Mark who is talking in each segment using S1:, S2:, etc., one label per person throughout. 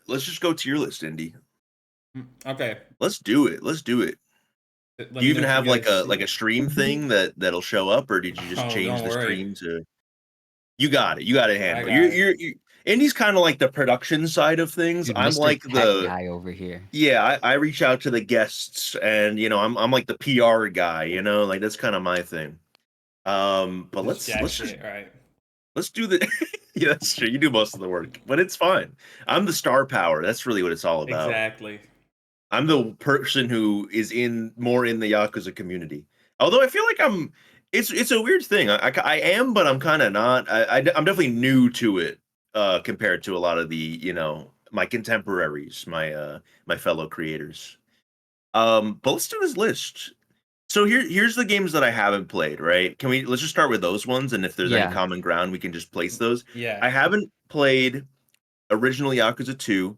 S1: let's just go tier list, Indy.
S2: Okay.
S1: Let's do it. Let's do it.
S2: Let
S1: Do you
S2: me know
S1: even
S2: if you
S1: have
S2: guys
S1: like
S2: see.
S1: a stream thing that'll show up, or did you just
S2: Oh,
S1: change
S2: don't
S1: the
S2: worry.
S1: stream to? You got it. You got it
S2: I
S1: handled.
S2: got it.
S1: Indy's kind of like the production side of things.
S3: Dude,
S1: I'm
S3: Mr.
S1: like
S3: Tech
S1: the
S3: guy over here.
S1: yeah. I reach out to the guests, and I'm like the PR guy. Like that's kind of my thing. But
S2: Just
S1: let's
S2: jack
S1: let's just
S2: shit, right?
S1: let's do the. Yeah, that's true. You do most of the work, but it's fine. I'm the star power. That's really what it's all about.
S2: Exactly.
S1: I'm the person who is more in the Yakuza community. Although I feel like I'm, it's a weird thing. I am, but I'm kind of not. I'm definitely new to it compared to a lot of the my contemporaries, my fellow creators. But let's do this list. So here's the games that I haven't played. Right? Let's just start with those ones, and if there's any
S3: Yeah.
S1: common ground, we can just place those.
S2: Yeah.
S1: I haven't played original Yakuza 2.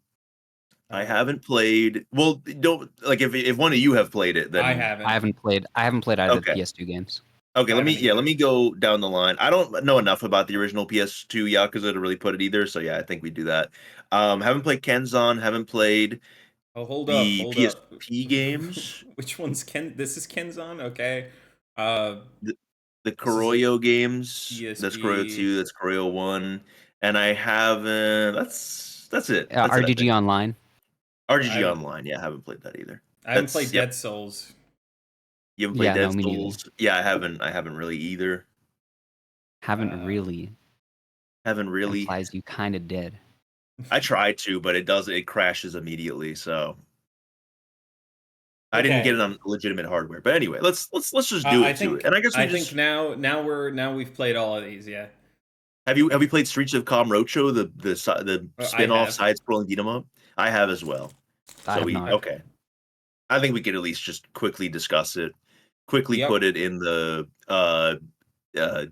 S1: I
S2: Uh,
S1: haven't played. Well, don't like if one of you have played it,
S2: I
S1: then
S2: haven't.
S3: I haven't played either of the
S1: okay.
S3: PS2 games.
S1: Okay,
S2: I haven't
S1: let
S2: either.
S1: me go down the line. I don't know enough about the original PS2 Yakuza to really put it either, so yeah, I think we do that. Haven't played Kenzan, haven't played
S2: Oh, hold up,
S1: the
S2: hold up.
S1: PSP games,
S2: Which one's Ken? This is Kenzan, okay. Uh,
S1: the, the
S2: this is
S1: Kuroyo games. That's Kuroyo
S2: PSP.
S1: 2, that's Kuroyo 1, and I haven't. That's it. That's it. I
S3: RGG
S1: think
S3: Online.
S2: I
S1: RGG
S2: haven't.
S1: Online. Yeah, I haven't played that either.
S2: I haven't
S1: That's
S2: played
S1: yep.
S2: Dead Souls.
S1: You haven't played
S3: Yeah,
S1: Dead
S3: no, me neither.
S1: Souls? Yeah, I haven't. I haven't really either.
S3: Haven't
S2: Uh,
S3: really
S1: Haven't really.
S3: implies you kind of did.
S1: I tried to, but it does. It crashes immediately. So I didn't get
S2: okay.
S1: it on legitimate hardware. But anyway, let's just do
S2: I
S1: it to it.
S2: think
S1: And I guess we
S2: I think
S1: just
S2: now we've played all of these. Yeah.
S1: have you played Streets of Kamrocho, the
S2: I
S1: spin-off
S2: have.
S1: side-scrolling beat 'em up? I have as well.
S3: I
S1: So
S3: have
S1: we
S3: not.
S1: okay. I think we could at least just quickly discuss it. Quickly put
S2: Yep.
S1: it in the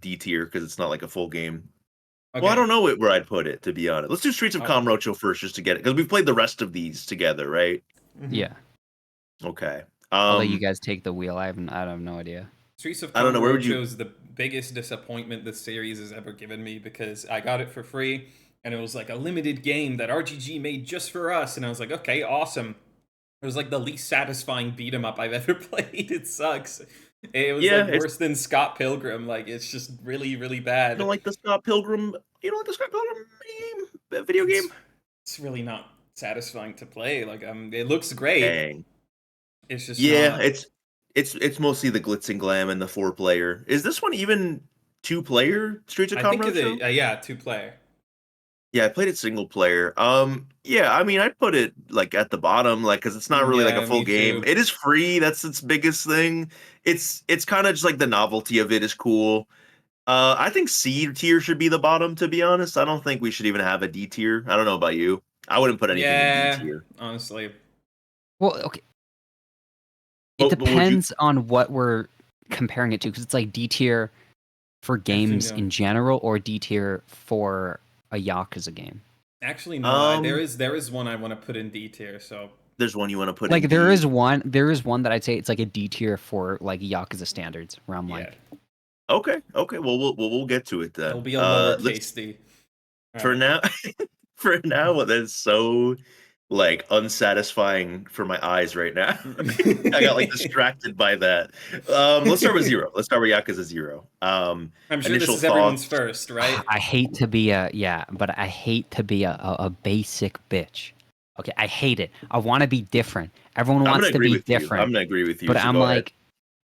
S1: D tier because it's not like a full game. Well, I
S2: Okay.
S1: don't know where I'd put it, to be honest. Let's do Streets of
S2: Oh,
S1: Kamrocho first, just to get it, because we've played the rest of these together, right?
S2: mhm.
S3: Yeah.
S1: Okay.
S3: I'll let you guys take the wheel. I have no idea.
S2: Streets of
S1: I don't know. Where would you?
S2: Kamurocho is the biggest disappointment the series has ever given me because I got it for free and it was like a limited game that RGG made just for us, and I was like, okay, awesome. It was like the least satisfying beat 'em up I've ever played. It sucks. It was
S1: Yeah,
S2: like worse than Scott Pilgrim. Like it's just really, really
S1: you don't
S2: bad.
S1: like the Scott Pilgrim. You don't like the Scott Pilgrim video
S2: It's
S1: game?
S2: it's really not satisfying to play. Like it looks great.
S1: Dang.
S2: It's just
S1: Yeah,
S2: not.
S1: it's mostly the glitz and glam and the 4 player. Is this one even 2 player Streets of
S2: I think of
S1: Kamrocho?
S2: the yeah, 2 player.
S1: Yeah, I played it single player. Yeah, I mean, I'd put it like at the bottom, like because it's not really like a
S2: Yeah,
S1: full
S2: me
S1: game.
S2: too.
S1: It is free. That's its biggest thing. It's kind of just like the novelty of it is cool. I think C tier should be the bottom, to be honest. I don't think we should even have a D tier. I don't know about you. I wouldn't put anything in D
S2: Yeah,
S1: tier.
S2: honestly.
S3: Well, okay. It
S1: But would you?
S3: depends on what we're comparing it to, because it's like D tier for games
S2: no.
S3: in general or D tier for a Yakuza game.
S2: Actually, no. There is one I want to put in D tier. So
S1: There's one you want to put in
S3: Like there
S1: D.
S3: is one that I'd say it's like a D tier for like Yakuza standards, where I'm
S2: yeah,
S3: like,
S1: Okay, okay. Well, we'll get to it
S2: it'll
S1: then.
S2: be a
S1: Let's
S2: lowercase D. All
S1: for
S2: right.
S1: now. For now, that's so like unsatisfying for my eyes right now. I got like distracted by that. Let's start with zero. Let's start with Yakuza 0.
S2: I'm sure this
S1: Initial
S2: is everyone's
S1: thoughts.
S2: first, right?
S3: I hate to be but I hate to be a basic bitch. Okay, I hate it. I want to be different. Everyone
S1: I'm
S3: wants
S1: gonna
S3: to
S1: agree
S3: be
S1: with you.
S3: different.
S1: I'm gonna agree with you.
S3: But
S1: So go ahead.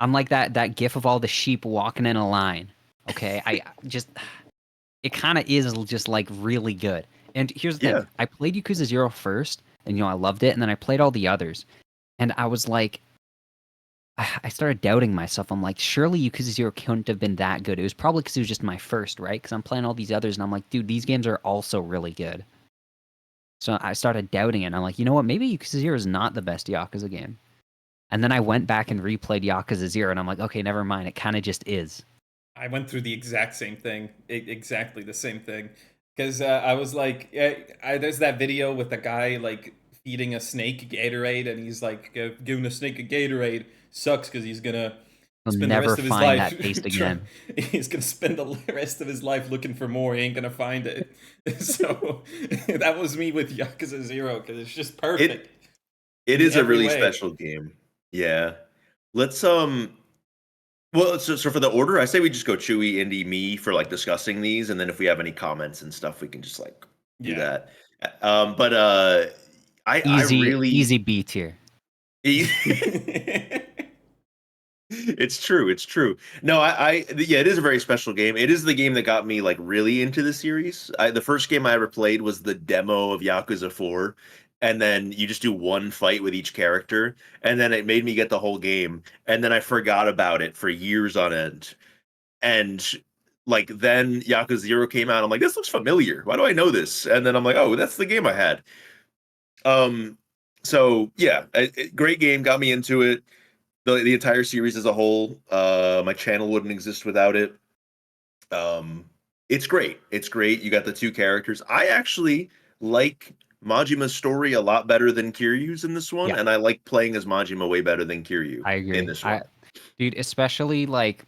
S3: I'm like that gif of all the sheep walking in a line. Okay, I just it kind of is just like really good. And here's the thing:
S1: Yeah.
S3: I played Yakuza 0 first, and I loved it, and then I played all the others, and I was like, I started doubting myself. I'm like, surely Yakuza 0 couldn't have been that good. It was probably because it was just my first, right? Because I'm playing all these others, and I'm like, dude, these games are also really good. So I started doubting it, and I'm like, you know what? Maybe Yakuza 0 is not the best Yakuza game. And then I went back and replayed Yakuza 0, and I'm like, okay, never mind. It kind of just is.
S2: I went through the exact same thing, exactly the same thing, because I was like, there's that video with the guy like feeding a snake Gatorade, and he's like, giving a snake a Gatorade sucks because he's gonna
S3: He'll
S2: spend the
S3: never
S2: rest of his
S3: find
S2: life
S3: that taste again.
S2: he's gonna spend the rest of his life looking for more. He ain't gonna find it. So that was me with Yakuza 0 because it's just
S1: It
S2: perfect
S1: it
S2: in
S1: is a
S2: every
S1: really
S2: way.
S1: special game. Yeah. Let's well, so for the order, I say we just go Chewy, Indy, me for like discussing these, and then if we have any comments and stuff, we can just like do
S2: Yeah.
S1: that. But I really
S3: Easy B tier.
S1: it's true. It's true. No, yeah, it is a very special game. It is the game that got me like really into the series. The first game I ever played was the demo of Yakuza 4, and then you just do one fight with each character, and then it made me get the whole game, and then I forgot about it for years on end. And like then Yakuza 0 came out, I'm like, this looks familiar. Why do I know this? And then I'm like, oh, that's the game I had. Um, so yeah, great game, got me into it. The entire series as a whole. My channel wouldn't exist without it. Um, it's great. It's great. You got the two characters. I actually like Majima's story a lot better than Kiryu's in this one,
S3: Yeah,
S1: and I like playing as Majima way better than Kiryu
S3: I
S1: in
S3: agree.
S1: this one.
S3: Dude, especially like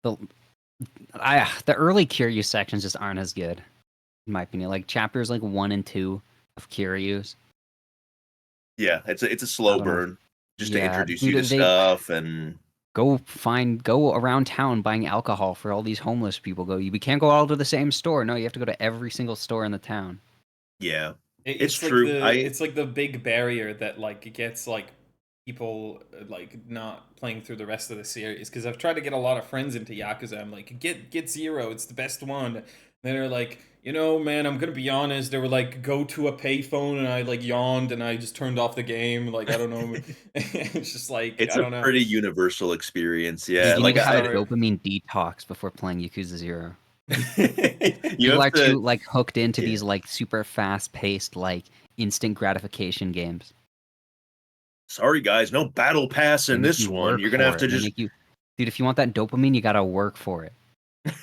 S3: the the early Kiryu sections just aren't as good, in my opinion. Like chapters like 1 and 2 of Kiryu's.
S1: Yeah, it's a
S3: I
S1: slow
S3: don't know.
S1: burn just to
S3: Yeah,
S1: introduce you to
S3: dude, they
S1: stuff and
S3: go around town buying alcohol for all these homeless people. We can't go all to the same store. No, you have to go to every single store in the town.
S1: yeah, it's
S2: It's like
S1: true.
S2: the big barrier that like gets like people like not playing through the rest of the series because I've tried to get a lot of friends into Yakuza. I'm like, get 0, it's the best one. And they're like, man, I'm gonna be honest. They were like, go to a payphone, and I like yawned and I just turned off the game. Like I don't know. It's just like
S1: it's
S2: I
S1: a
S2: don't know.
S1: pretty universal experience.
S3: Dude,
S1: Yeah,
S3: you need
S1: like
S3: to have a
S2: Sorry.
S3: dopamine detox before playing Yakuza 0.
S1: you
S3: People
S1: have
S3: are
S1: to.
S3: too like hooked into
S1: Yeah.
S3: these like super fast-paced like instant gratification games.
S1: Sorry, guys, no battle pass
S3: They
S1: in
S3: make
S1: this
S3: you
S1: one.
S3: work
S1: You're gonna have
S3: for
S1: to
S3: it. They
S1: just.
S3: make you, dude. If you want that dopamine, you gotta work for it.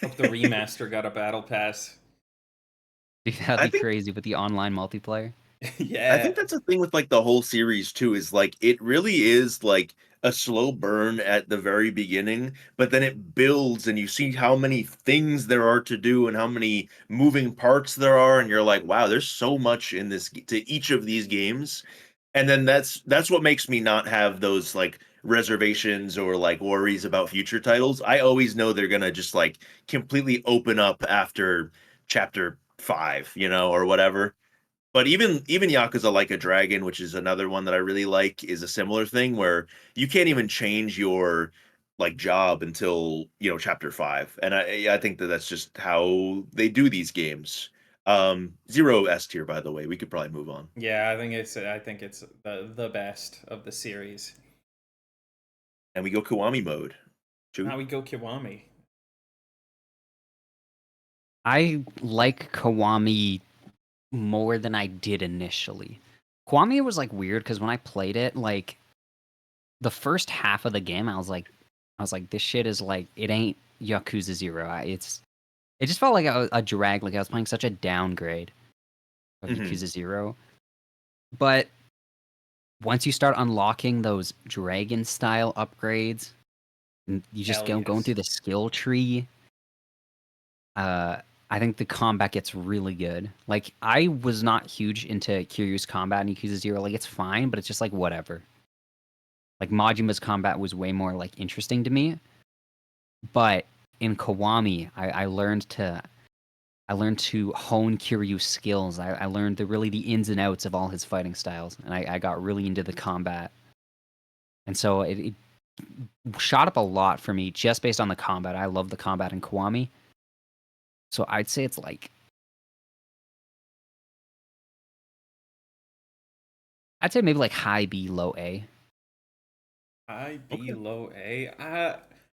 S2: Hope the remaster got a battle pass.
S3: Dude, that'd
S1: I
S3: be
S1: think
S3: crazy with the online multiplayer.
S1: I
S2: Yeah.
S1: think that's the thing with like the whole series too, is like it really is like a slow burn at the very beginning, but then it builds and you see how many things there are to do and how many moving parts there are, and you're like, wow, there's so much in this to each of these games. And then that's what makes me not have those like reservations or like worries about future titles. I always know they're gonna just like completely open up after chapter 5, or whatever. But even Yakuza Like a Dragon, which is another one that I really like, is a similar thing where you can't even change your like job until chapter 5, and I think that's just how they do these games. Zero S tier, by the way. We could probably move on,
S2: Yeah, I think it's the best of the series.
S1: and we go Kiwami mode.
S2: Now
S1: Chewy?
S2: we go Kiwami.
S3: I like Kiwami more than I did initially. Kiwami was like weird because when I played it, like the first half of the game, I was like, this shit is like it ain't Yakuza 0. It just felt like a drag. Like I was playing such a downgrade of
S1: Hmm.
S3: Yakuza 0. But once you start unlocking those dragon style upgrades, and you just
S2: Hell
S3: go going
S2: yes.
S3: through the skill tree, uh, I think the combat gets really good. Like I was not huge into Kiryu's combat in Yakuza 0. Like it's fine, but it's just like whatever. Like Majima's combat was way more like interesting to me. But in Kiwami, I learned to hone Kiryu's skills. I learned the ins and outs of all his fighting styles, and I got really into the combat. And so it shot up a lot for me just based on the combat. I love the combat in Kiwami. So I'd say it's like I'd say maybe like high B, low A.
S2: I B
S1: Okay.
S2: low A.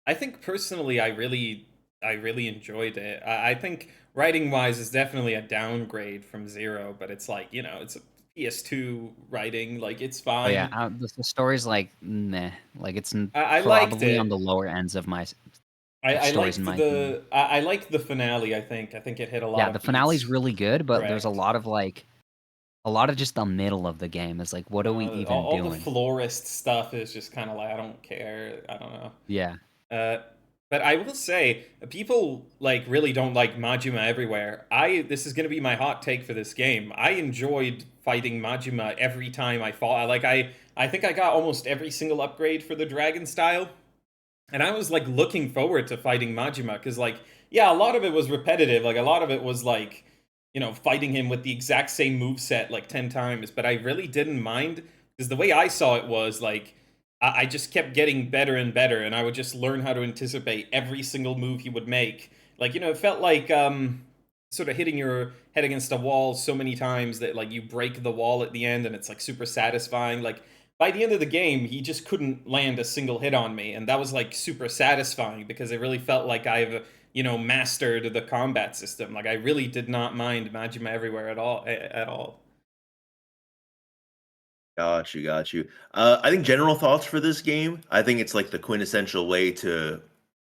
S2: I think personally, I really enjoyed it. I think writing wise is definitely a downgrade from 0, but it's like it's a PS2 writing. Like it's
S3: Oh yeah,
S2: fine.
S3: the story's like meh. Like it's
S2: I liked
S3: probably on the
S2: it.
S3: lower ends of my
S2: I,
S3: of
S2: I
S3: stories in
S2: liked
S3: my opinion.
S2: the I, I liked the finale. I think it hit a lot
S3: Yeah,
S2: of
S3: the finale's
S2: beats
S3: really good, but there's a
S2: correct.
S3: lot of like A lot of just the middle of the game is like, what are we even
S2: All the
S3: doing?
S2: florist stuff is just kind of like I don't care. I don't know.
S3: Yeah.
S2: But I will say, people like really don't like Majima everywhere. This is gonna be my hot take for this game. I enjoyed fighting Majima every time I fought. I think I got almost every single upgrade for the dragon style, and I was like looking forward to fighting Majima because like yeah, a lot of it was repetitive. Like a lot of it was like fighting him with the exact same move set like 10 times. But I really didn't mind because the way I saw it was like I just kept getting better and better, and I would just learn how to anticipate every single move he would make. Like, it felt like sort of hitting your head against a wall so many times that like you break the wall at the end, and it's like super satisfying. Like by the end of the game, he just couldn't land a single hit on me, and that was like super satisfying because it really felt like I've mastered the combat system. Like I really did not mind Majima everywhere at all at all.
S1: Got you. I think general thoughts for this game. I think it's like the quintessential way to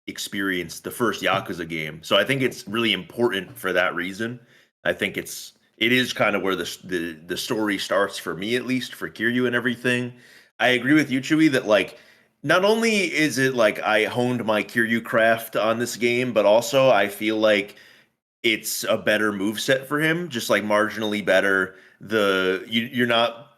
S1: experience the first Yakuza game. So I think it's really important for that reason. I think it is kind of where the story starts for me, at least for Kiryu and everything. I agree with you, Chewy, that like not only is it like I honed my Kiryu craft on this game, but also I feel like it's a better move set for him, just like marginally better. You're not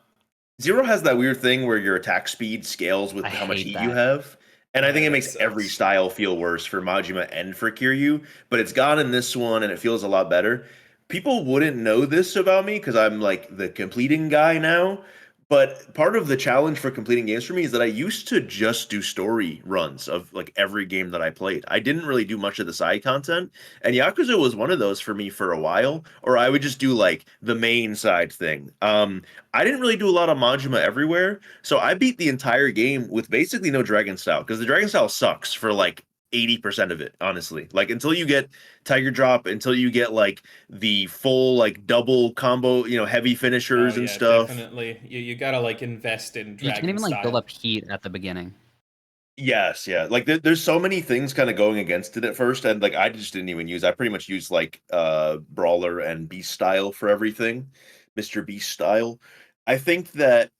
S1: Zero has that weird thing where your attack speed scales with
S3: I
S1: how much
S3: hate
S1: heat you
S3: that.
S1: have. And I think
S2: Yeah,
S1: it
S2: that
S1: makes every
S2: sucks.
S1: style feel worse for Majima and for Kiryu, but it's gone in this one and it feels a lot better. People wouldn't know this about me because I'm like the completing guy now, but part of the challenge for completing games for me is that I used to just do story runs of like every game that I played. I didn't really do much of the side content, and Yakuza was one of those for me for a while, or I would just do like the main side thing. I didn't really do a lot of Majima everywhere, so I beat the entire game with basically no Dragon Style because the Dragon Style sucks for like 80% of it, honestly. Like until you get Tiger Drop, until you get like the full like double combo, heavy
S2: Oh
S1: finishers and
S2: yeah,
S1: stuff.
S2: definitely. You gotta like invest in
S3: You can't
S2: dragon
S3: even like build
S2: style.
S3: up heat at the beginning.
S1: Yes, yeah. Like there's so many things kind of going against it at first, and like I just didn't even use. I pretty much used like Brawler and Beast style for everything, Mr. Beast style. I think that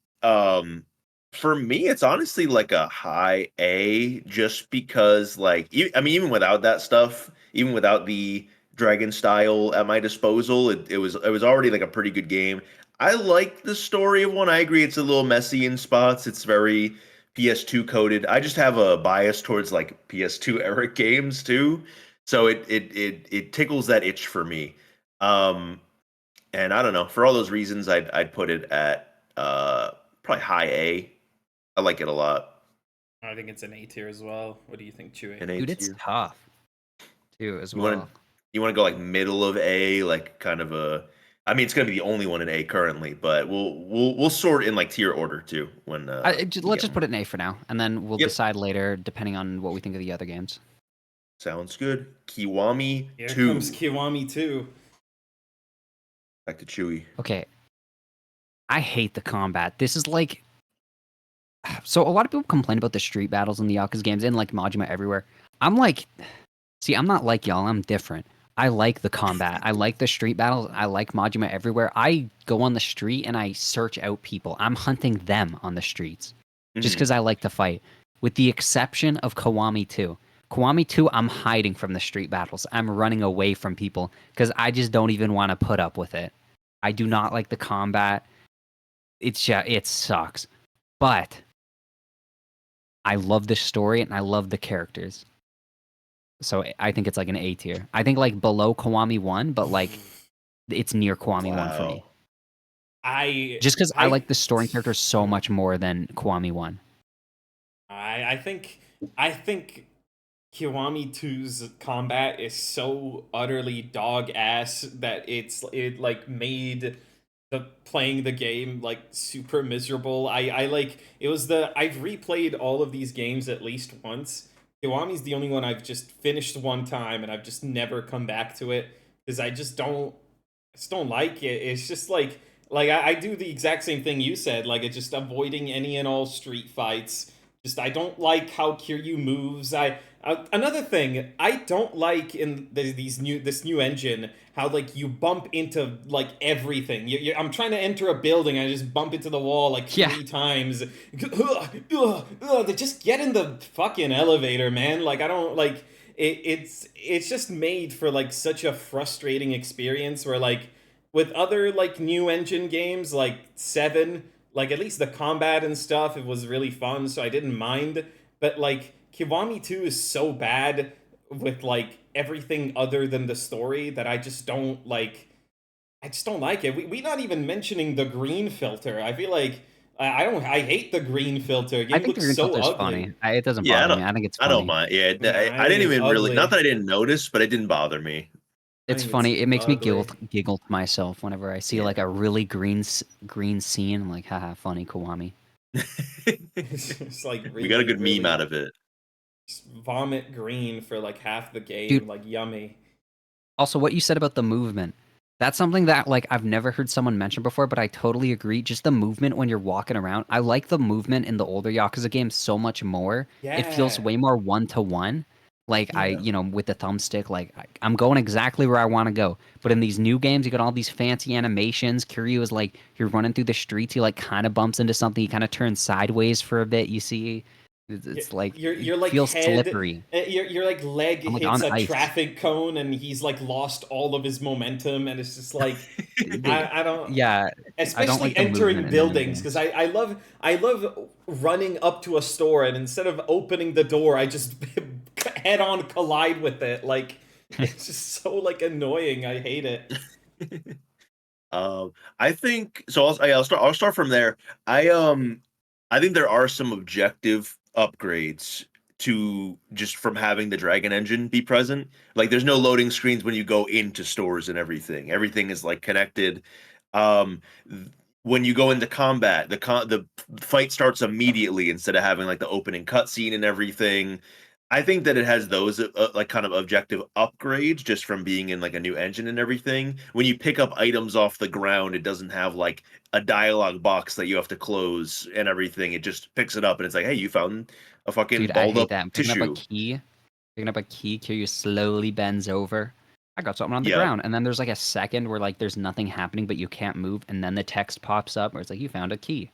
S1: for me, it's honestly like a high A, just because like I mean, even without that stuff, even without the Dragon style at my disposal, it was already like a pretty good game. I like the story of one. I agree, it's a little messy in spots. It's very PS2 coded. I just have a bias towards like PS2 era games too, so it tickles that itch for me. Um, and I don't know, for all those reasons, I'd put it at probably high A. I like it a lot.
S2: I think it's an A tier as well. What do you think, Chewy?
S1: An A
S3: Dude, it's
S1: tier.
S3: tough too as
S1: You want
S3: well.
S1: to you want to go like middle of A, like kind of a. I mean, it's gonna be the only one in A currently, but we'll sort in like tier order too when we
S3: Let's
S1: get
S3: just
S1: one.
S3: put it in A for now, and then we'll
S1: Yep,
S3: decide later depending on what we think of the other games.
S1: sounds good. Kiwami
S2: Here comes
S1: 2.
S2: Kiwami 2.
S1: Back to Chewy.
S3: Okay, I hate the combat. This is like so a lot of people complain about the street battles in the Yakuza games and like Majima everywhere. I'm like, see, I'm not like y'all. I'm different. I like the combat. I like the street battles. I like Majima everywhere. I go on the street and I search out people. I'm hunting them on the streets just
S1: Mhm.
S3: because I like to fight. With the exception of Kiwami 2. Kiwami 2, I'm hiding from the street battles. I'm running away from people because I just don't even want to put up with it. I do not like the combat. It sucks. But I love the story and I love the characters. So I think it's like an A tier. I think like below Kiwami 1, but like it's near Kiwami 1 for me.
S1: Wow.
S2: I
S3: Just because I
S2: I
S3: like the story and characters so much more than Kiwami 1.
S2: I think Kiwami 2's combat is so utterly dog ass that it like made the playing the game like super miserable. I like it was the I've replayed all of these games at least once. Kiwami's the only one I've just finished one time and I've just never come back to it because I just don't like it. It's just like I do the exact same thing you said. Like it's just avoiding any and all street fights. Just I don't like how Kiryu moves. Another thing I don't like in this new engine, how like you bump into like everything. I'm trying to enter a building, I just bump into the wall like
S3: Yeah.
S2: 3 times. They just get in the fucking elevator, man. Like I don't like it. It's just made for like such a frustrating experience. Where like with other like new engine games like Seven, like at least the combat and stuff, it was really fun, so I didn't mind. But like Kiwami 2 is so bad with like everything other than the story that I just don't like. I just don't like it. We not even mentioning the green filter. I feel like I don't. I hate the green filter. The
S3: I
S2: game
S3: think the
S2: looks
S3: green
S2: so
S3: filter's
S2: ugly.
S3: funny. It doesn't
S1: Yeah,
S3: bother me. I think it's
S1: I don't
S3: funny.
S1: mind. Yeah,
S2: Nah, I
S1: I
S2: think
S1: didn't
S2: it's
S1: even really. Not
S2: ugly.
S1: that I didn't notice, but it didn't bother me.
S2: I
S3: It's
S2: think it's
S3: funny. It makes me
S2: ugly.
S3: giggle to myself whenever I see like
S1: Yeah.
S3: a really green scene. I'm like, haha, funny, Kiwami.
S2: It's just like
S1: We got a
S2: really,
S1: good meme out
S2: really
S1: of it.
S2: just vomit green for like half the
S3: Dude,
S2: game. Like yummy.
S3: also what you said about the movement. That's something that like I've never heard someone mention before, but I totally agree. Just the movement when you're walking around. I like the movement in the older Yakuza games so much more. It feels
S2: Yeah.
S3: way more one-to-one. Like
S2: Yeah.
S3: with the thumbstick, like I'm going exactly where I want to go. But in these new games, you got all these fancy animations. Kiryu is like you're running through the streets, he like kind of bumps into something, he kind of turns sideways for a bit. You see, it's like it
S2: Your like
S3: feels
S2: head,
S3: slippery.
S2: your like leg
S3: I'm like
S2: hits
S3: on
S2: a
S3: ice.
S2: traffic cone and he's like lost all of his momentum, and it's just like I don't,
S3: Yeah, I don't
S2: especially
S3: like the movement
S2: entering
S3: in the new
S2: buildings, because
S3: games.
S2: I love running up to a store, and instead of opening the door I just head on collide with it. Like it's just so like annoying. I hate it.
S1: I think so. I'll start. I'll start from there. I think there are some objective upgrades to just from having the Dragon Engine be present. Like, there's no loading screens when you go into stores and everything. Everything is like connected. Th- when you go into combat, the fight starts immediately instead of having like the opening cutscene and everything. I think that it has those like kind of objective upgrades just from being in like a new engine and everything. When you pick up items off the ground, it doesn't have like a dialogue box that you have to close and everything. It just picks it up and it's like, hey, you found a fucking
S3: Dude, I
S1: balled
S3: hate
S1: up
S3: that. I'm
S1: tissue.
S3: picking up a key, Kiryu slowly bends over. I got something on the
S1: Yeah,
S3: ground. And then there's like a second where like there's nothing happening, but you can't move. And then the text pops up where it's like, you found a key.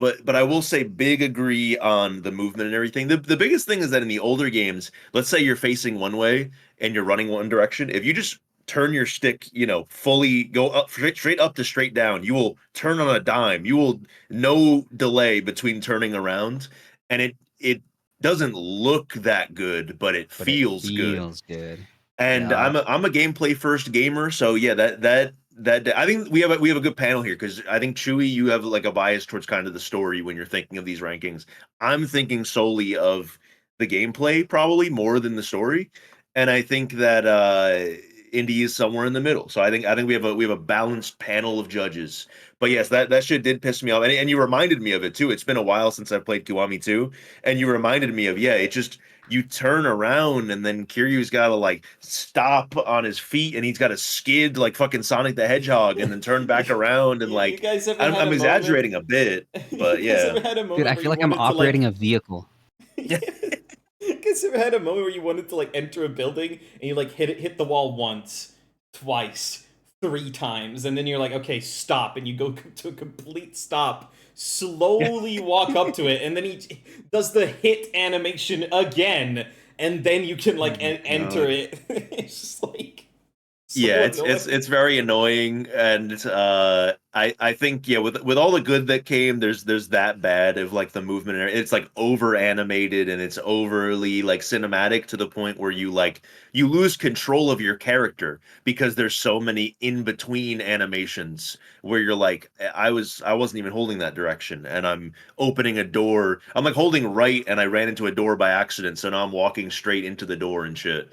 S1: but I will say big agree on the movement and everything. The biggest thing is that in the older games, let's say you're facing one way and you're running one direction, if you just turn your stick, fully go up straight up to straight down, you will turn on a dime. You will no delay between turning around, and it doesn't look that good, but it
S3: But it
S1: feels good.
S3: feels good.
S1: And
S3: Yeah.
S1: I'm a gameplay first gamer, so yeah, that I think we have a good panel here because I think Chewy, you have like a bias towards kind of the story when you're thinking of these rankings. I'm thinking solely of the gameplay probably more than the story, and I think that Indy is somewhere in the middle. So I think we have a balanced panel of judges. But yes, that shit did piss me off, and you reminded me of it too. It's been a while since I've played Kiwami 2, and you reminded me of, yeah, it just you turn around and then Kiryu's got to like stop on his feet and he's got to skid like fucking Sonic the Hedgehog and then turn back around and
S2: You
S1: like
S2: guys ever
S1: I'm,
S2: had a
S1: I'm
S2: moment?
S1: exaggerating a bit, but
S2: You guys
S1: yeah.
S2: ever had a
S3: Dude,
S2: moment
S3: I
S2: where
S3: feel
S2: you
S3: like I'm
S2: wanted to like
S3: operating a vehicle.
S2: You guys ever had a moment where you wanted to like enter a building and you like hit the wall once, twice, 3 times, and then you're like, okay, stop, and you go to a complete stop, slowly walk up to it, and then he does the hit animation again, and then you can
S3: Oh
S2: like
S3: my
S2: enter
S3: god.
S2: it. It's just like
S1: Yeah,
S2: so
S1: it's
S2: annoying.
S1: it's very annoying, and I think, yeah, with all the good that came, there's that bad of like the movement. It's like over animated and it's overly like cinematic to the point where you lose control of your character because there's so many in between animations where you're like, I wasn't even holding that direction and I'm opening a door. I'm like holding right and I ran into a door by accident, so now I'm walking straight into the door and shit.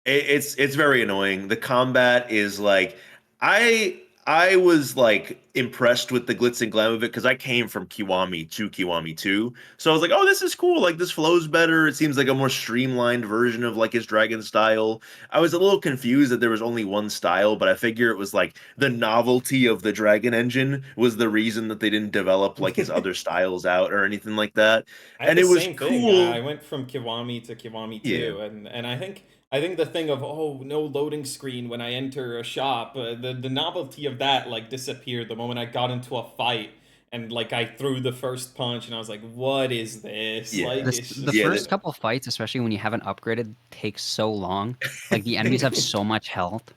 S1: It's very annoying. The combat is like I I was like impressed with the glitz and glam of it because I came from Kiwami to Kiwami 2. So I was like, oh, this is cool. Like this flows better. It seems like a more streamlined version of like his dragon style. I was a little confused that there was only one style, but I figure it was like the novelty of the dragon engine was the reason that they didn't develop like his other styles out or anything like that.
S2: I had
S1: And
S2: the
S1: it was
S2: same thing. I
S1: cool.
S2: went from Kiwami to Kiwami
S1: Yeah.
S2: 2, and I think the thing of, oh, no loading screen when I enter a shop, the novelty of that like disappeared the moment I got into a fight and like I threw the first punch and I was like, what is this?
S1: Yeah.
S2: Like
S3: This
S2: it's
S3: the
S2: just
S1: Yeah.
S3: first couple fights, especially when you haven't upgraded, takes so long. Like the enemies have so much health.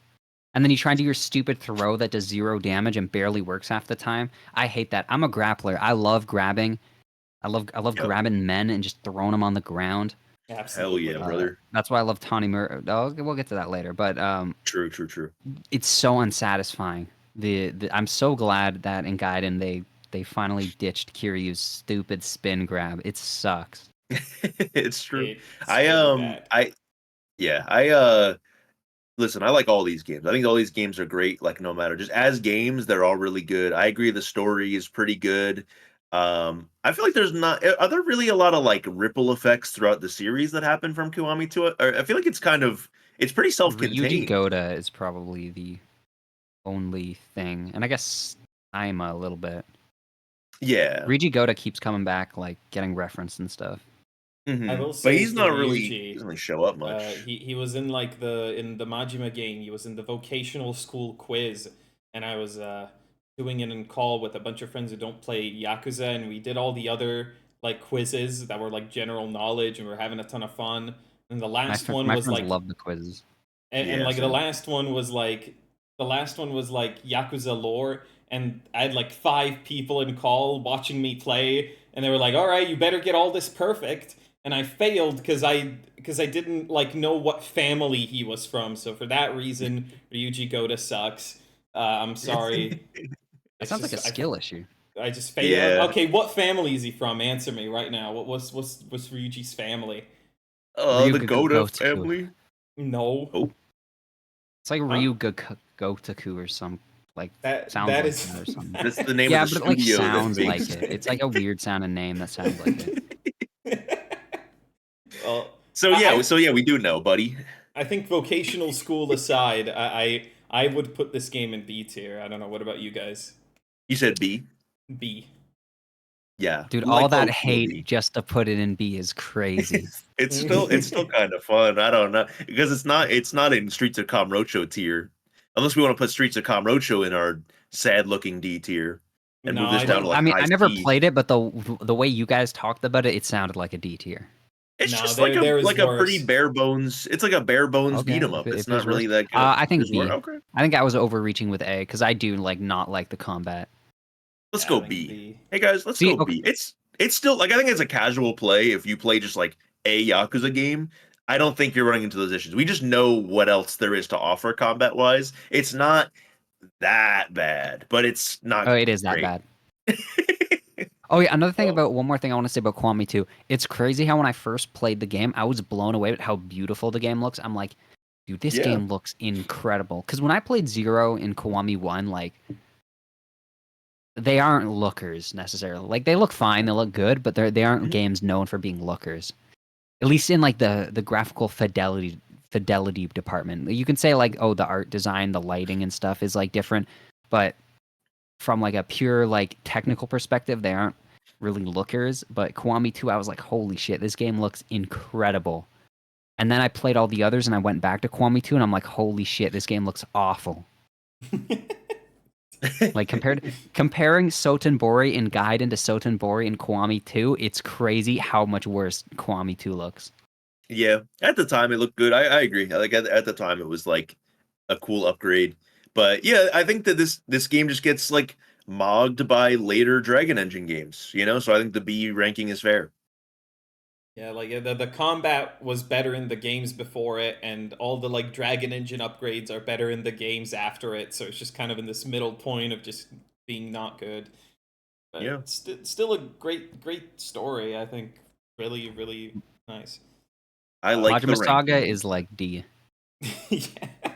S3: And then you try and do your stupid throw that does 0 damage and barely works half the time. I hate that. I'm a grappler. I love grabbing. I love
S1: Yep.
S3: grabbing men and just throwing them on the ground.
S1: Hell yeah,
S2: absolutely.
S1: brother.
S3: That's why I love Tawny Mur. Oh, we'll get to that later. But
S1: True, true, true.
S3: it's so unsatisfying. I'm so glad that in Gaiden they finally ditched Kiryu's stupid spin grab. It sucks.
S1: It's true.
S2: It's
S1: I
S2: really bad.
S1: I yeah, listen, I like all these games. I think all these games are great, like no matter just as games, they're all really good. I agree the story is pretty good. I feel like there's not are there really a lot of like ripple effects throughout the series that happen from Kiwami to it? Or I feel like it's pretty
S3: Ryuji
S1: self-contained.
S3: Goda is probably the only thing, and I guess I'm a little bit.
S1: Yeah.
S3: Ryuji Goda keeps coming back, like getting referenced and stuff.
S2: I
S1: Hmm.
S2: will
S1: But
S2: say
S1: he's
S2: for
S1: not really he
S2: Ryuji,
S1: doesn't really show up much.
S2: he was in like the Majima game. He was in the vocational school quiz, and I was doing it in call with a bunch of friends who don't play Yakuza, and we did all the other like quizzes that were like general knowledge, and we were having a ton of fun. And
S3: My friends love the quizzes.
S2: and
S1: Yeah,
S2: like the
S1: same.
S2: last one was like Yakuza lore, and I had like 5 people in call watching me play, and they were like, "All right, you better get all this perfect." And I failed because I didn't like know what family he was from. So for that reason, Ryuji Goda sucks. I'm sorry.
S3: That
S2: It's
S3: sounds like a
S2: just
S3: skill issue.
S2: I just failed.
S1: Yeah.
S2: Okay, what family is he from? Answer me right now. What's Ryuji's family?
S1: The Goda
S3: Gotoku.
S2: No.
S1: family. Oh,
S3: It's like
S2: Huh?
S3: Gotoku or some like
S2: That
S3: sounds
S2: that
S3: like
S2: is
S3: that or something.
S1: that's the name of
S3: Yeah,
S1: the
S3: but it like
S1: studio that
S3: sounds like
S1: makes
S3: it. It's like a weird sounding name that sounds like it.
S2: well,
S1: So yeah, we do know, buddy.
S2: I think vocational school aside, I would put this game in B tier. I don't know. What about you guys?
S1: You said B.
S2: B.
S1: Yeah,
S3: Dude, all
S1: like
S3: that
S1: low
S3: hate
S1: B.
S3: just to put it in B is crazy.
S1: It's still kind of fun. I don't know because it's not in Streets of Kamrocho tier, unless we want to put Streets of Kamrocho in our sad looking D tier and
S2: No,
S1: move this
S2: I
S1: down to
S2: think
S3: I
S1: like
S3: mean,
S1: high
S3: I never
S1: C.
S3: played it, but the way you guys talked about it, it sounded like a D tier.
S1: It's
S2: no.
S1: just
S2: There is
S1: like a pretty
S2: worse.
S1: bare bones. It's like a bare bones beat
S3: Okay,
S1: 'em up. It's
S3: if it
S1: not
S3: was worse,
S1: really that good.
S3: I think
S1: There's more.
S3: B.
S1: Okay,
S3: I think I was overreaching with A because I do like not like the combat.
S1: let's
S2: Yeah, I
S1: go
S2: think
S1: B.
S2: B.
S1: Hey guys, let's
S3: See,
S1: go
S3: okay,
S1: B. It's still like I think it's a casual play if you play just like a Yakuza game. I don't think you're running into those issues. We just know what else there is to offer combat wise. It's not that bad, but it's not
S3: oh, it is that
S1: great.
S3: bad. Oh yeah, another thing
S1: Well,
S3: about one more thing I want to say about Kwami too. It's crazy how when I first played the game, I was blown away at how beautiful the game looks. I'm like, dude, this
S1: yeah.
S3: game looks incredible. Because when I played Zero in Kiwami 1, like they aren't lookers necessarily. Like they look fine, they look good, but they aren't
S1: Mhm.
S3: games known for being lookers. At least in like the graphical fidelity department. You can say like, oh, the art design, the lighting and stuff is like different, but from like a pure like technical perspective, they aren't really lookers. But Kiwami 2, I was like, holy shit, this game looks incredible. And then I played all the others and I went back to Kiwami 2 and I'm like, holy shit, this game looks awful. Like comparing Sotenbori in Gaiden to Sotenbori in Kiwami 2, it's crazy how much worse Kiwami 2 looks.
S1: Yeah, at the time it looked good. I agree. Like at the time it was like a cool upgrade. But yeah, I think that this game just gets like mogged by later Dragon Engine games, you know? So I think the B ranking is fair.
S2: Yeah, like the combat was better in the games before it, and all the like Dragon Engine upgrades are better in the games after it. So it's just kind of in this middle point of just being not good.
S1: Yeah.
S2: But still a great story. I think really nice.
S1: I like the
S3: Majima Saga
S1: ranking.
S3: is like D.
S2: Yeah.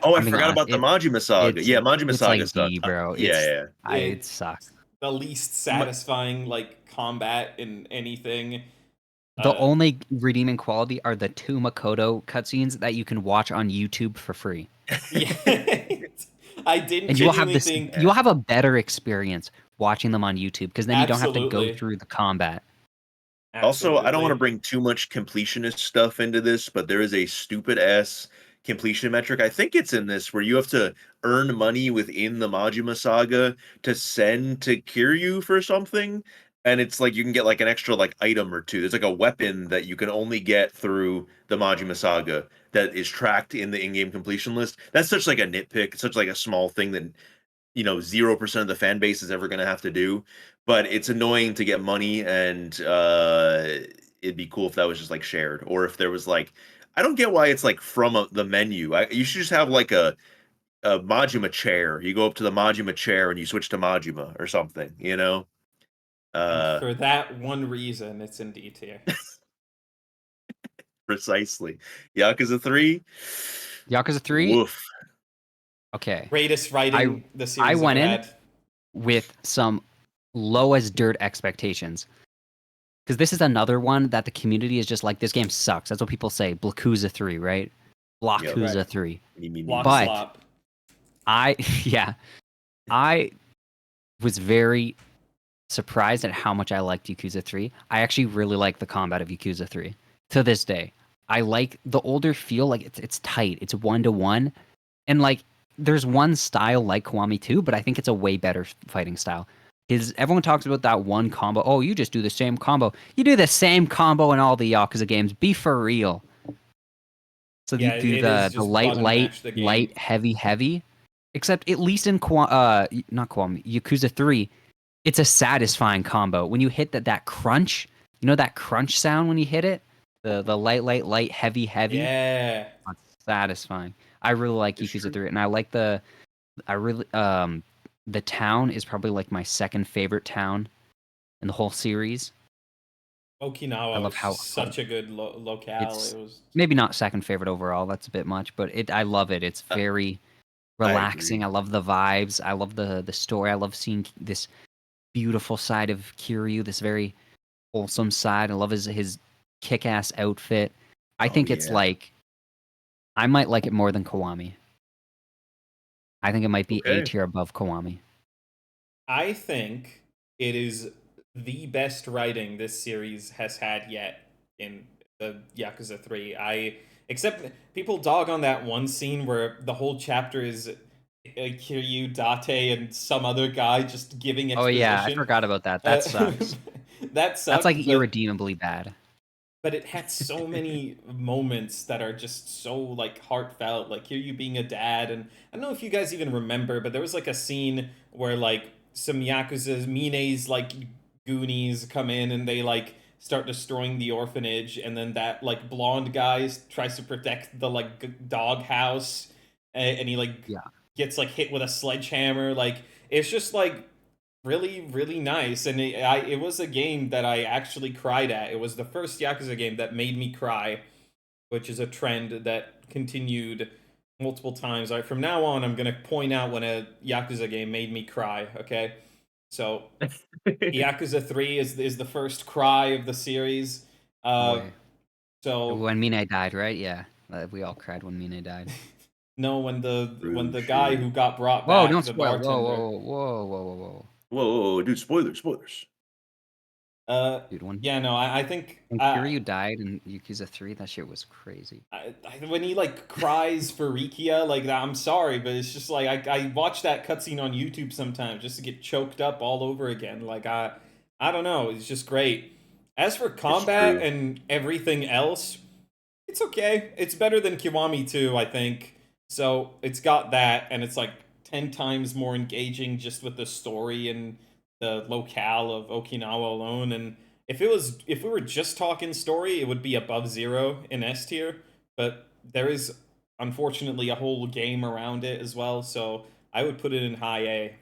S1: Oh, I
S3: I'm being
S1: forgot
S3: honest.
S1: about the Majima Saga.
S3: It's
S1: Yeah, Majima
S3: it's
S1: Saga
S3: like
S1: stuff.
S3: D, bro.
S1: Yeah, yeah.
S3: It
S2: It's
S3: sucks.
S2: the least
S1: Ma-
S2: satisfying like combat in anything.
S3: The
S2: Uh,
S3: only redeeming quality are the two Makoto cutscenes that you can watch on YouTube for free.
S2: yeah, I didn't
S3: And you will have
S2: genuinely
S3: this
S2: think
S3: you will have a better experience watching them on YouTube because then you don't have to go
S2: absolutely,
S3: through the combat.
S1: Also, I don't want to
S2: absolutely.
S1: bring too much completionist stuff into this, but there is a stupid ass completion metric. I think it's in this where you have to earn money within the Majima Saga to send to Kiryu for something. And it's like you can get like an extra like item or two. There's like a weapon that you can only get through the Majima Saga that is tracked in the in-game completion list. That's such like a nitpick, such like a small thing that 0% of the fan base is ever going to have to do, but it's annoying to get money, and it'd be cool if that was just like shared, or if there was like, I don't get why it's like from the menu. You should just have like a Majima chair. You go up to the Majima chair and you switch to Majima or something.
S2: And
S1: uh
S2: for that one reason, it's in D tier.
S1: Precisely. Yakuza 3.
S3: Yakuza 3,
S1: Woof.
S3: okay.
S2: Greatest
S3: I
S2: writing the
S3: I
S2: series ever
S3: went in
S2: had.
S3: with some low as dirt expectations. Because this is another one that the community is just like, this game sucks. That's what people say. Blakuza 3, right?
S1: Yep.
S3: Blakuza
S2: Right.
S3: 3.
S2: Block
S3: But
S2: slop.
S3: yeah, I was very surprised at how much I liked Yakuza 3. I actually really like the combat of Yakuza 3 to this day. I like the older feel, like it's tight. It's 1-to-1. And like there's one style like Kiwami 2, but I think it's a way better fighting style. Because everyone talks about that one combo. Oh, you just do the same combo. You do the same combo in all the Yakuza games. Be for real. So you
S2: Yeah,
S3: do
S2: it is
S3: the
S2: just
S3: light,
S2: button
S3: light,
S2: mash the game.
S3: light, heavy, heavy. Except at least in not Kiwami, Yakuza 3, it's a satisfying combo. When you hit that crunch, that crunch sound when you hit it? The light, light, light, heavy, heavy.
S2: Yeah.
S3: That's satisfying. I really like
S1: It's
S3: Yakuza
S1: true.
S3: 3, and I really the town is probably like my second favorite town in the whole series. I
S2: Okinawa
S3: love
S2: was
S3: how
S2: just such a good locale.
S3: it's
S2: It was
S3: maybe not second favorite overall. That's a bit much, but I love it. It's
S1: Uh,
S3: very
S1: I
S3: relaxing.
S1: agree.
S3: I love the vibes. I love the story. I love seeing this beautiful side of Kiryu, this very wholesome side. I love his kick-ass outfit. I
S1: Oh
S3: think it's
S1: yeah.
S3: like I might like it more than Kiwami. I think it might be A
S1: Okay.
S3: tier above Kiwami.
S2: I think it is the best writing this series has had yet in the Yakuza 3. Except people dog on that one scene where the whole chapter is Kiryu, Date, and some other guy just giving
S3: Oh yeah, I
S2: exposition.
S3: forgot about that.
S2: Uh,
S3: That sucks.
S2: that
S3: That's like
S2: sucked,
S3: irredeemably bad.
S2: but it had so many moments that are just so like heartfelt, like here you being a dad. And I don't know if you guys even remember, but there was like a scene where like some Yakuza's Mine's like goonies come in and they like start destroying the orphanage, and then that like blonde guy tries to protect the like dog house, and he like
S3: Yeah.
S2: gets like hit with a sledgehammer. Like it's just like really really nice, and it was a game that I actually cried at. It was the first Yakuza game that made me cry, which is a trend that continued multiple times. All right, from now on I'm going to point out when a Yakuza game made me cry, okay? So Yakuza 3 is the first cry of the series. uh
S3: Boy.
S2: so
S3: When Mine died, right? Yeah. We all cried when Mine died.
S2: no, when
S1: True,
S2: the guy
S1: true.
S2: who got brought
S3: Whoa,
S2: back,
S3: don't
S2: the
S3: spoil. Whoa,
S2: bartender.
S3: whoa, whoa, whoa, whoa, whoa.
S1: Whoa, whoa, whoa, dude! Spoilers, spoilers.
S2: uh
S3: Dude, when
S2: yeah, no, I think
S3: when Kiryu died in Yakuza 3, that shit was crazy.
S2: when he like cries for Rikia, like I'm sorry, but it's just like I watch that cutscene on YouTube sometimes just to get choked up all over again. Like I don't know, it's just great. As for
S1: It's
S2: combat
S1: true.
S2: and everything else, it's okay. It's better than Kiwami 2, I think. So it's got that, and it's like 10 times more engaging just with the story and the locale of Okinawa alone. And if we were just talking story, it would be above zero in S tier. But there is unfortunately a whole game around it as well, so I would put it in high A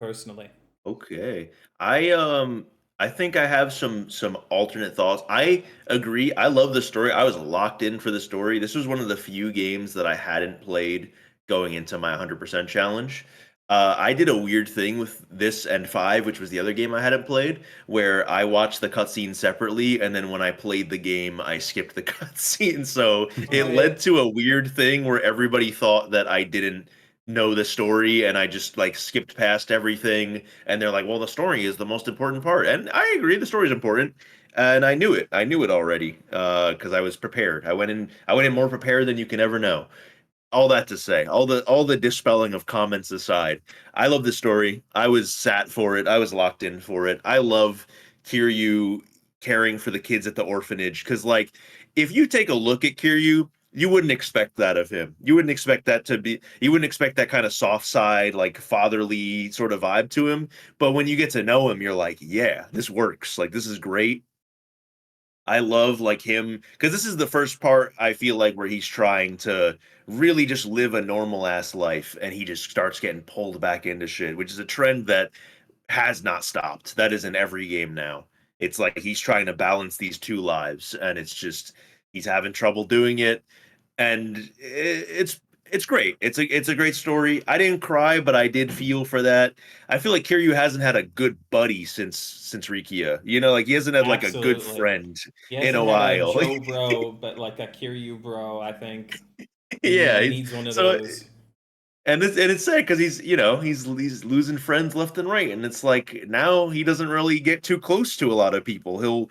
S2: personally.
S1: Okay. I think I have some alternate thoughts. I agree. I love the story. I was locked in for the story. This was one of the few games that I hadn't played going into my 100% challenge. I did a weird thing with this and 5, which was the other game I hadn't played, where I watched the cutscene separately, and then when I played the game, I skipped the cutscene. So it
S2: Oh yeah.
S1: led to a weird thing where everybody thought that I didn't know the story, and I just like skipped past everything. And they're like, "Well, the story is the most important part," and I agree, the story is important. And I knew it. I knew it already because I was prepared. I went in. I went in more prepared than you can ever know. All that to say, all the dispelling of comments aside, I love this story. I was sat for it. I was locked in for it. I love Kiryu caring for the kids at the orphanage because, like, if you take a look at Kiryu, you wouldn't expect that of him. You wouldn't expect that to be. You wouldn't expect that kind of soft side, like fatherly sort of vibe to him. But when you get to know him, you're like, yeah, this works. Like, this is great. I love like him because this is the first part I feel like where he's trying to really just live a normal ass life and he just starts getting pulled back into shit, which is a trend that has not stopped. That is in every game now. It's like he's trying to balance these two lives and it's just he's having trouble doing it and it's great. It's a great story. I didn't cry, but I did feel for that. I feel like Kiryu hasn't had a good buddy since Rikia. You know, like he hasn't had like a good
S2: Absolutely.
S1: friend
S2: He
S1: in a
S2: hasn't had a
S1: while.
S2: Joe bro, but like a Kiryu bro, I think.
S1: Yeah,
S2: He needs one of
S1: so
S2: those.
S1: and it's sad because he's losing friends left and right, and it's like now he doesn't really get too close to a lot of people. He'll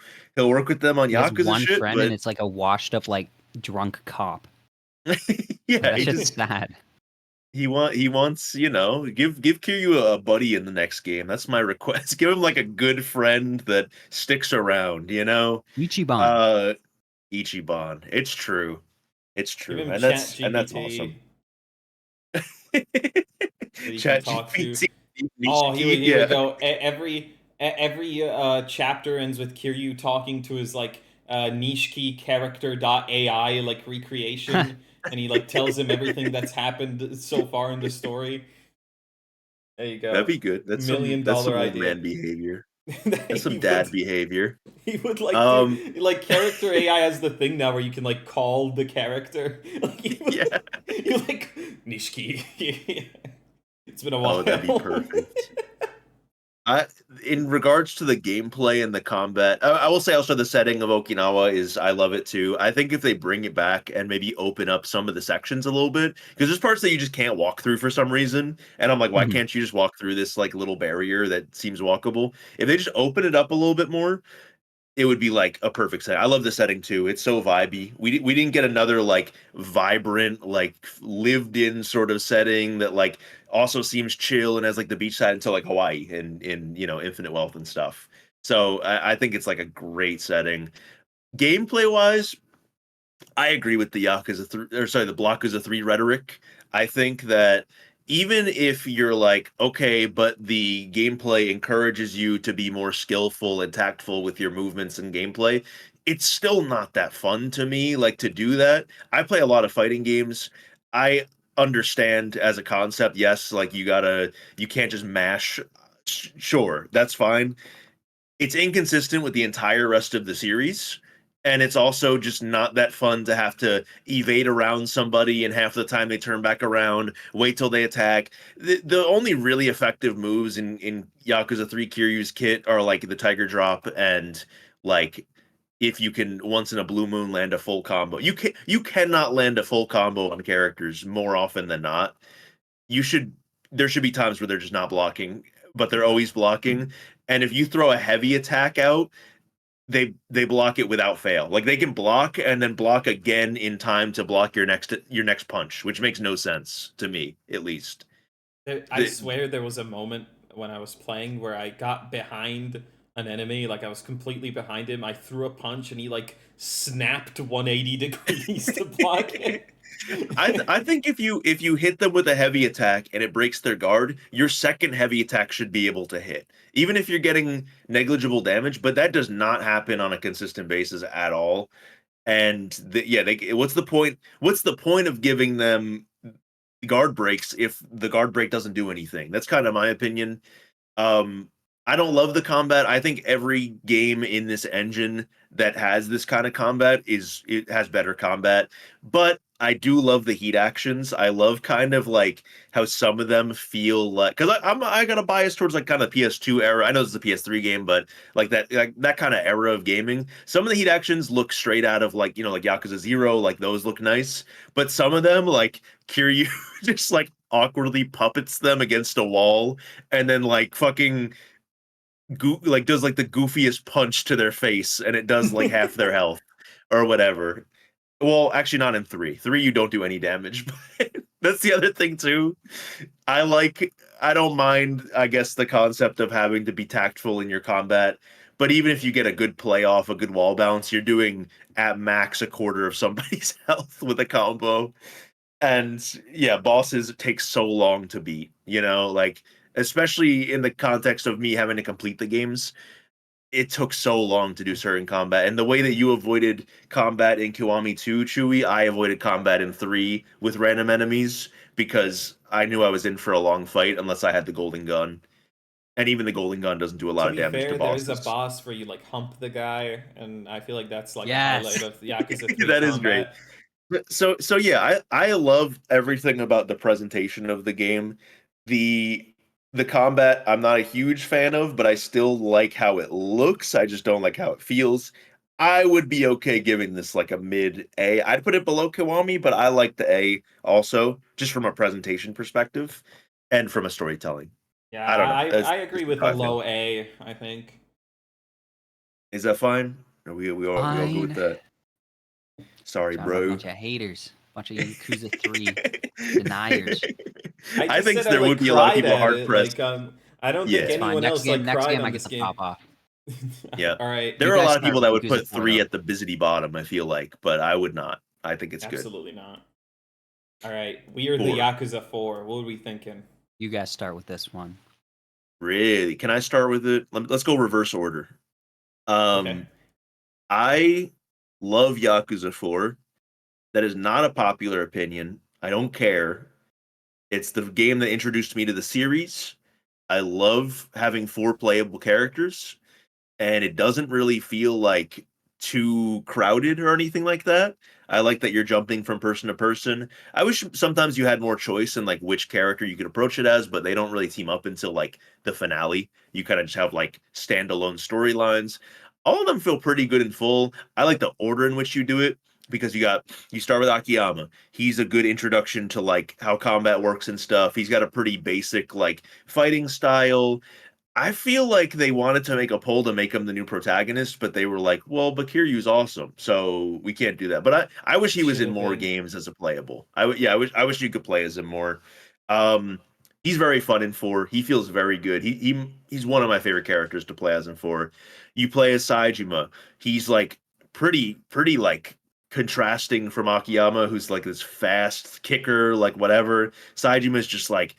S1: work with them on
S3: He has
S1: Yakuza
S3: one
S1: shit,
S3: friend, and
S1: but
S3: it's like a washed up, like drunk cop. Like,
S1: yeah,
S3: that shit's sad.
S1: he wants, give Kiryu a buddy in the next game. That's my request. Give him like a good friend that sticks around, you know?
S3: Ichiban.
S1: Uh Ichiban. It's true. It's
S2: Give
S1: true.
S2: him
S1: And
S2: Chat
S1: that's
S2: GPT
S1: awesome.
S2: that he can
S1: Chat
S2: talk to.
S1: GPT,
S2: Oh,
S1: Nishiki,
S2: he would
S1: yeah.
S2: go every chapter ends with Kiryu talking to his like Nishiki character AI like recreation, and he like tells him everything that's happened so far in the story. There you
S1: That'd
S2: go.
S1: be good.
S2: Million
S1: That's some
S2: dollar
S1: old
S2: idea.
S1: man behavior. That's some
S2: he
S1: dad
S2: would
S1: behavior.
S2: he would like do
S1: Um
S2: like character AI has the thing now where you can like call the character. Like
S1: yeah.
S2: you like Nishiki. It's been a
S1: Oh, that'd be
S2: while.
S1: perfect. I In regards to the gameplay and the combat, I will say also the setting of Okinawa is I love it too. I think if they bring it back and maybe open up some of the sections a little bit, because there's parts that you just can't walk through for some reason, and I'm like, why
S3: Mhm.
S1: can't you just walk through this like little barrier that seems walkable? If they just open it up a little bit more, it would be like a perfect set. I love the setting too. It's so vibey. We didn't get another like vibrant, like lived in sort of setting that like also seems chill and has like the beach side until like Hawaii and in Infinite Wealth and stuff. So I think it's like a great setting. Gameplay wise, I agree with the the Blockuza 3 rhetoric. I think that even if you're like, okay, but the gameplay encourages you to be more skillful and tactful with your movements and gameplay, it's still not that fun to me, like to do that. I play a lot of fighting games. I understand as a concept, yes, like you can't just mash. Sure, that's fine. It's inconsistent with the entire rest of the series, and it's also just not that fun to have to evade around somebody and half the time they turn back around, wait till they attack. The only really effective moves in Yakuza 3 Kiryu's kit are like the Tiger Drop and like if you can once in a blue moon land a full combo. You cannot land a full combo on characters more often than not. You should There should be times where they're just not blocking, but they're always blocking. And if you throw a heavy attack out, they block it without fail. Like they can block and then block again in time to block your next punch, which makes no sense to me, at least.
S2: I
S1: The,
S2: swear there was a moment when I was playing where I got behind an enemy, like I was completely behind him. I threw a punch and he like snapped 180 degrees to block it.
S1: I think if you hit them with a heavy attack and it breaks their guard, your second heavy attack should be able to hit, even if you're getting negligible damage. But that does not happen on a consistent basis at all. And yeah, what's the point? What's the point of giving them guard breaks if the guard break doesn't do anything? That's kind of my opinion. Um, I don't love the combat. I think every game in this engine that has this kind of combat it has better combat. But I do love the heat actions. I love kind of like how some of them feel like because I got a bias towards like kind of PS2 era. I know this is a PS3 game, but like that kind of era of gaming. Some of the heat actions look straight out of like like Yakuza 0, like those look nice. But some of them like Kiryu just like awkwardly puppets them against a wall and then like fucking like does like the goofiest punch to their face and it does like half their health or whatever. Well, actually, not in 3. 3, you don't do any damage, but that's the other thing too. I don't mind, I guess, the concept of having to be tactful in your combat. But even if you get a good play off, a good wall bounce, you're doing at max a quarter of somebody's health with a combo. And yeah, bosses take so long to beat, like especially in the context of me having to complete the games it took so long to do certain combat. And the way that you avoided combat in Kiwami 2, Chewy, I avoided combat in 3 with random enemies because I knew I was in for a long fight unless I had the golden gun. And even the golden gun doesn't do a lot
S2: To
S1: of
S2: be
S1: damage to
S2: fair, there is a
S1: bosses.
S2: boss where you like hump the guy, and I feel like that's like a highlight
S3: Yes.
S2: of the Yakuza 3
S1: That is great.
S2: combat.
S1: So yeah, I love everything about the presentation of the game. The the combat I'm not a huge fan of, but I still like how it looks. I just don't like how it feels. I would be okay giving this like a mid A. I'd put it below Kiwami, but I like the A also, just from a presentation perspective and from a storytelling.
S2: Yeah,
S1: I don't know. That's
S2: I agree
S1: just
S2: with
S1: how
S2: a
S1: I feel.
S2: low A, I think.
S1: Is that fine? Are we all good with
S3: Fine.
S1: that? Sorry,
S3: Sounds like a
S1: bro.
S3: bunch of haters, bunch of Yakuza 3 deniers.
S2: I
S1: I
S2: just
S1: think
S2: said I
S1: there
S2: like
S1: would be a lot of
S2: cried
S1: people
S2: at
S1: hard
S2: it.
S1: pressed.
S2: Like I don't think
S3: It's
S1: Yeah,
S3: fine.
S2: anyone else like
S3: Next
S2: cried
S3: game
S2: on
S3: I
S2: this
S3: get the
S2: game.
S3: pop off.
S1: yeah.
S2: All right,
S1: There
S3: You
S1: are a
S3: guys
S1: lot of
S3: start
S1: people
S3: with
S1: that would
S3: Yakuza
S1: put
S3: 4
S1: 3
S3: though.
S1: at the busy bottom, I feel like, but I would not. I think it's good.
S2: absolutely not. All right, we are the
S1: 4.
S2: Yakuza 4. What are we thinking?
S3: You guys start with this one.
S1: Really? Can I start with it? Let's go reverse order.
S2: Okay.
S1: Um, I love Yakuza 4. That is not a popular opinion. I don't care. It's the game that introduced me to the series. I love having 4 playable characters. And it doesn't really feel like too crowded or anything like that. I like that you're jumping from person to person. I wish sometimes you had more choice in like which character you could approach it as, but they don't really team up until like the finale. You kind of just have like standalone storylines. All of them feel pretty good and full. I like the order in which you do it because you start with Akiyama. He's a good introduction to like how combat works and stuff. He's got a pretty basic like fighting style. I feel like they wanted to make a poll to make him the new protagonist, but they were like, "Well, Bakiryu's awesome, so we can't do that." But I wish he was
S2: Should
S1: in
S2: have
S1: more
S2: been.
S1: games as a playable. Yeah, I wish you could play as him more. Um, he's very fun in 4. He feels very good. He's one of my favorite characters to play as in 4. You play as Saejima. He's like pretty like contrasting from Akiyama, who's like this fast kicker, like whatever. Saejima's just like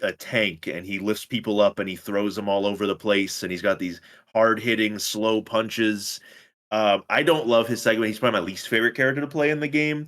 S1: a tank and he lifts people up and he throws them all over the place and he's got these hard hitting slow punches. I don't love his segment. He's probably my least favorite character to play in the game.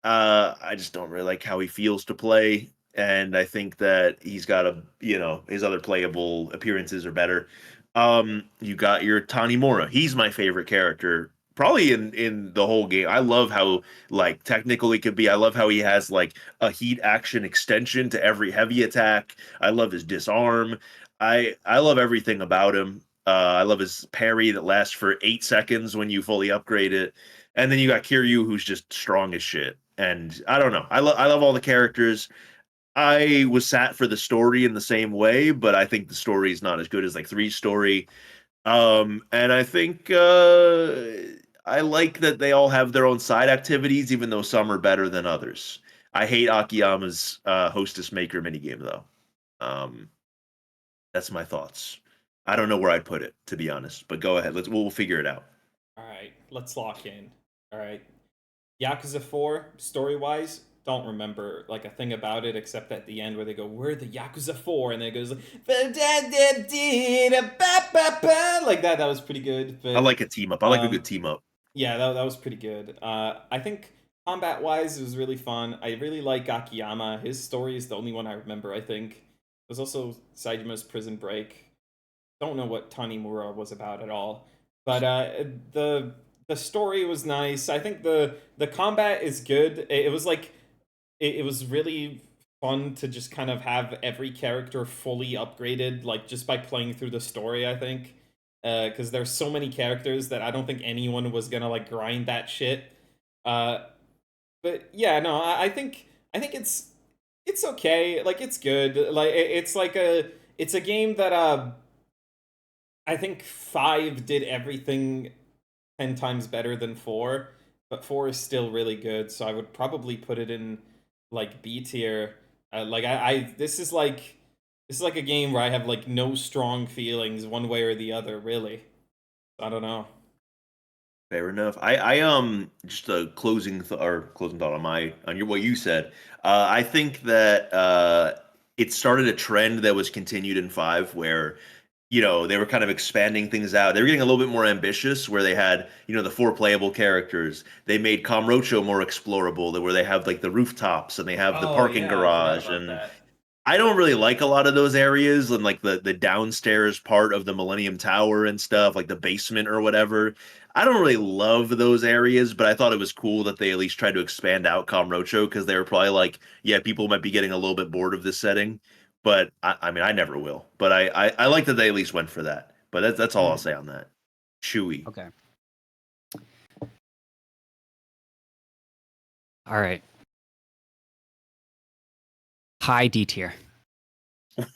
S1: I just don't really like how he feels to play, and I think that he's got his other playable appearances are better. You got your Tanimura. He's my favorite character, probably in the whole game. I love how like technical he could be. I love how he has like a heat action extension to every heavy attack. I love his disarm. I love everything about him. I love his parry that lasts for 8 seconds when you fully upgrade it. And then you got Kiryu, who's just strong as shit. And I don't know. I love all the characters. I was sat for the story in the same way, but I think the story is not as good as like Three's story. And I think I like that they all have their own side activities, even though some are better than others. I hate Akiyama's Hostess Maker minigame though. Um, that's my thoughts. I don't know where I'd put it, to be honest. But go ahead. We'll figure it out.
S2: All right, let's lock in. All right, Yakuza 4, story wise, don't remember like a thing about it except at the end where they go, "We're the Yakuza 4," and then it goes like, like that. That was pretty good.
S1: I
S2: But
S1: like a team up. I like a good team up.
S2: yeah, that was pretty good. I think combat wise, it was really fun. I really like Akiyama. His story is the only one I remember, I think. There's also Saijima's Prison Break. Don't know what Tanimura was about at all. But the the story was nice. I think the combat is good. It was like it was really fun to just kind of have every character fully upgraded, like just by playing through the story. I think because there's so many characters that I don't think anyone was gonna like grind that shit. Uh, but yeah, no, I think it's okay. Like it's good. Like it's like it's a game that I think 5 did everything 10 times better than 4, but 4 is still really good, so I would probably put it in like B tier. Like I this is like a game where I have like no strong feelings one way or the other, really. I don't know.
S1: Fair enough. Just a closing thought on what you said. I think that it started a trend that was continued in 5, where they were kind of expanding things out. They were getting a little bit more ambitious, where they had the 4 playable characters. They made Kamuro more explorable, where they have like the rooftops and they have the
S2: Oh
S1: parking
S2: yeah, I forgot
S1: garage,
S2: about
S1: and
S2: that.
S1: I don't really like a lot of those areas, and like the downstairs part of the Millennium Tower and stuff, like the basement or whatever. I don't really love those areas, but I thought it was cool that they at least tried to expand out Kamurocho, because they were probably like, yeah, people might be getting a little bit bored of this setting. But I mean, I never will. But I like that they at least went for that. But that's all I'll
S2: Hmm.
S1: say on that. Chewy.
S3: Okay. All right. High D tier.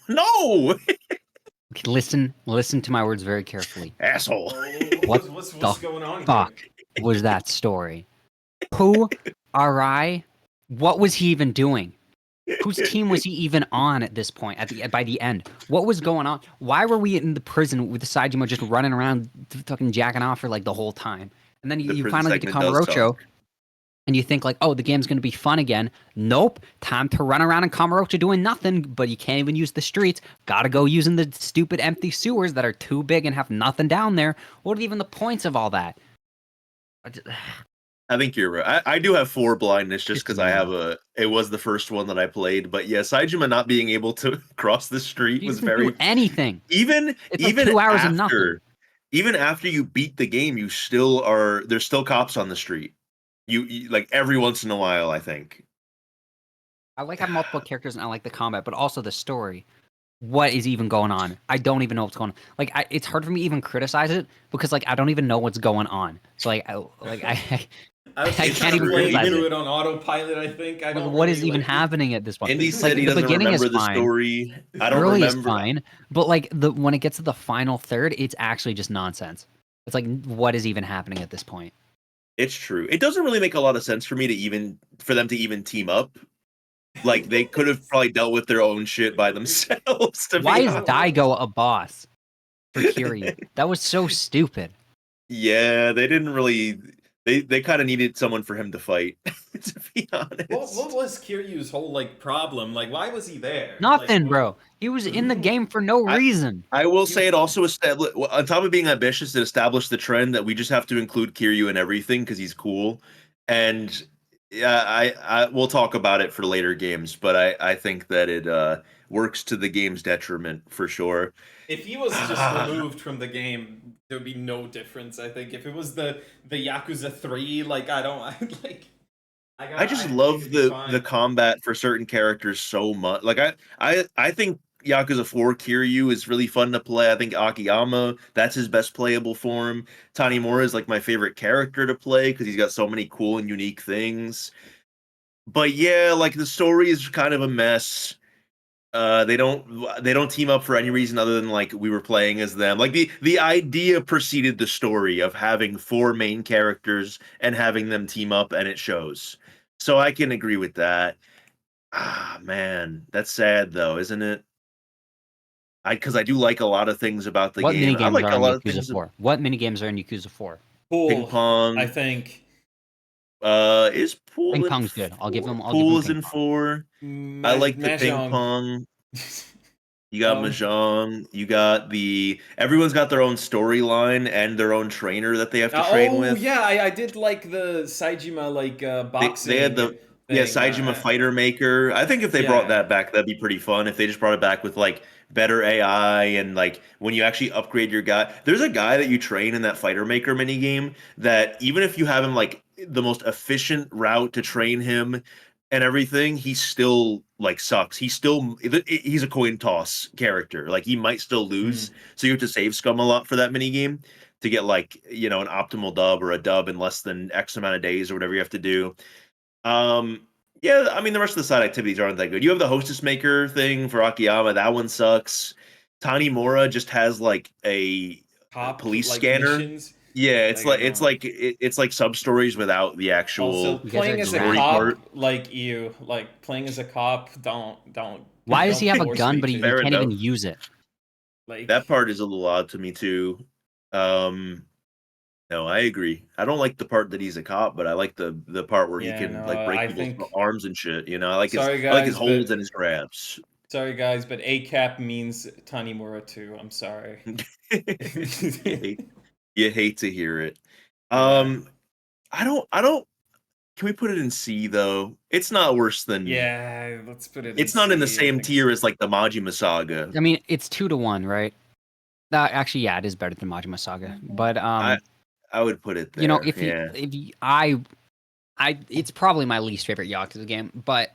S1: No,
S3: Okay, listen to my words very carefully.
S1: asshole.
S3: What
S2: What's
S3: the
S2: going on here?
S3: fuck was that story? Who, Arai, what was he even doing? Whose team was he even on at this point? By the end, what was going on? Why were we in the prison with the Saijima just running around, fucking jacking off for like the whole time? And then
S1: The
S3: you
S1: prison
S3: finally get to
S1: segment does
S3: Kamurocho,
S1: talk.
S3: and you think like, oh, the game's gonna be fun again. Nope, time to run around in Kamurocho doing nothing, but you can't even use the streets. Gotta go using the stupid empty sewers that are too big and have nothing down there. What are even the points of all that?
S1: I think you're right. I do have 4 blindness just
S3: Pisses
S1: because I
S3: me
S1: have
S3: off.
S1: it was the first one that I played. But yeah, Saijima not being able to cross the street
S3: He
S1: was
S3: doesn't do
S1: very
S3: anything.
S1: even
S3: It's like
S1: even
S3: 2 hours of nothing.
S1: after even after you beat the game, you still are there's still cops on the street. You like every once in a while, I think.
S3: I like having multiple characters and I like the combat, but also the story. What is even going on? I don't even know what's going on. Like, it's hard for me to even criticize it because, like, I don't even know what's going on. So,
S2: I was
S3: I
S2: just
S1: It's
S2: kind
S3: can't
S2: of
S3: even
S1: true.
S2: playing
S3: criticize
S2: through
S3: it.
S2: it on autopilot. I think I
S3: Like,
S2: don't
S3: what
S2: really
S3: is even
S2: like.
S3: happening at this point?
S1: Indy
S3: Like,
S1: said he
S3: the
S1: doesn't
S3: beginning is
S1: remember the
S3: fine.
S1: story. I don't
S3: Early is
S1: remember.
S3: fine, but like when it gets to the final third, it's actually just nonsense. It's like, what is even happening at this point?
S1: It's true. It doesn't really make a lot of sense for them to even team up. Like they could have probably dealt with their own shit by themselves, to
S3: Why
S1: be
S3: is
S1: honest.
S3: Daigo a boss for Kiryu? That was so stupid.
S1: Yeah, they didn't really. They kind of needed someone for him to fight, to be
S2: What
S1: honest.
S2: was Kiryu's whole like problem? Like, why was he there? Like,
S3: Nothing, bro. He was in the game for no
S1: I
S3: reason.
S1: I will
S2: he
S1: say
S2: was.
S1: it also established, on top of being ambitious, it established the trend that we just have to include Kiryu in everything because he's cool. And yeah, I we'll talk about it for later games, but I think that it works to the game's detriment for sure.
S2: If he was just removed from the game, there would be no difference. I think if it was the Yakuza 3, like I don't I, like
S1: I just
S2: I think
S1: love
S2: it'd be
S1: the
S2: fine.
S1: combat for certain characters so much. Like I think Yakuza 4 Kiryu is really fun to play. I think Akiyama, that's his best playable form. Tanimura is like my favorite character to play because he's got so many cool and unique things. But yeah, like the story is kind of a mess. They don't team up for any reason other than like we were playing as them. Like the idea preceded the story of having 4 main characters and having them team up, and it shows. So I can agree with that. Ah, man, that's sad though, isn't it? Because I do like a lot of things about the
S3: What
S1: game. I
S3: minigames
S1: like
S3: are
S1: a
S3: in
S1: lot of
S3: Yakuza
S1: things.
S3: 4? What minigames are in Yakuza 4?
S1: Ping
S2: Pool, I
S1: pong.
S2: think.
S1: Is pool
S3: Ping
S1: in
S3: pong's good.
S1: four?
S3: I'll give
S1: Pool
S3: him
S1: is
S3: ping
S1: in
S3: pong.
S1: 4. I like the ping
S2: Mahjong.
S1: pong. You got
S2: um,
S1: Mahjong. You got everyone's got their own storyline and their own trainer that they have to train
S2: oh
S1: with.
S2: yeah, I did like the Saijima like
S1: They had
S2: boxing
S1: yeah,
S2: thing.
S1: Saijima Fighter Maker. I think if they brought
S2: Yeah,
S1: that back, that'd be pretty fun. If they just brought it back with like better AI, and like when you actually upgrade your guy, there's a guy that you train in that Fighter Maker mini game that even if you have him like the most efficient route to train him and everything, he still like sucks. He's a coin toss character. Like he might still lose, so you have to save scum a lot for that mini game to get like an optimal dub or a dub in less than X amount of days or whatever you have to do. Yeah, I mean the rest of the side activities aren't that good. You have the hostess maker thing for Akiyama. That one sucks. Tanimura just has like a
S2: Cop
S1: police
S2: like
S1: scanner.
S2: missions.
S1: Yeah,
S2: Annoying.
S1: it's like sub stories without the
S2: Also,
S1: actual
S3: You guys are
S2: playing as a
S1: story
S3: dragging
S2: cop,
S3: it.
S1: part.
S2: like you, like playing as a cop, don't
S3: Why does he
S2: don't
S3: have a
S2: force
S3: gun,
S2: me
S3: but he
S2: to.
S1: Fair
S3: can't even
S1: enough.
S3: use it?
S1: That
S2: Like,
S1: part is a little odd to me too. Um, no, I agree. I don't like the part that he's a cop, but I like the part where he
S2: yeah,
S1: can
S2: no,
S1: like break
S2: I
S1: people's
S2: think.
S1: arms and shit.
S2: Sorry,
S1: I like his
S2: guys,
S1: holds
S2: but
S1: and his grabs.
S2: ACAP means Tanimura too. I'm sorry.
S1: You hate you hate to hear it.
S2: Yeah.
S1: Um, I don't. Can we put it in C though? It's not worse than.
S2: Yeah, let's put it in
S1: It's not in the
S2: C. I
S1: same
S2: think it's
S1: tier as like the Majima Saga.
S3: I mean, it's 2-1, right? Actually, yeah, it is better than Majima Saga. But
S1: I I would put it there.
S3: if you
S1: Yeah.
S3: if you, it's probably my least favorite Yakuza game. But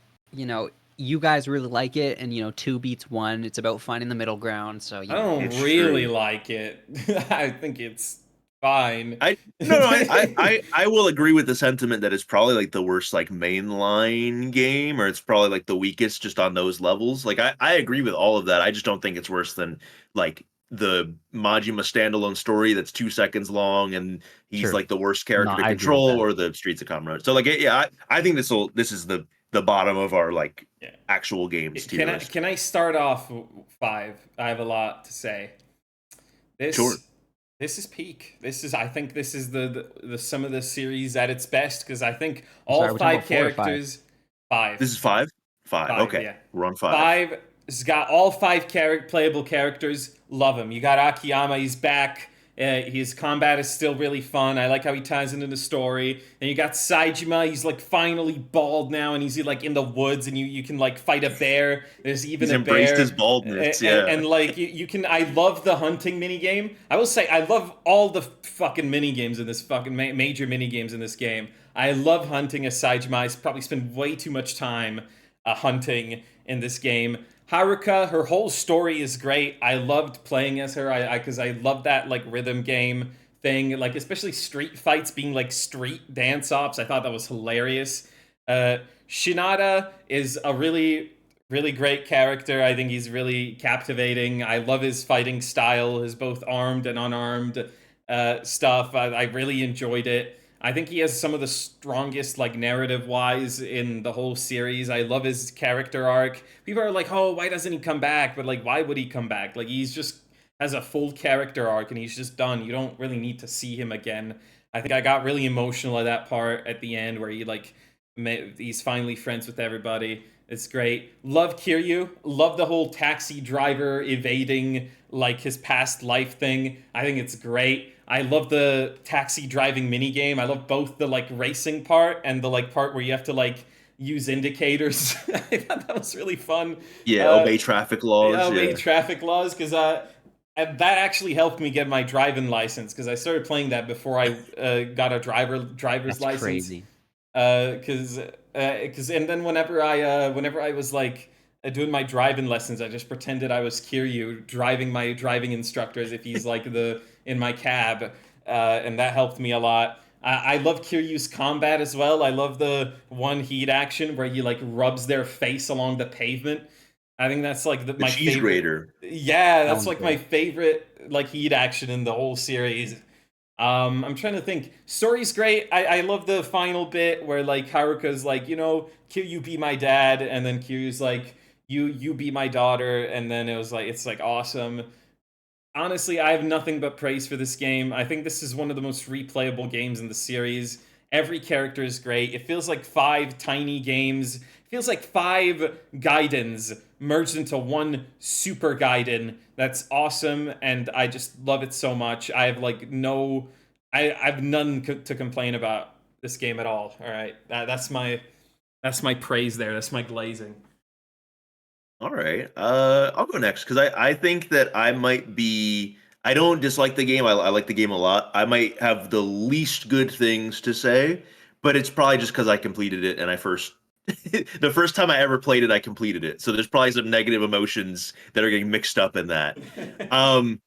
S3: you guys really like it, and two beats one. It's about finding the middle ground. So
S2: I don't
S1: It's
S2: really
S1: true.
S2: like it. I think it's fine.
S1: I no no I will agree with the sentiment that it's probably like the worst like mainline game, or it's probably like the weakest just on those levels. Like I agree with all of that. I just don't think it's worse than like the Majima standalone story that's 2 seconds long and he's
S3: sure,
S1: like the worst
S3: no,
S1: character to
S3: I agree with
S1: control,
S3: that.
S1: or the Streets of Kamuro. So like yeah, I think this is the bottom of our like
S2: Yeah.
S1: actual games tier
S2: Can I
S1: list.
S2: can I start off five? I have a lot to say.
S1: Sure.
S2: This this is peak. This is I think this is the some of the series at its best because I think
S3: I'm
S2: all
S3: sorry, we're talking
S2: five
S3: about 4 or 5.
S2: characters five.
S1: This is five? Five.
S2: Five,
S1: Okay.
S2: yeah.
S1: We're on five.
S2: Five has got all five playable characters. Love him. You got Akiyama. He's back. His combat is still really fun. I like how he ties into the story. Then you got Saejima. He's like finally bald now, and he's like in the woods, and you can like fight a bear. There's even
S1: He's
S2: a
S1: embraced his
S2: bear,
S1: baldness, yeah.
S2: and like you can. I love the hunting mini game. I will say I love all the fucking mini games in this fucking major mini games in this game. I love hunting as Saejima. I probably spend way too much time hunting in this game. Haruka, her whole story is great. I loved playing as her. Because I love that like rhythm game thing, like especially street fights being like street dance offs. I thought that was hilarious. Shinada is a really great character. I think he's really captivating. I love his fighting style, his both armed and unarmed stuff. I really enjoyed it. I think he has some of the strongest, like narrative wise, in the whole series. I love his character arc. People are like, "Oh, why doesn't he come back?" But like, why would he come back? Like, he's just has a full character arc, and he's just done. You don't really need to see him again. I think I got really emotional at that part at the end where he like he's finally friends with everybody. It's great. Love Kiryu. Love the whole taxi driver evading like his past life thing. I think it's great. I love the taxi driving mini game. I love both the like racing part and the like part where you have to like use indicators. I thought that was really fun.
S1: Yeah,
S2: Uh,
S1: obey traffic laws,
S2: obey
S1: yeah.
S2: traffic laws because and that actually helped me get my driving license because I started playing that before I got a driver's
S3: That's
S2: license
S3: crazy.
S2: Because and then whenever I was like doing my driving lessons, I just pretended I was Kiryu driving my driving instructor as if he's like the in my cab, and that helped me a lot. I love Kiryu's combat as well. I love the one heat action where he like rubs their face along the pavement. I think that's like
S1: The
S2: my
S1: cheese
S2: favorite.
S1: grater.
S2: Yeah,
S3: That
S2: that's
S3: one's
S2: like my
S3: great.
S2: favorite like heat action in the whole series. I'm trying to think. Story's great. I love the final bit where like Haruka's like, Kiryu be my dad, and then Kiryu's like, you be my daughter, and then it's like awesome. Honestly, I have nothing but praise for this game. I think this is one of the most replayable games in the series. Every character is great. It feels like five tiny games. It feels like five Gaidens merged into one super Gaiden. That's awesome, and I just love it so much. I have like no, I have none to complain about this game at all. All right, that's my praise there. That's my glazing.
S1: All right. I'll go next because I think that I might be. I don't dislike the game. I like the game a lot. I might have the least good things to say, but it's probably just because I completed it and I first. The first time I ever played it, I completed it. So there's probably some negative emotions that are getting mixed up in that. Um,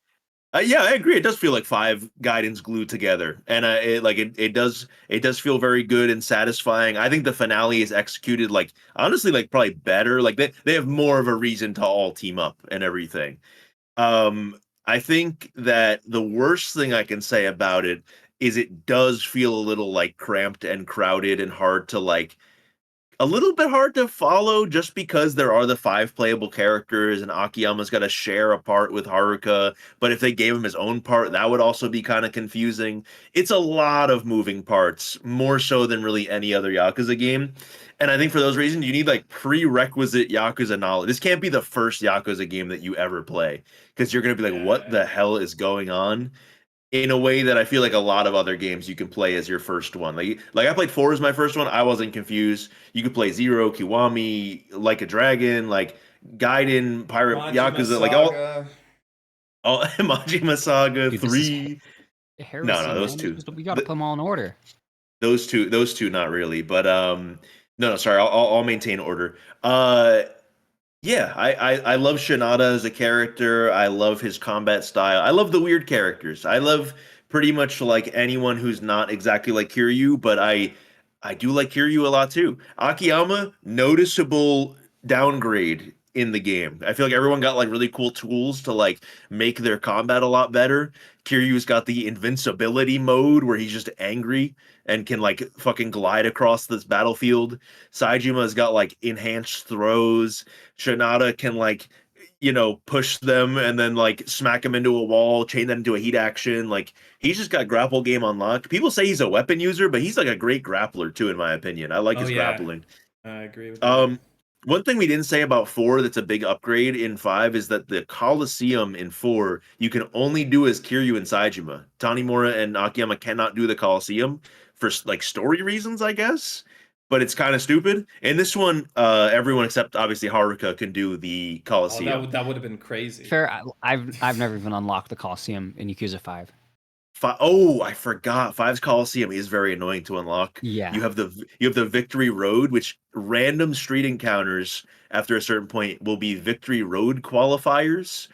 S1: yeah, I agree. It does feel like five Gaidens glued together, and it does feel very good and satisfying. I think the finale is executed like honestly like probably better. Like they have more of a reason to all team up and everything. I think that the worst thing I can say about it is it does feel a little like cramped and crowded and hard to like a little bit hard to follow just because there are the five playable characters and Akiyama's got to share a part with Haruka. But if they gave him his own part, that would also be kind of confusing. It's a lot of moving parts, more so than really any other Yakuza game. And I think for those reasons, you need like prerequisite Yakuza knowledge. This can't be the first Yakuza game that you ever play because you're going to be like, what the
S2: Yeah.
S1: hell is going on? In a way that I feel like a lot of other games you can play as your first one. Like I played 4 as my first one. I wasn't confused. You could play Zero, Kiwami, Like a Dragon, like Gaiden, Pirate
S2: Majima
S1: Yakuza, like all
S2: Saga.
S1: all Majima Saga
S3: Dude, this is
S1: 3. No,
S3: heresy,
S1: those
S3: man.
S1: two.
S3: We got to
S1: Th-
S3: put them all in order.
S1: those two not really, but no, sorry. I'll maintain order. Yeah, I love Shinada as a character. I love his combat style. I love the weird characters. I love pretty much like anyone who's not exactly like Kiryu, but I do like Kiryu a lot too. Akiyama, noticeable downgrade in the game. I feel like everyone got like really cool tools to like make their combat a lot better. Kiryu's got the invincibility mode where he's just angry and can like fucking glide across this battlefield. Saijima's got like enhanced throws. Shinada can like push them and then like smack them into a wall, chain that into a heat action. Like he's just got grapple game unlocked. People say he's a weapon user, but he's like a great grappler too, in my opinion. I like
S2: Oh
S1: his
S2: yeah,
S1: grappling.
S2: I agree with that.
S1: Um, One thing we didn't say about 4 that's a big upgrade in 5 is that the Coliseum in 4 you can only do as Kiryu and Saejima. Tanimura and Akiyama cannot do the Coliseum for like story reasons, I guess. But it's kind of stupid. In this one, everyone except obviously Haruka can do the
S2: Oh, that
S1: Coliseum.
S2: would have been crazy.
S3: Fair. I've never even unlocked the Coliseum in Yakuza 5.
S1: Oh, I forgot. Five's Coliseum is very annoying to unlock.
S3: Yeah.
S1: You have the Victory Road, which random street encounters after a certain point will be Victory Road qualifiers.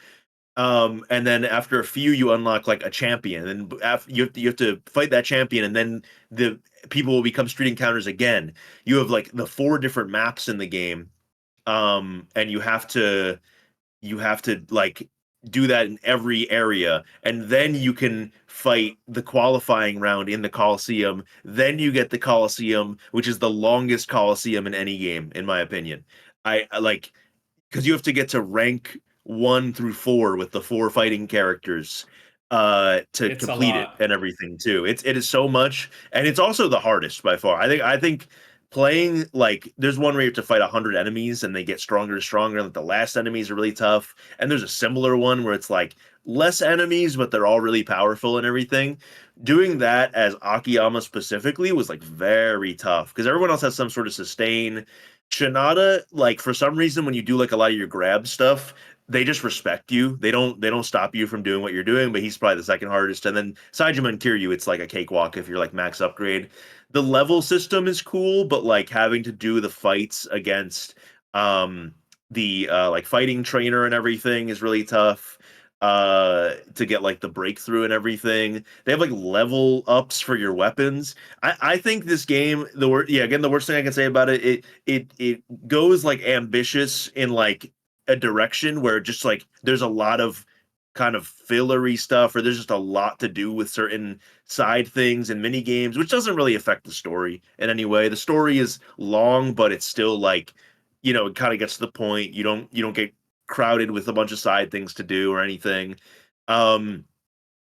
S1: And then after a few, you unlock like a champion, and after you have to fight that champion, and then the people will become street encounters again. You have like the 4 different maps in the game, and you have to like do that in every area, and then you can fight the qualifying round in the Coliseum. Then you get the Coliseum, which is the longest Coliseum in any game, in my opinion. I like because you have to get to rank 1 through 4 with the 4 fighting characters to
S2: It's a
S1: complete it
S2: lot.
S1: and everything too. It is so much, and it's also the hardest by far. I think playing like there's one where you have to fight 100 enemies and they get stronger and stronger, like the last enemies are really tough, and there's a similar one where it's like less enemies but they're all really powerful and everything. Doing that as Akiyama specifically was like very tough because everyone else has some sort of sustain. Shinada, like for some reason, when you do like a lot of your grab stuff, they just respect you. They don't stop you from doing what you're doing. But he's probably the second hardest. And then Saejima and Kiryu, it's like a cakewalk if you're like max upgrade. The level system is cool, but like having to do the fights against um the like fighting trainer and everything is really tough to get like the breakthrough and everything. They have like level ups for your weapons. I think this game, the worst thing I can say about it goes like ambitious in like a direction where just like there's a lot of kind of fillery stuff, or there's just a lot to do with certain side things and mini games, which doesn't really affect the story in any way. The story is long, but it's still like, it kind of gets to the point. You don't get crowded with a bunch of side things to do or anything. Um,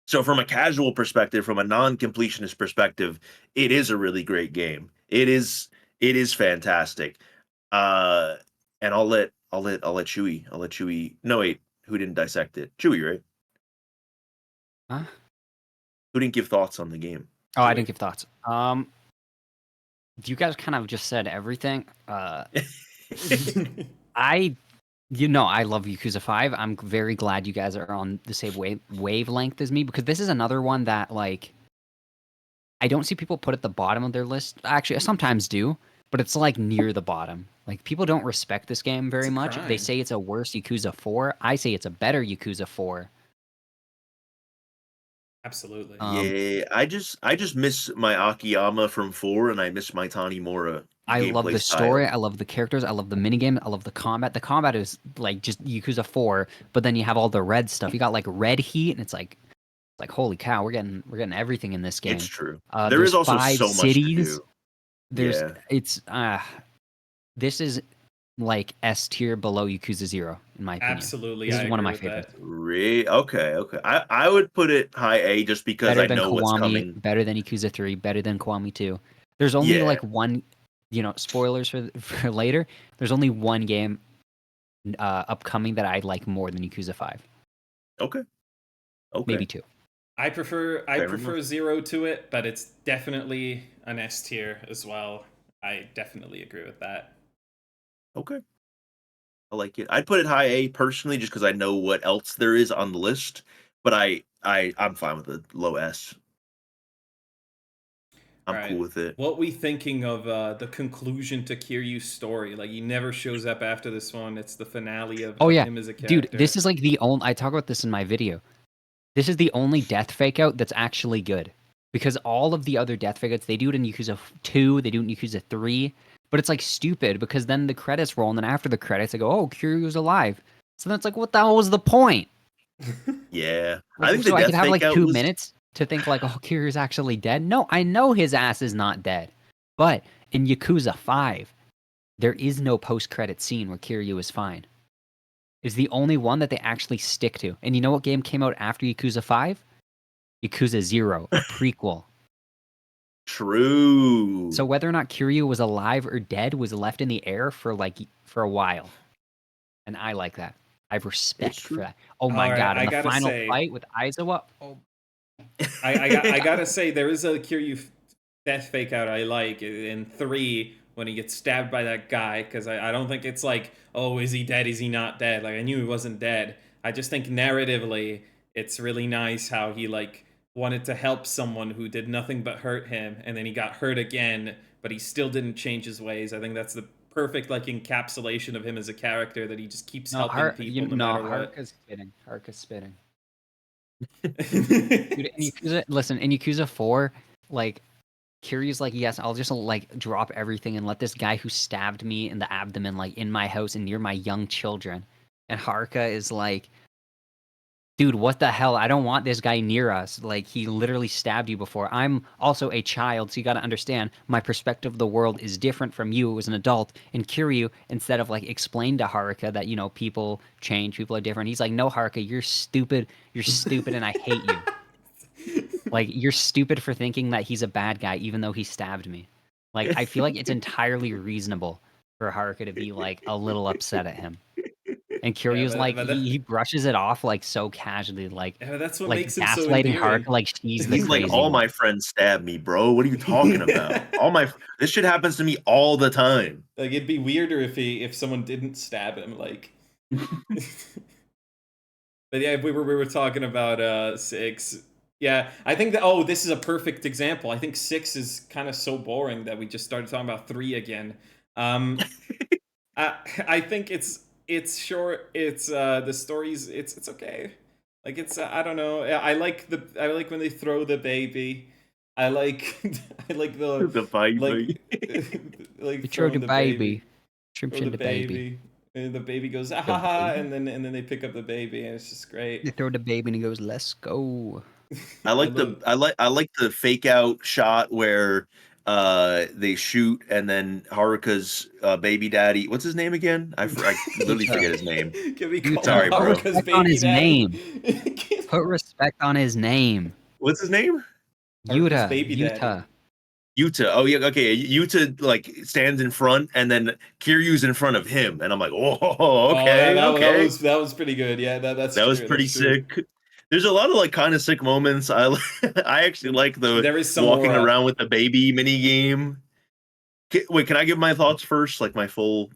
S1: so from a casual perspective, from a non-completionist perspective, it is a really great game. It is fantastic. Uh and I'll let Chewy. No, wait, who didn't dissect it? Chewy, right?
S3: Huh?
S1: Who didn't give thoughts on the game?
S3: Oh, I didn't
S2: Chewy.
S3: give thoughts. You guys kind of just said everything. I You know, I love Yakuza 5. I'm very glad you guys are on the same wavelength as me because this is another one that like I don't see people put at the bottom of their list. Actually, I sometimes do, but it's like near the bottom. Like people don't respect this game
S2: It's
S3: very
S2: a
S3: much. They
S2: crime.
S3: say it's a worse Yakuza 4. I say it's a better Yakuza 4.
S2: Absolutely.
S1: Yeah, I just miss my Akiyama from 4, and I miss my Tanimura
S3: I love
S1: gameplay
S3: the story.
S1: style.
S3: I love the characters. I love the minigame. I love the combat. The combat is like just Yakuza 4, but then you have all the red stuff. You got like red heat, and it's like holy cow, we're getting everything in this
S1: It's
S3: game.
S1: true. There
S3: There's
S1: is also
S3: 5
S1: so much to
S3: cities.
S1: do.
S3: There's
S1: Yeah.
S3: it's this is like S tier below Yakuza 0 in my opinion.
S2: Absolutely,
S3: This
S2: I
S3: is one of
S2: agree
S3: my
S2: with
S3: favorites.
S2: that.
S1: Okay, okay. I would put it high A just because
S3: Better
S1: I
S3: than
S1: know what's
S3: Kiwami,
S1: coming.
S3: better than Yakuza 3, better than Kiwami 2. There's only
S1: Yeah.
S3: like one, spoilers for later. There's only one game upcoming that I like more than Yakuza 5.
S1: Okay. Okay.
S3: Maybe 2.
S2: I
S1: Fair enough.
S2: prefer 0 to it, but it's definitely an S tier as well. I definitely agree with that.
S1: Okay. I like it. I'd put it high A personally just because I know what else there is on the list, but I'm fine with the low S.
S2: All
S1: I'm
S2: right.
S1: cool with it.
S2: What we thinking of the conclusion to Kiryu's story? Like he never shows up after this one. It's the finale
S3: Oh
S2: of
S3: yeah.
S2: him as a
S3: Dude,
S2: character.
S3: this is like the only I talk about this in my video. This is the only death fake out that's actually good. Because all of the other death fake outs, they do it in Yakuza 2, they do it in Yakuza 3, but it's like stupid because then the credits roll and then after the credits they go, "Oh, Kiryu's alive." So then it's like, what the hell was the point?
S1: Yeah. I
S3: Like
S1: think the
S3: so I could
S1: death
S3: have
S1: fake
S3: like
S1: out
S3: 2
S1: was
S3: minutes to think like, "Oh, Kiryu's actually dead." No, I know his ass is not dead. But in Yakuza 5, there is no post-credit scene where Kiryu is fine. It's the only one that they actually stick to. And you know what game came out after Yakuza 5? Yakuza 0, a prequel.
S1: true.
S3: So whether or not Kiryu was alive or dead was left in the air for a while. And I like that. I have
S1: It's
S3: respect for
S1: true.
S3: that. Oh my
S2: All right,
S3: god,
S2: I
S3: and the
S2: gotta
S3: final
S2: say,
S3: fight with Aizawa. Oh,
S2: I gotta say, there is a Kiryu death fake out I like in 3 when he gets stabbed by that guy because I don't think it's like, oh, is he dead? Is he not dead? Like I knew he wasn't dead. I just think narratively it's really nice how he like wanted to help someone who did nothing but hurt him and then he got hurt again, but he still didn't change his ways. I think that's the perfect like encapsulation of him as a character that he just keeps
S3: no,
S2: helping people no matter what.
S3: Haruka's spitting. Haruka's spitting. Dude, in
S2: It's-
S3: Yakuza, listen, in Yakuza 4, like Kiryu's like, yes, I'll just like drop everything and let this guy who stabbed me in the abdomen, like in my house and near my young children. And Haruka is like, dude, what the hell? I don't want this guy near us. Like, he literally stabbed you before. I'm also a child, so you gotta understand, my perspective of the world is different from you as an adult. And Kiryu, instead of like explain to Haruka that, people change, people are different, he's like, no, Haruka, you're stupid, and I hate you. Like, you're stupid for thinking that he's a bad guy, even though he stabbed me. Like, I feel like it's entirely reasonable for Haruka to be like a little upset at him. And
S2: yeah,
S3: Kiryu's like
S2: but
S3: he brushes it off like so casually, like
S2: yeah, that's what
S3: like
S2: makes him so
S3: gaslighting
S2: endearing.
S3: Haruka like she's the
S1: He's like,
S3: crazy
S1: all
S3: one.
S1: my friends stab me, bro. What are you talking about? This shit happens to me all the time.
S2: Like it'd be weirder if someone didn't stab him, like. But yeah, we were talking about 6. Yeah, I think that this is a perfect example. I think 6 is kind of so boring that we just started talking about 3 again. Um, I think it's short. It's the stories. It's okay. Like it's I don't know. I like when they throw the baby. I like I like the
S1: The fight,
S2: like
S3: We
S2: like
S3: throw the
S2: throwing the baby
S3: baby. Shrimps
S2: or
S3: in
S2: the
S3: the baby.
S2: baby. And the baby goes ah
S3: The
S2: ha ha,
S3: baby.
S2: and then they pick up the baby, and it's just
S3: They
S2: great.
S3: throw the baby and he goes, "Let's go."
S2: I love.
S1: I like the fake out shot where they shoot and then Haruka's baby daddy. What's his name again? I literally
S3: Yuta.
S1: forget his name.
S2: Can we call him
S1: Sorry,
S3: Yuta. Put
S1: bro.
S2: Haruka's
S3: respect on
S2: baby
S3: his
S2: daddy?
S3: name. Put respect on his name.
S1: What's his name?
S2: Haruka's
S3: Yuta.
S2: baby daddy.
S3: Yuta.
S1: Yuta. Oh yeah, okay. Yuta like stands in front and then Kiryu's in front of him, and I'm like, oh,
S2: Oh,
S1: okay, okay.
S2: that was pretty good. Yeah, that's
S1: That was
S2: true.
S1: pretty
S2: That's true.
S1: sick. There's a lot of like kind of sick moments. I actually like the
S2: There is some
S1: walking
S2: aura.
S1: around with the baby mini game. Wait, can I give my thoughts first? Like my full.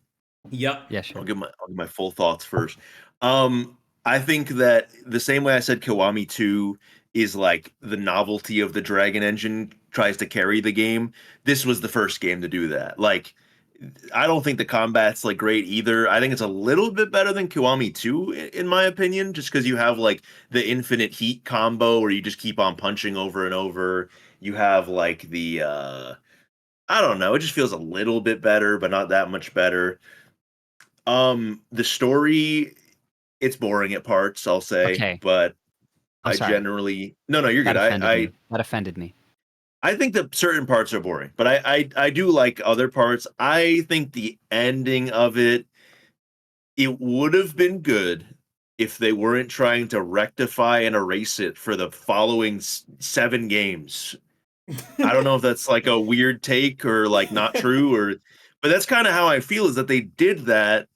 S2: Yep.
S3: Yeah, sure.
S1: I'll give my full thoughts first. I think that the same way I said Kiwami 2 is like the novelty of the Dragon engine tries to carry the game. This was the first game to do that. Like, I don't think the combat's like great either. I think it's a little bit better than Kiwami 2 in my opinion, just because you have like the infinite heat combo where you just keep on punching over and over. You have like the I don't know, it just feels a little bit better, but not that much better. The story, it's boring at parts, I'll say,
S3: Okay,
S1: but
S3: I'm
S1: I
S3: sorry.
S1: generally no, no, you're
S3: That
S1: good.
S3: offended me. That offended me.
S1: I think that certain parts are boring, but I do like other parts. I think the ending of it would have been good if they weren't trying to rectify and erase it for the following 7 games. I don't know if that's like a weird take or like not true or but that's kind of how I feel is that they did that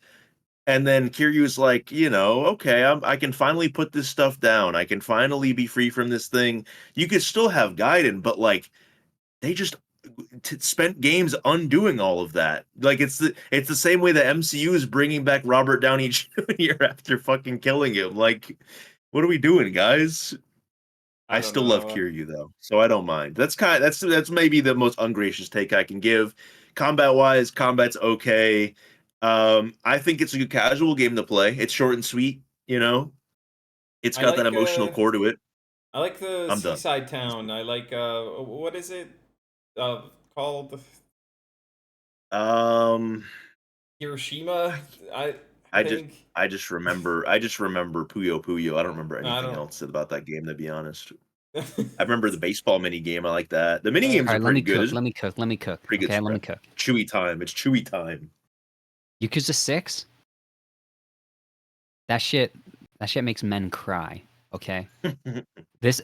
S1: and then Kiryu's like, okay, I can finally put this stuff down. I can finally be free from this thing. You could still have Gaiden, but like they just spent games undoing all of that. Like it's the same way the MCU is bringing back Robert Downey Jr. after fucking killing him. Like, what are we doing, guys?
S2: I
S1: I
S2: don't
S1: still love
S2: know.
S1: Kiryu though, so I don't mind. That's maybe the most ungracious take I can give. Combat wise, combat's okay. I think it's a good casual game to play. It's short and sweet, It's
S2: I
S1: got that
S2: like
S1: emotional core to it.
S2: I like the
S1: I'm done.
S2: seaside town. I like what is it uh called?
S1: Um,
S2: Hiroshima. I
S1: I just
S2: think.
S1: I just remember Puyo Puyo. I don't remember
S2: I
S1: anything
S2: don't.
S1: else about that game, to be honest. I remember the baseball mini game. I like that. The mini
S2: uh,
S1: games
S3: All
S1: are
S3: right, let
S1: pretty
S3: me
S1: good.
S3: cook.
S1: It's
S3: Let me cook. Let me cook.
S1: pretty good
S3: Okay, let me
S1: strat.
S3: cook.
S1: Chewy time. It's chewy time.
S3: Yakuza 6. That shit. That shit makes men cry. Okay. This.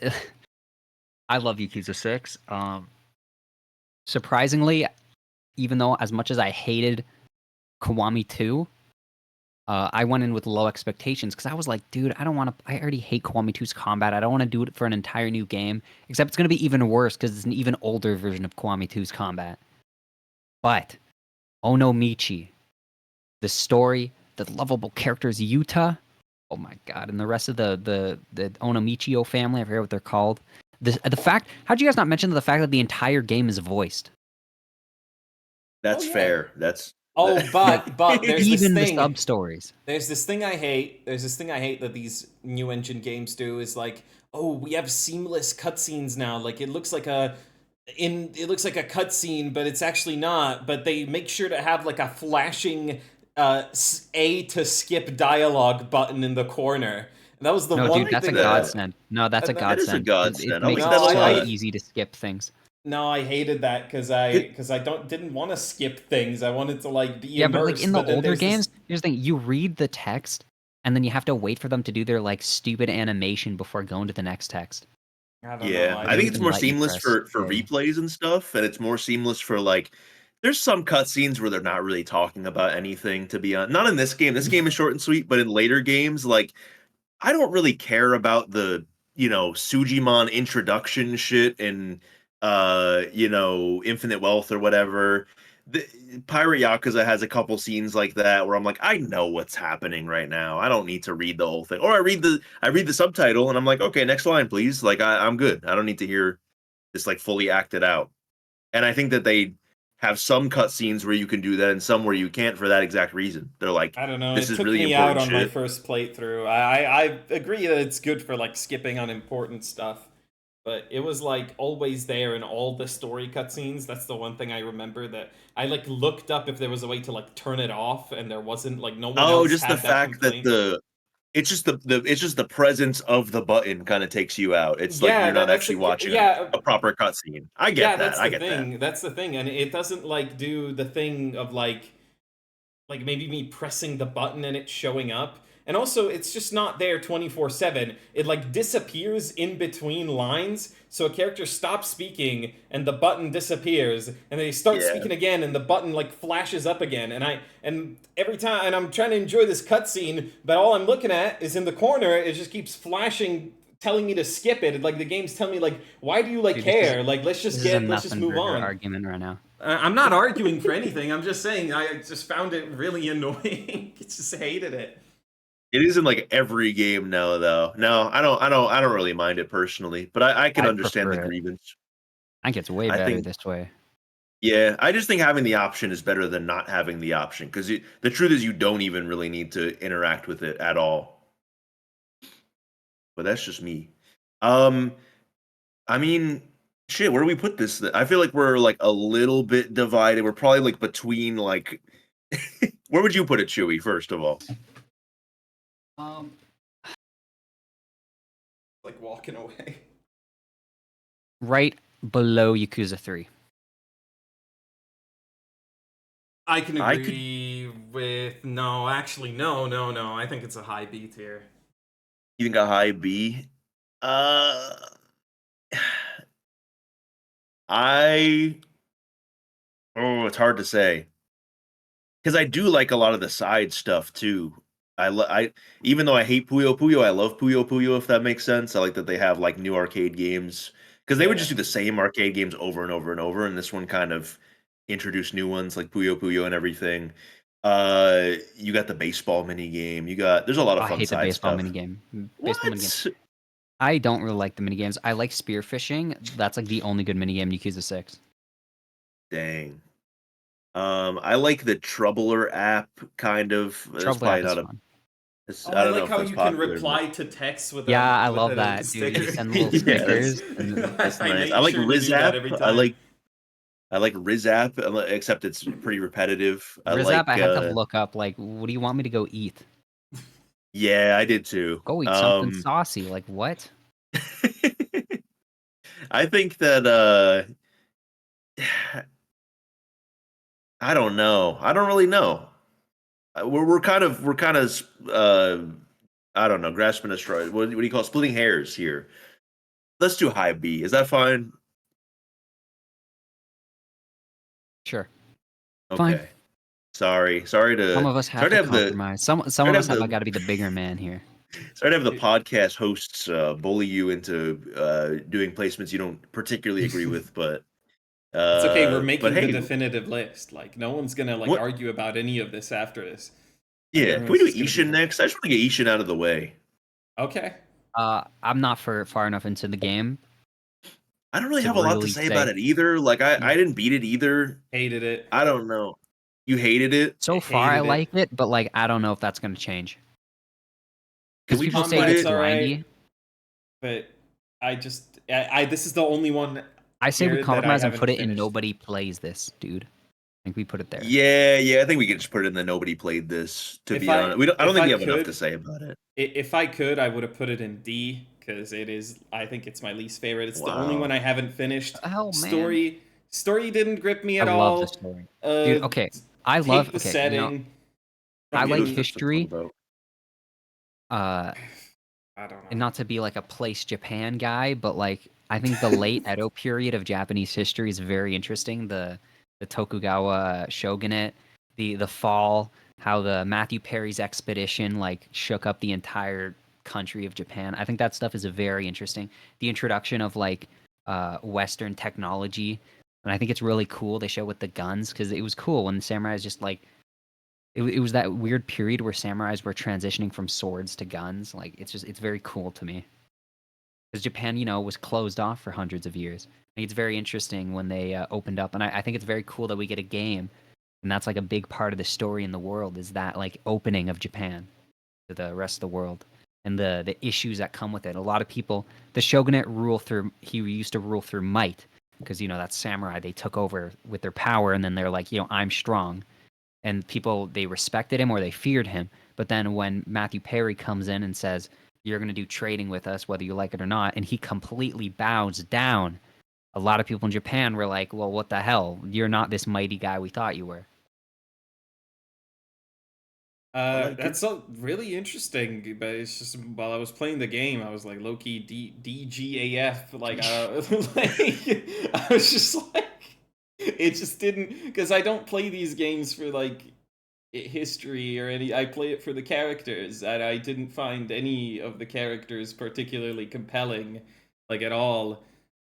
S3: I love Yakuza 6. Surprisingly, even though as much as I hated Kiwami 2, I went in with low expectations because I was like, dude, I don't want to. I already hate Kiwami 2's combat. I don't want to do it for an entire new game. Except it's going to be even worse because it's an even older version of Kiwami 2's combat. But Onomichi, the story, the lovable characters Yuta, oh my god, and the rest of the Onomichio family, I forget what they're called. The fact, how'd you guys not mention the fact that the entire game is voiced?
S2: oh
S1: That's
S2: yeah.
S1: fair. That's
S2: Oh,
S3: Like
S2: but there's this
S3: even the
S2: thing.
S3: sub stories.
S2: There's this thing I hate. There's this thing I hate that these new engine games do is like, oh, we have seamless cutscenes now. Like it looks like a cutscene, but it's actually not. But they make sure to have like a flashing A to skip dialogue button in the corner. And that was the
S3: No,
S2: one
S3: dude, that's a
S2: thing
S3: godsend. No, that's a
S1: that is a
S3: godsend. It
S1: godsend. I
S3: makes
S1: like
S3: it
S1: that a
S2: no,
S3: so
S1: lot.
S3: easy to skip things.
S2: no, I hated that
S1: It,
S2: because I didn't want to skip things. I wanted to like be
S3: Yeah, but like in
S2: immersed.
S3: the
S2: But then
S3: older
S2: there's this.
S3: games, here's the thing: you read the text, and then you have to wait for them to do their like stupid animation before going to the next text.
S2: I don't know.
S1: yeah,
S2: I
S1: I
S3: They don't
S1: think it's
S2: didn't.
S3: even
S1: more
S3: let you
S1: seamless
S3: press
S1: for
S3: A.
S1: replays and stuff, and it's more seamless for like. There's some cutscenes where they're not really talking about anything. To be honest, not in this game. This game is short and sweet, but in later games, like I don't really care about the, Sujimon introduction shit and Infinite Wealth or whatever. The Pirate Yakuza has a couple scenes like that where I'm like, I know what's happening right now. I don't need to read the whole thing. Or I read the subtitle and I'm like, okay, next line, please. Like I'm good. I don't need to hear this like fully acted out. And I think that they have some cutscenes where you can do that and some where you can't for that exact reason. They're like,
S2: I don't know.
S1: this
S2: It
S1: is
S2: took
S1: really
S2: me out
S1: important
S2: on my
S1: shit.
S2: first playthrough. I agree that it's good for like skipping on important stuff, but it was like always there in all the story cutscenes. That's the one thing I remember that I like looked up if there was a way to like turn it off, and there wasn't. Like no one
S1: Oh,
S2: else
S1: just the
S2: had that
S1: fact that
S2: complaint.
S1: it's just the presence of the button kind of takes you out. It's like
S2: Yeah,
S1: you're not
S2: that's
S1: actually
S2: the
S1: watching
S2: yeah.
S1: a proper cutscene. I get
S2: Yeah,
S1: that.
S2: that's
S1: I
S2: the
S1: get that.
S2: thing. That's the thing, and it doesn't like do the thing of like maybe me pressing the button and it showing up. And also, it's just not there 24/7. It like disappears in between lines. So a character stops speaking and the button disappears, and they start
S1: Yeah.
S2: speaking again and the button like flashes up again. And every time and I'm trying to enjoy this cutscene, but all I'm looking at is in the corner, it just keeps flashing telling me to skip it. Like the game's telling me like, why do you like
S3: Dude,
S2: care? Like let's just
S3: this is a
S2: let's just
S3: nothing
S2: move
S3: burger
S2: on.
S3: argument right now.
S2: I'm not arguing for anything. I'm just saying I just found it really annoying. I just hated it.
S1: It is in like every game now, though. No, I don't really mind it personally, but I can
S3: I
S1: understand the
S3: prefer it.
S1: grievance.
S3: I think it's way
S1: I
S3: better
S1: think,
S3: this way.
S1: yeah, I just think having the option is better than not having the option because the truth is you don't even really need to interact with it at all. But that's just me. Um, I mean, shit, where do we put this? I feel like we're like a little bit divided. We're probably like between like, where would you put it, Chewy? First of all,
S3: Um,
S2: Like walking away.
S3: right below Yakuza 3.
S2: I can
S1: I could.
S2: agree with no. Actually, no. I think it's a high B tier.
S1: You think a high B? Uh, I. Oh, it's hard to say because I do like a lot of the side stuff too. I even though I hate Puyo Puyo, I love Puyo Puyo. If that makes sense, I like that they have like new arcade games because they would
S2: Yeah.
S1: just do the same arcade games over and over and over, and this one kind of introduced new ones like Puyo Puyo and everything. You got the baseball mini game. There's a lot of
S3: I
S1: fun
S3: hate the
S1: side
S3: baseball
S1: stuff.
S3: minigame. Baseball minigame.
S1: What?
S3: I don't really like the minigames. I like spearfishing. That's like the only good minigame in Yakuza 6.
S1: Dang. I like the Troubler app kind of. That's
S3: Trouble app
S1: probably
S3: is
S1: not a.
S3: fun.
S2: Oh,
S1: I
S2: I
S1: don't know
S2: like
S1: if
S2: how
S1: that's
S2: you can
S1: popular, but
S2: reply to text with
S3: Yeah, I
S2: with
S3: love
S2: a
S3: that, dude. You
S2: sticker.
S3: send little
S1: yeah,
S3: stickers. And
S1: that's
S2: I
S1: nice. I
S2: made
S1: like
S2: sure to do that
S1: Rizap.
S2: every time.
S1: I like Rizap, except it's pretty repetitive. I
S3: Rizap, I
S1: like
S3: had to look up, like, what do you want me to go eat?
S1: yeah, I did too.
S3: Go eat something saucy. Like, what?
S1: I think that I don't know. I don't really know. We're kind of I don't know, grasping a straw. What do you call it? Splitting hairs here. Let's do high B. Is that fine?
S3: Sure. Fine.
S1: Okay. Sorry
S3: Some
S1: to
S3: of us have
S1: sorry to
S3: to
S1: have the
S3: compromise. Some
S1: sorry
S3: of
S1: to
S3: us
S1: have
S3: have
S1: the
S3: got to be the bigger man here.
S1: sorry to have the podcast hosts bully you into doing placements you don't particularly agree with,
S2: It's okay. We're
S1: but
S2: making the
S1: hey,
S2: definitive list. Like, no one's gonna like
S1: what?
S2: argue about any of this after this. Like,
S1: Yeah, can we
S2: everyone's
S1: do
S2: just gonna be
S1: Ishin
S2: happy.
S1: next? I just want to get Ishin out of the way.
S2: Okay.
S3: I'm not far enough into the game
S1: I don't really
S3: to
S1: have a lot to
S3: really
S1: say about
S3: say.
S1: it either. Like I didn't beat it either.
S2: Hated it.
S1: I don't know. You hated it?
S3: So far, I
S2: Hated it.
S3: like it, but like, I don't know if that's going to change.
S1: Can
S3: Because
S1: we
S3: people
S1: just
S3: say
S1: put
S3: it's
S2: Combat's
S1: it?
S2: alright,
S3: grindy.
S2: but I this is the only one
S3: I say we
S2: here that I
S3: compromise and
S2: haven't
S3: put it in
S2: finished.
S3: nobody plays this, dude. I think we put it there.
S1: Yeah. I think we can just put it in the nobody played this. To
S2: If
S1: be
S2: I
S1: honest, we don't. I don't
S2: if
S1: think
S2: I
S1: we have enough to
S2: could
S1: say about it.
S2: if I could, I would have put it in D because it is. I think it's my least favorite. It's the only one
S1: Wow.
S2: I haven't finished.
S3: Oh man,
S2: Story didn't grip me
S3: I
S2: at
S3: love the
S2: all.
S3: story, dude.
S2: Uh,
S3: Okay, I love.
S2: hate the
S3: Okay, you know,
S2: setting.
S3: I
S1: Yeah,
S3: like
S1: who's this to talk
S3: history.
S1: about?
S3: Uh,
S2: I don't
S3: and
S2: know.
S3: not to be like a place Japan guy, but like I think the late Edo period of Japanese history is very interesting. The Tokugawa shogunate, the fall, how the Matthew Perry's expedition like shook up the entire country of Japan. I think that stuff is very interesting. The introduction of like Western technology, and I think it's really cool. They show with the guns because it was cool when the samurais just like it was that weird period where samurais were transitioning from swords to guns. Like it's very cool to me because Japan, was closed off for hundreds of years. I think it's very interesting when they opened up, and I think it's very cool that we get a game, and that's like a big part of the story in the world is that like opening of Japan to the rest of the world and the issues that come with it. A lot of people, the shogunate he used to rule through might because that's samurai. They took over with their power, and then they're like, I'm strong, and people they respected him or they feared him. But then when Matthew Perry comes in and says, "You're going to do trading with us, whether you like it or not," and he completely bows down, a lot of people in Japan were like, "Well, what the hell? You're not this mighty guy we thought you were."
S1: I like it.
S2: That's really interesting, but it's just while I was playing the game, I was like low key DGAF, like like I was just like it just didn't because I don't play these games for like history or any. I play it for the characters, and I didn't find any of the characters particularly compelling, like at all.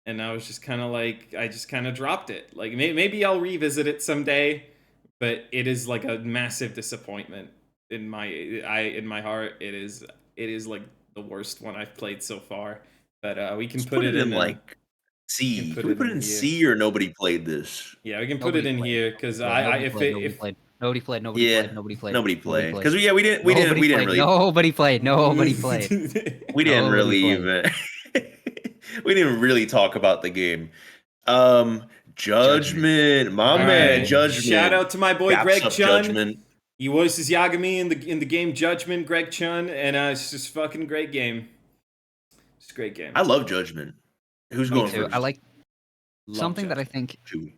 S2: and I was just kind of like, I just kind of dropped it. Like maybe I'll revisit it someday, but it is like a massive disappointment in my heart. It is like the worst one I've played so far. But we can
S1: Let's
S2: put
S1: put
S2: it
S1: it in
S2: in.
S1: like
S2: We can
S1: C.
S2: put
S1: Can we
S2: it
S1: put it
S2: in
S1: in
S2: here.
S1: C or nobody played this?
S2: Yeah, we can put it
S3: Nobody
S2: in
S3: played.
S2: here because
S3: Yeah,
S2: I
S3: nobody
S2: if
S3: played.
S2: it
S3: Nobody
S2: if
S3: played. Nobody played. Nobody
S1: Yeah,
S3: played. Nobody played.
S1: nobody
S3: Nobody
S1: played
S3: played.
S1: because we didn't
S3: Nobody
S1: we didn't
S3: played.
S1: really
S3: Nobody played. Nobody played.
S1: we didn't
S3: Nobody
S1: really
S3: played.
S1: even we didn't really talk about the game.
S3: Judgment.
S1: Judgment, my
S2: All
S1: man,
S2: right.
S3: Judgment.
S2: Shout
S1: Judgment.
S2: out to my boy
S1: Gaps
S2: Greg
S1: up
S2: Chun.
S1: Judgment.
S2: He voices Yagami in the game Judgment, Greg Chun, and it's just fucking great game. It's a great game.
S1: I love Judgment. Who's
S3: Me
S1: going
S3: too. I
S1: first?
S3: like
S2: Love
S3: something that I
S2: Judgment.
S3: think
S1: Chewy.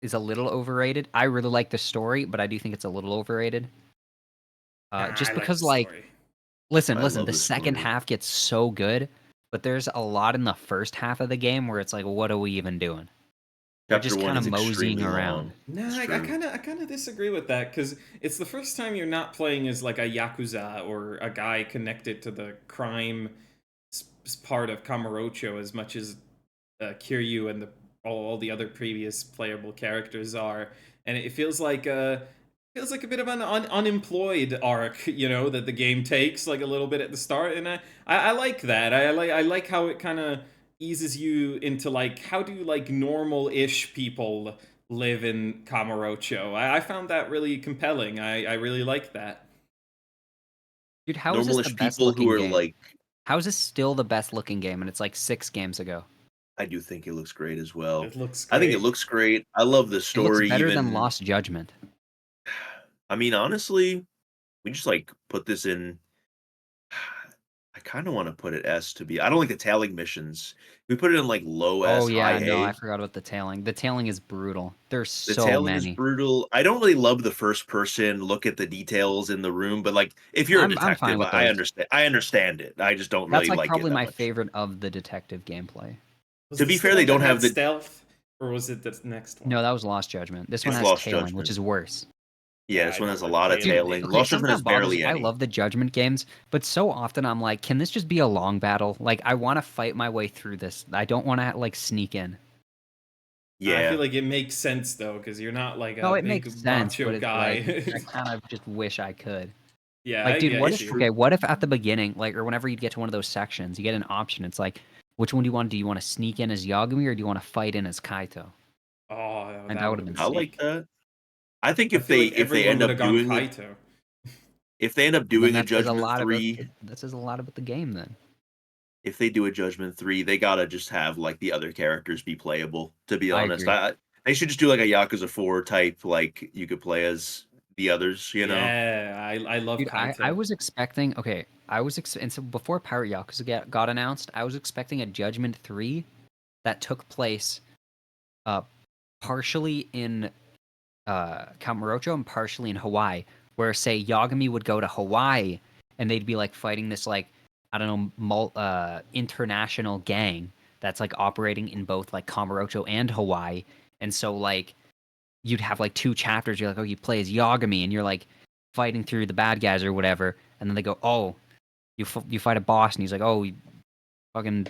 S3: is a little overrated. I really like the story, but I do think it's a little overrated. Just
S2: I like
S3: because,
S2: the
S3: like,
S2: story.
S3: listen,
S1: I
S3: listen,
S1: love
S3: the
S1: the
S3: second
S1: story.
S3: half gets so good, but there's a lot in the first half of the game where it's like, what are we even doing? We're
S1: Chapter
S3: just
S1: one
S3: kind of
S1: is
S3: moseying
S1: extremely
S3: around.
S1: long.
S2: No,
S1: It's
S2: I
S1: true.
S2: kind of disagree with that because it's the first time you're not playing as like a yakuza or a guy connected to the crime part of Kamurocho as much as Kiryu and all the other previous playable characters are, and it feels like a bit of an unemployed arc, that the game takes like a little bit at the start, and I like that. I like how it kind of eases you into like how do like normal-ish people live in Kamurocho. I found that really compelling. I really like that.
S3: Dude, how is this the
S1: Normalish
S3: best
S1: people who
S3: looking
S1: are
S3: game?
S1: like,
S3: How is this still the best looking game? And it's like 6 games ago.
S1: I do think it looks great as well.
S2: It looks
S1: I think it
S2: great.
S1: looks great. I love the
S3: It looks
S1: story.
S3: better than
S1: Even,
S3: Lost Judgment.
S1: I mean, honestly, we just like put this in. I kind of want to put it S to be. I don't like the tailing missions. We put it in like low
S3: Oh
S1: S, high
S3: yeah, no, I
S1: A.
S3: forgot about the tailing. The tailing is brutal. There's
S1: The
S3: so
S1: tailing is
S3: many.
S1: brutal. I don't really love the first person look at the details in the room, but like if you're a
S3: I'm fine
S1: detective,
S3: with
S1: I
S3: those.
S1: understand. I understand it. I just don't
S3: That's
S1: really
S3: like
S1: like it
S3: probably
S1: that
S3: my
S1: much.
S3: favorite of the detective gameplay.
S2: Was
S1: To be
S2: this
S1: fair,
S2: the
S1: they
S2: one that
S1: don't
S2: had
S1: have the.
S2: stealth, or was it the next one?
S3: No, that was Lost Judgment. This one
S1: It's
S3: has
S1: Lost
S3: tailing, which
S1: Judgment.
S3: is worse.
S1: Yeah,
S2: Yeah,
S1: this
S2: I
S1: one
S2: don't
S1: has a
S2: like
S1: lot of
S3: Dude,
S2: tailing.
S1: tailing.
S3: okay,
S1: Lost
S3: something
S1: Judgment has
S3: that bothers
S1: barely
S3: me. I
S1: any.
S3: love the Judgment games, but so often I'm like, can this just be a long battle? Like, I want to fight my way through this. I don't want to like sneak in.
S2: I
S1: Yeah,
S2: feel like it makes sense though, because you're not like
S3: No,
S2: a
S3: it makes
S2: big
S3: sense,
S2: macho
S3: but it's like
S2: guy.
S3: I kind of just wish I could.
S2: Yeah,
S3: Like,
S2: I
S3: dude,
S2: get
S3: what if
S1: it's
S2: you.
S1: true.
S3: okay, what if at the beginning, like, or whenever you get to one of those sections, you get an option. It's like, which one do you want? Do you want to sneak in as Yagami or do you want to fight in as Kaito?
S2: Oh,
S3: And
S2: that
S3: that
S2: would
S3: would
S2: have
S3: have
S2: been
S3: been
S1: I like
S3: sick.
S2: sick.
S1: that. I think
S2: I feel like
S1: if they
S2: everyone
S1: end
S2: would
S1: up
S2: have gone
S1: doing the
S2: Kaito.
S1: if they end up
S3: Well, then
S1: doing a Judgment 3,
S3: that says a lot about the game then.
S1: if they do a Judgment 3, they gotta just have like the other characters be playable. To be
S3: I
S1: honest,
S3: agree.
S1: they should just do like a Yakuza 4 type, like you could play as the others.
S2: Yeah, I love
S3: Dude, I
S2: Kaito.
S3: was expecting okay, and so before Pirate Yakuza got announced, I was expecting a Judgment 3 that took place uh partially in Kamurocho and partially in Hawaii, where say Yagami would go to Hawaii and they'd be like fighting this like I don't know international gang that's like operating in both like Kamurocho and Hawaii, and so like you'd have like 2 chapters. You're like, oh, you play as Yagami, and you're like fighting through the bad guys or whatever, and then they go, oh, you fight a boss, and he's like, oh, fucking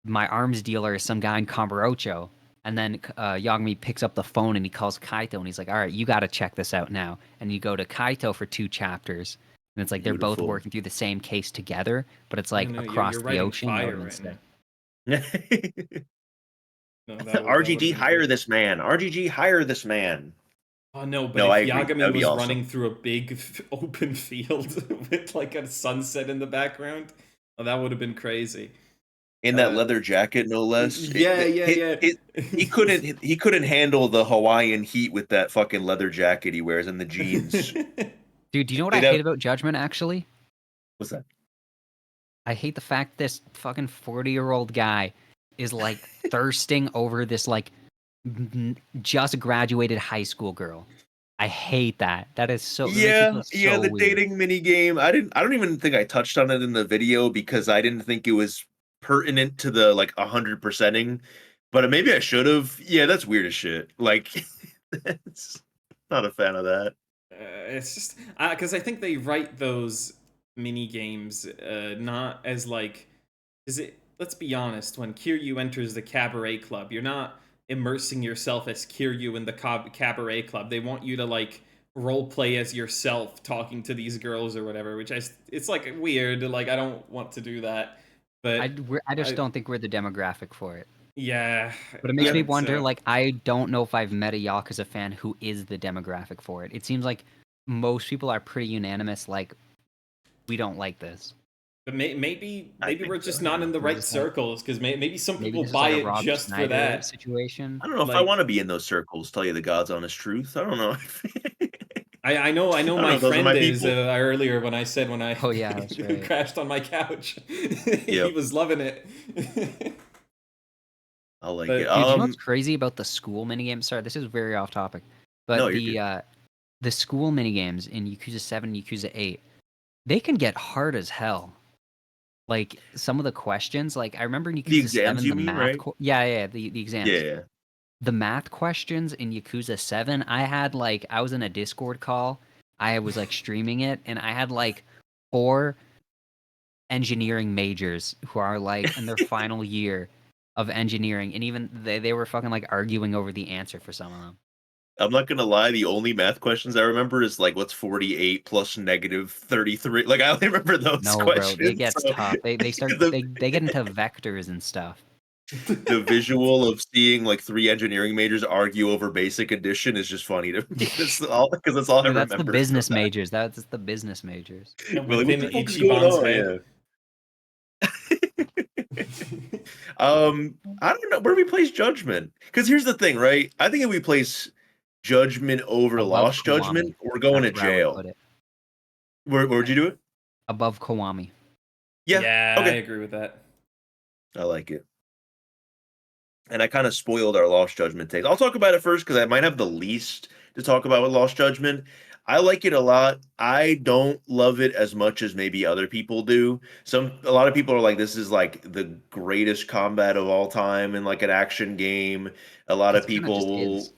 S3: my arms dealer is some guy in Kamurocho. And then Yagami picks up the phone and he calls Kaito and he's like, all right, you got to check this out now. And you go to Kaito for 2 chapters. And it's like they're both
S1: Beautiful.
S3: working through the same case together, but it's like
S2: No,
S3: across
S2: you're
S3: the
S2: writing
S3: ocean. That would
S2: fire
S3: have been
S2: right now.
S3: sick.
S2: No, that would
S1: RGG,
S2: have been
S1: hire
S2: great.
S1: this man. RGG, hire this man.
S2: Oh no, but
S1: No, I
S2: if
S1: agree.
S2: Yagami
S1: That'd be
S2: was
S1: awesome.
S2: running through a big open field with like a sunset in the background, oh, that would have been crazy.
S1: In that leather jacket, no less.
S2: Yeah, yeah,
S1: He
S2: yeah.
S1: couldn't handle the Hawaiian heat with that fucking leather jacket he wears and the jeans.
S3: Dude, do you know what I
S1: They'd
S3: hate
S1: have
S3: about Judgment, actually?
S1: what's that?
S3: I hate the fact this fucking 40-year-old guy is like thirsting over this like just graduated high school girl. I hate that. That is so. It makes me
S1: Yeah,
S3: feel
S1: yeah,
S3: so
S1: the
S3: weird.
S1: dating mini game. I don't even think I touched on it in the video because I didn't think it was pertinent to the like 100%ing, but maybe I should have. Yeah, that's weird as shit. Like, that's not a fan of that.
S2: It's just because I think they write those mini games not as like is it let's be honest, when Kiryu enters the cabaret club, you're not immersing yourself as Kiryu in the cabaret club. They want you to like role play as yourself talking to these girls or whatever, which it's like weird. Like I don't want to do that. But
S3: I just
S2: I,
S3: don't think we're the demographic for it.
S2: yeah,
S3: But it
S2: I
S3: makes me
S2: think
S3: wonder,
S2: so.
S3: like, I don't know if I've met a Yakuza fan who is the demographic for it. It seems like most people are pretty unanimous, like, we don't like this.
S2: But
S1: I
S2: maybe
S1: think
S2: we're
S1: so.
S2: just not
S1: Yeah.
S2: in the
S3: We're
S2: right
S3: just like,
S2: circles because maybe some
S3: maybe
S2: people
S3: this is
S2: buy
S3: like a
S2: it
S3: Rob
S2: just for
S3: Schneider
S2: that.
S3: situation.
S1: I don't know if I
S2: Like
S1: want to be in those circles. Tell you the God's honest truth. I don't know.
S2: I know
S1: I don't
S2: my
S1: know. Those are
S2: friend
S1: my
S2: is
S1: people.
S2: earlier when I said when I
S3: Oh yeah, that's right.
S2: crashed on my couch. He
S1: Yep,
S2: was loving it.
S1: I like it.
S2: But
S3: Dude, you know what's crazy about the school minigames? Sorry, this is very off topic.
S1: No,
S3: But
S1: you're good.
S3: the school minigames in Yakuza 7 and Yakuza 8, they can get hard as hell. Like some of the questions, like I remember in
S1: The
S3: Yakuza
S1: exams,
S3: 7,
S1: you
S3: the
S1: mean,
S3: math
S1: right?
S3: the exams.
S1: Yeah.
S3: The math questions in Yakuza 7, I had like I was in a Discord call. I was like streaming it and I had like four engineering majors who are like in their final year of engineering and even they were fucking like arguing over the answer for some of them.
S1: I'm not gonna lie. The only math questions I remember is like, what's 48 plus negative 33? Like, I only remember those
S3: No, bro, it
S1: questions.
S3: gets
S1: So
S3: tough. They start
S1: the
S3: they get into vectors and stuff.
S1: the visual of seeing like three engineering majors argue over basic addition is just funny to me. That's all I
S3: Dude, that's the
S1: remember from
S3: business
S1: that.
S3: majors. That's the business majors.
S2: and
S1: We're like, what
S2: within
S1: the fuck is going
S2: Ichiban's
S1: on?
S2: head.
S1: Yeah. I don't know where we place Judgment. Because here's the thing, right? I think if we place Judgment over
S3: Above
S1: Lost Judgment,
S3: Kiwami.
S1: we're going to
S3: That's where I would
S1: jail.
S3: put it.
S1: Where'd you do it?
S3: Above Kiwami.
S1: Yeah.
S2: Yeah, I
S1: Okay.
S2: agree with that.
S1: I like it. And I kind of spoiled our Lost Judgment takes. I'll talk about it first because I might have the least to talk about with Lost Judgment. I like it a lot. I don't love it as much as maybe other people do. A lot of people are like, this is like the greatest combat of all time in like an action game. A lot of
S3: It kind of
S1: people
S3: just
S1: will.
S3: is.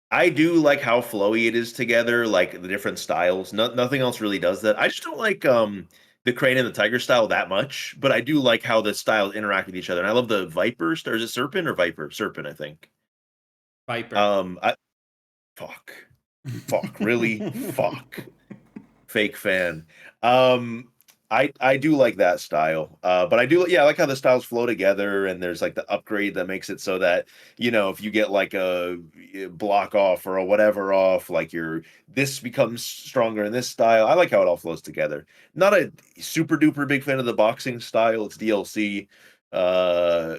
S1: I do like how flowy it is together, like the different styles. Nothing else really does that. I just don't like the crane and the tiger style that much, but I do like how the styles interact with each other. And I love the viper. Or is it serpent or viper? Serpent, I think.
S2: Viper.
S1: I fuck, fuck, really, fuck. Fake fan. Um, I do like that style. But I do, yeah, I like how the styles flow together, and there's like the upgrade that makes it so that, if you get like a block off or a whatever off, like this becomes stronger in this style. I like how it all flows together. Not a super duper big fan of the boxing style. It's DLC. Uh,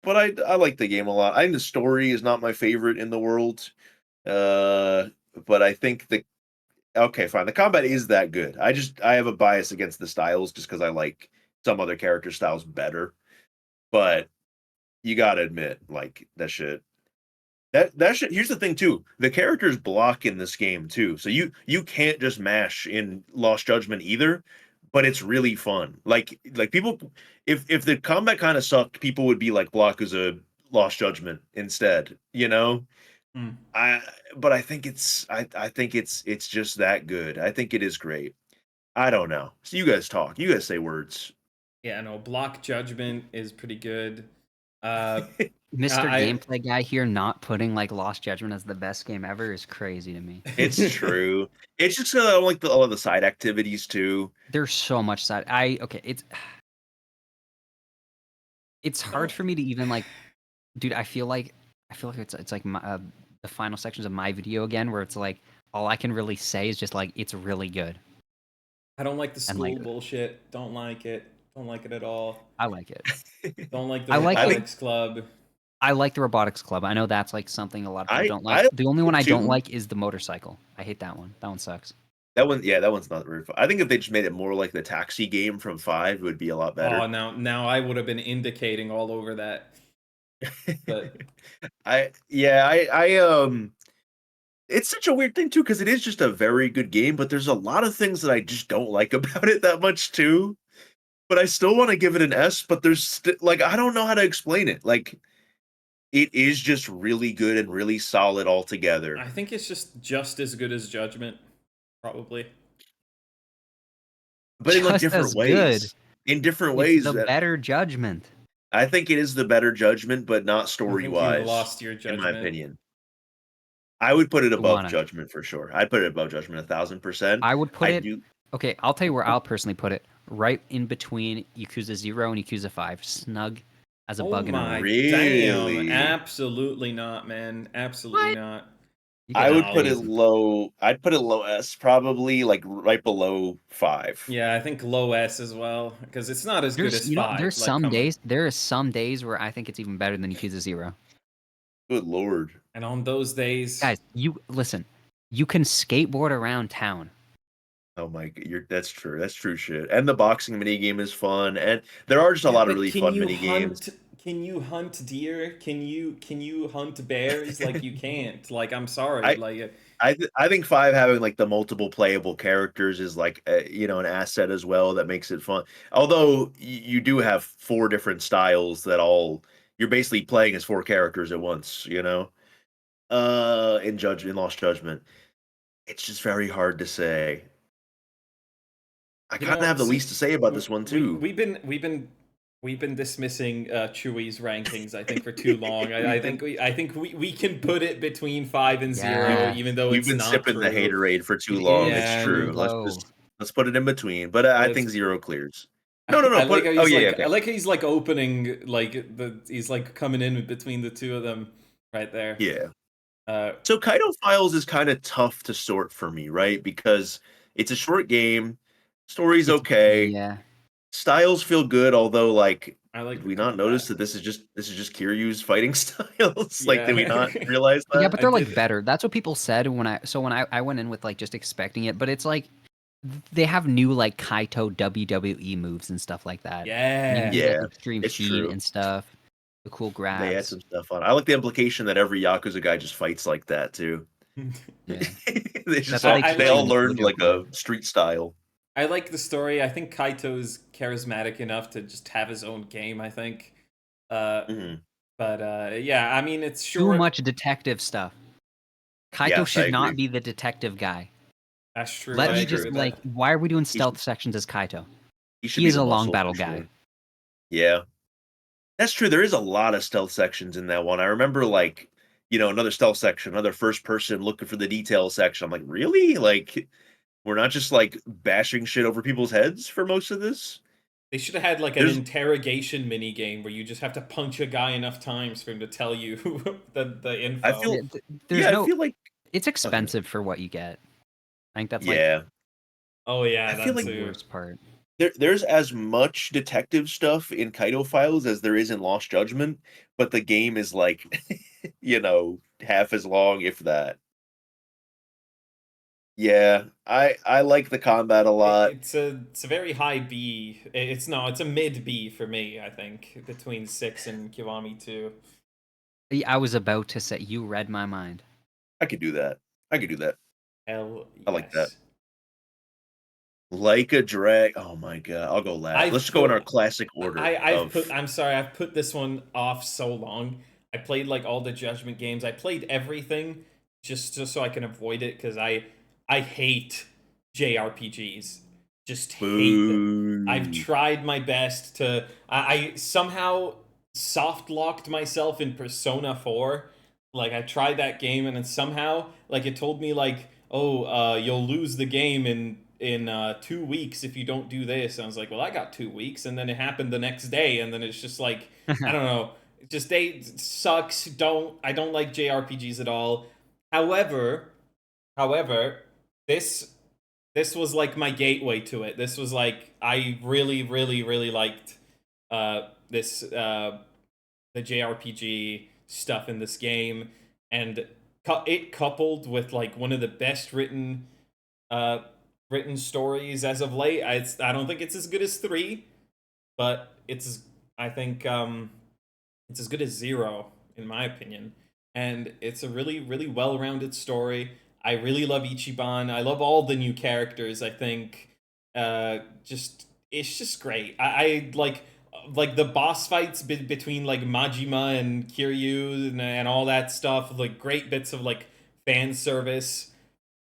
S1: but I like the game a lot. I think the story is not my favorite in the world. Uh, but I think okay, fine. The combat is that good. I have a bias against the styles just because I like some other character styles better. But you gotta admit, like that shit. Here's the thing too: the characters block in this game too, so you can't just mash in Lost Judgment either. But it's really fun. Like people, if the combat kind of sucked, people would be like block as a Lost Judgment instead.
S2: Mm.
S1: I but I think it's just that good. I think it is great. I don't know. So you guys talk. You guys say words.
S2: Yeah, no, block judgment is pretty good. Uh,
S3: Mr.
S2: I
S3: Gameplay guy here not putting like Lost Judgment as the best game ever is crazy to me.
S1: It's true. It's just I don't like all of the side activities too.
S3: There's so much side. Okay, it's hard
S2: don't.
S3: for me to even like, dude. I feel like it's like the final sections of my video again, where it's like all I can really say is just like it's really good
S2: I don't like the
S3: and like
S2: school bullshit. Don't like it. Don't like it at all.
S3: I like it.
S2: Don't like the
S3: I like
S1: I
S3: it.
S1: think
S2: robotics club.
S3: I like the robotics club. I know that's like something a lot of people
S1: I
S3: don't like.
S1: I like
S3: The only one
S1: it
S3: I don't
S1: too.
S3: like is the motorcycle. I hate that one. That one sucks.
S1: That one, yeah, that one's not very fun. I think if they just made it more like the taxi game from 5, it would be a lot
S2: Oh,
S1: better.
S2: now I would have been indicating all over that. But
S1: I it's such a weird thing too because it is just a very good game, but there's a lot of things that I just don't like about it that much too. But I still want to give it an S, but like I don't know how to explain it. Like it is just really good and really solid altogether.
S2: I think it's just as good as Judgment, probably.
S1: But in like
S3: Just
S1: different
S3: as good.
S1: ways. In different
S3: It's
S1: ways
S3: the
S1: that
S3: better judgment.
S1: I think it is the better Judgment, but not
S2: I
S1: story
S2: think you
S1: wise,
S2: lost your
S1: in my
S2: judgment.
S1: opinion. I would put it above
S3: Kiwana.
S1: Judgment for sure. I'd put it above Judgment 1,000%.
S3: I would put
S1: I
S3: it.
S1: do.
S3: Okay, I'll tell you where I'll personally put it. Right in between Yakuza 0 and Yakuza 5. Snug as a
S2: Oh
S3: bug in a
S2: my
S3: rug.
S2: damn!
S1: Really?
S2: Absolutely not, man. Absolutely
S3: What?
S2: not.
S3: You
S1: I
S3: guys are
S1: would put
S2: No.
S1: it
S3: crazy.
S1: low. I'd put it low S, probably like right below 5.
S2: Yeah, I think low S as well because it's not as good
S3: There's
S2: as
S3: you know there's
S2: 5. Like,
S3: some
S2: come on.
S3: days there are some days where I think it's even better than Yakuza 0.
S1: Good lord.
S2: And on those days,
S3: Guys, you listen. You can skateboard around town.
S1: Oh my, you're that's true. That's true shit. And the boxing mini game is fun, and there are just a
S2: yeah,
S1: lot of
S2: but
S1: really fun mini games.
S2: Can you hunt deer? Can you hunt bears? Like you can't. Like I'm sorry.
S1: I
S2: Like
S1: I think 5 having like the multiple playable characters is like an asset as well that makes it fun. Although you do have 4 different styles that all you're basically playing as 4 characters at once, you know? In Lost Judgment. It's just very hard to say. I
S2: you
S1: kind of
S2: know,
S1: have the
S2: see,
S1: least to say about this one
S2: we
S1: too.
S2: we've been dismissing Chewy's rankings. I think for too long.
S1: We've been
S2: I think we can put it between 5 and 0,
S3: Yeah.
S2: even though
S1: we've
S2: it's
S1: been
S2: not
S1: sipping the
S2: true.
S1: haterade for too
S3: It
S1: long.
S3: is
S1: It's
S2: Yeah,
S3: too
S1: true.
S2: and
S3: low.
S1: Let's put it in between. But I
S2: it's
S1: think 0 clears. No, no, no.
S2: I like
S1: Put
S2: how
S1: oh
S2: he's
S1: yeah, yeah,
S2: like I
S1: okay.
S2: like how he's like opening like he's like coming in between the two of them right there.
S1: Yeah.
S2: Uh,
S1: So Kaido Files is kind of tough to sort for me, right? Because it's a short game, story's
S3: It's
S1: okay,
S3: yeah.
S1: styles feel good, although like
S2: I like
S1: did
S2: the
S1: we not notice
S2: combat.
S1: that this is just Kiryu's fighting styles? Like, did we
S2: Yeah,
S1: not realize
S3: Yeah,
S1: that?
S3: but
S2: I
S3: they're like
S2: did.
S3: better. That's what people said when I went in with like just expecting it, but it's like they have new like Kaito WWE moves and stuff like that. And you can
S2: Yeah.
S3: do like
S1: Yeah,
S3: extreme
S1: it's
S3: heat
S1: true.
S3: and stuff. The cool
S1: They add
S3: grabs.
S1: some stuff on. I like the implication that every Yakuza guy just fights like that too.
S3: Yeah.
S1: They
S3: That's
S1: just
S3: how they
S2: I
S1: they
S3: teach you
S1: all
S3: in
S2: like
S3: the
S1: learned
S3: dojo
S1: like a
S3: club.
S1: street style.
S2: I like the story. I think Kaito's charismatic enough to just have his own game. I think. Uh,
S1: Mhm.
S2: but yeah, I mean it's
S3: Too
S2: short.
S3: much detective stuff. Kaito
S1: Yes, I
S3: should not
S1: agree.
S3: be the detective guy.
S2: That's true.
S3: Let
S2: I
S1: That's
S3: me
S2: agree
S1: true.
S3: just
S2: with
S3: like
S2: that.
S3: why are we doing
S1: He should
S3: stealth sections as Kaito?
S1: he should
S3: He
S1: be
S3: is
S1: the
S3: a long
S1: muscle
S3: battle
S1: for
S3: guy.
S1: sure. Yeah. That's true. There is a lot of stealth sections in that one. I remember like, another stealth section, another first person looking for the detail section. I'm like, really? Like, we're not just like bashing shit over people's heads for most of this?
S2: They should have had like an
S1: There's,
S2: interrogation mini game where you just have to punch a guy enough times for him to tell you the
S1: I
S2: info.
S1: feel,
S3: Yeah, there's
S1: yeah, I
S3: no.
S1: feel like,
S3: It's
S1: okay.
S3: expensive for what you get. I think that's like
S1: Yeah.
S2: Oh yeah,
S1: I feel
S2: that
S1: like
S3: the
S2: too.
S3: worst part.
S1: there's as much detective stuff in Kaido Files as there is in Lost Judgment, but the game is like, half as long, if that. Yeah, I like the combat a lot.
S2: It's a very high B. It's no, it's a mid B for me. I think between 6 and Kiwami 2.
S3: I was about to say you read my mind.
S1: I could do that. I could do that.
S2: Hell
S1: I like that.
S2: yes.
S1: Like a drag. Oh my god. I'll go last.
S2: I've
S1: Let's just go in
S2: put
S1: our classic order
S2: I've put
S1: of
S2: I'm sorry, I've put this one off so long. I played like all the Judgment games. I played everything just so I can avoid it because I hate JRPGs. Just hate them. I've
S1: boo.
S2: tried my best to I somehow soft locked myself in Persona 4. Like I tried that game and then somehow like it told me like, "Oh, you'll lose the game in 2 weeks if you don't do this." And I was like, well, I got 2 weeks, and then it happened the next day, and then it's just like I don't know, it just they sucks. I don't like JRPGs at all. However, however, this this was like my gateway to it. This was like I really liked this the JRPG stuff in this game, and it coupled with like one of the best uh, written stories as of late. I don't think it's as good as 3, but I think it's as good as 0 in my opinion. And it's a really well-rounded story. I really love Ichiban. I love all the new characters. I think just it's just great. I like the boss fights between like Majima and Kiryu and all that stuff. Like great bits of like fan service.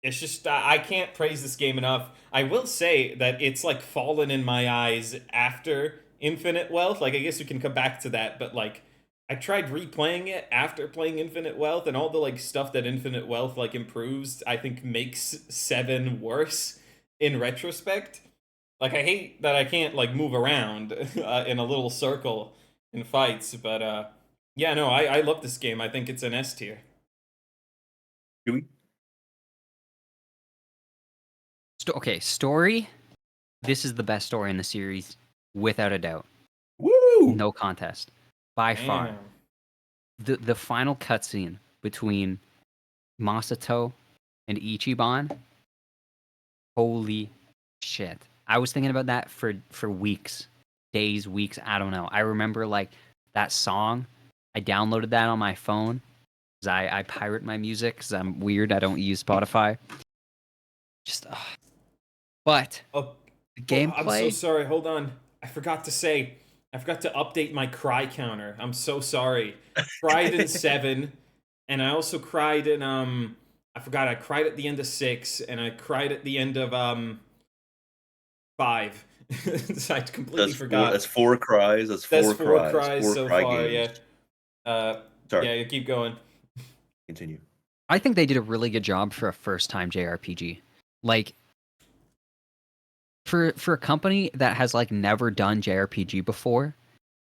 S2: It's just I can't praise this game enough. I will say that it's like fallen in my eyes after Infinite Wealth. Like, I guess we can come back to that, but like, I tried replaying it after playing Infinite Wealth, and all the like stuff that Infinite Wealth like improves, I think makes 7 worse in retrospect. Like, I hate that I can't like move around in a little circle in fights, but yeah, no, I love this game. I think it's an S tier.
S1: Do we?
S3: Okay, story. This is the best story in the series, without a doubt.
S1: Woo!
S3: No contest. By far. The final cutscene between Masato and Ichiban. Holy shit. I was thinking about that for weeks. Days, weeks, I don't know. I remember like that song. I downloaded that on my phone. Because I pirate my music because I'm weird. I don't use Spotify. Just but
S2: Oh,
S3: the
S2: I'm so
S3: gameplay.
S2: sorry. Hold on. I forgot to say. I forgot to update my cry counter. I'm so sorry. Cried in 7, and I also cried in I forgot. I cried at the end of 6, and I cried at the end of 5. I completely forgot.
S1: That's 4 cries. That's
S2: That's
S1: 4
S2: 4
S1: cries.
S2: cries
S1: 4
S2: so
S1: cry
S2: far.
S1: games.
S2: Yeah.
S1: Sorry.
S2: Yeah. You keep going.
S1: Continue.
S3: I think they did a really good job for a first time JRPG. Like for a company that has like never done JRPG before,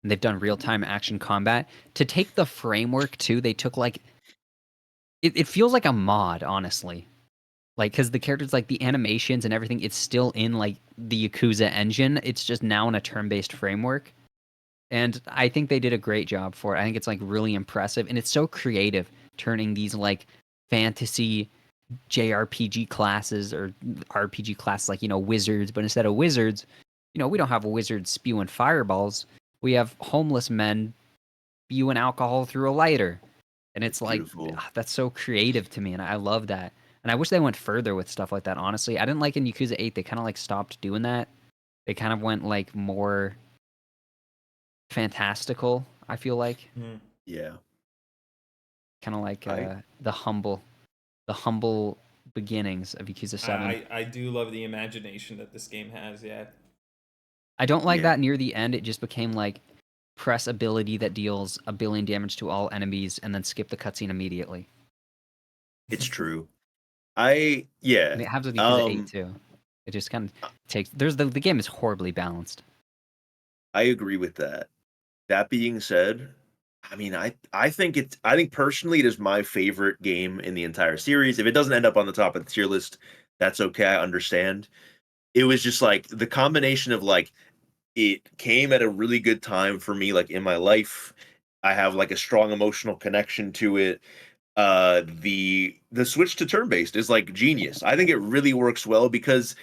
S3: and they've done real time action combat, to take the framework too, they took like it feels like a mod, honestly. Like, because the characters, like the animations and everything, it's still in like the Yakuza engine. It's just now in a turn based framework. And I think they did a great job for it. I think it's like really impressive. And it's so creative, turning these like fantasy JRPG classes or RPG classes, like, wizards. But instead of wizards, we don't have wizards spewing fireballs. We have homeless men spewing alcohol through a lighter. And it's like,
S1: Beautiful.
S3: that's so creative to me. And I love that. And I wish they went further with stuff like that, honestly. I didn't like in Yakuza 8, they kind of like stopped doing that. They kind of went like more fantastical, I feel like.
S2: Mhm.
S1: Yeah.
S3: Kind of like
S1: I
S3: the humble beginnings of Yakuza 7.
S2: I do love the imagination that this game has. Yeah.
S3: I don't like
S1: Yeah.
S3: that near the end. It just became like press ability that deals 1,000,000,000 damage to all enemies and then skip the cutscene immediately.
S1: It's true.
S3: And
S1: Yeah.
S3: it happens with Yakuza 8 too. It just kind of takes. The game is horribly balanced.
S1: I agree with that. That being said, I mean, I think personally it is my favorite game in the entire series. If it doesn't end up on the top of the tier list, that's okay. I understand. It was just like the combination of like it came at a really good time for me, like in my life. I have like a strong emotional connection to it. The switch to turn based is like genius. I think it really works well because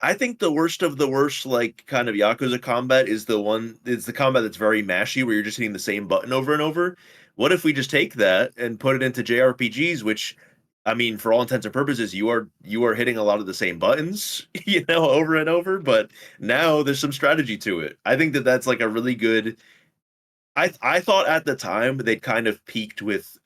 S1: I think the worst of the worst, like kind of Yakuza combat is the combat that's very mashy where you're just hitting the same button over and over. What if we just take that and put it into JRPGs, which I mean, for all intents and purposes, you are hitting a lot of the same buttons, over and over, but now there's some strategy to it. I think that that's like a really good I thought at the time they'd kind of peaked with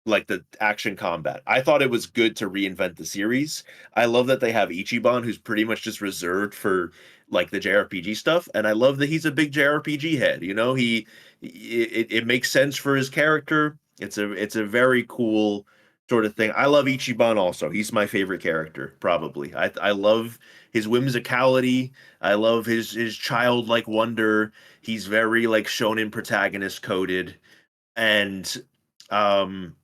S1: like the action combat. I thought it was good to reinvent the series. I love that they have Ichiban, who's pretty much just reserved for like the JRPG stuff, and I love that he's a big JRPG head. It makes sense for his character. It's a very cool sort of thing. I love Ichiban also. He's my favorite character, probably. I love his whimsicality. I love his childlike wonder. He's very like shonen protagonist coded, and um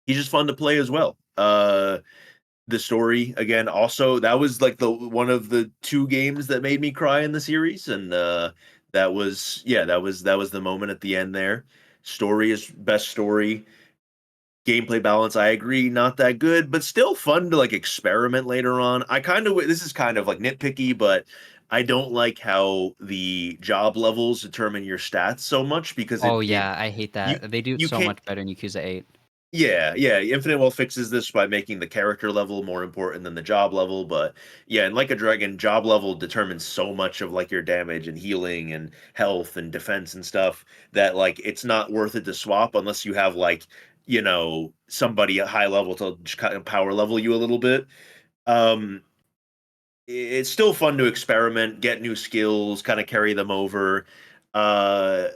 S1: he's just fun to play as well. The story again, also that was like the one of the 2 games that made me cry in the series, and that was the moment at the end there. Story is best story. Gameplay balance, I agree, not that good, but still fun to like experiment later on. This is kind of like nitpicky, but I don't like how the job levels determine your stats so much because
S3: Oh
S1: it
S3: yeah, I hate
S1: you
S3: that. They do it
S1: you
S3: so
S1: can't.
S3: much better in Yakuza 8.
S1: Yeah. Infinite Wealth fixes this by making the character level more important than the job level. But yeah, and like a dragon, job level determines so much of like your damage and healing and health and defense and stuff that like it's not worth it to swap unless you have like, somebody at high level to just kind of power level you a little bit. Um it's still fun to experiment, get new skills, kind of carry them over. Uh,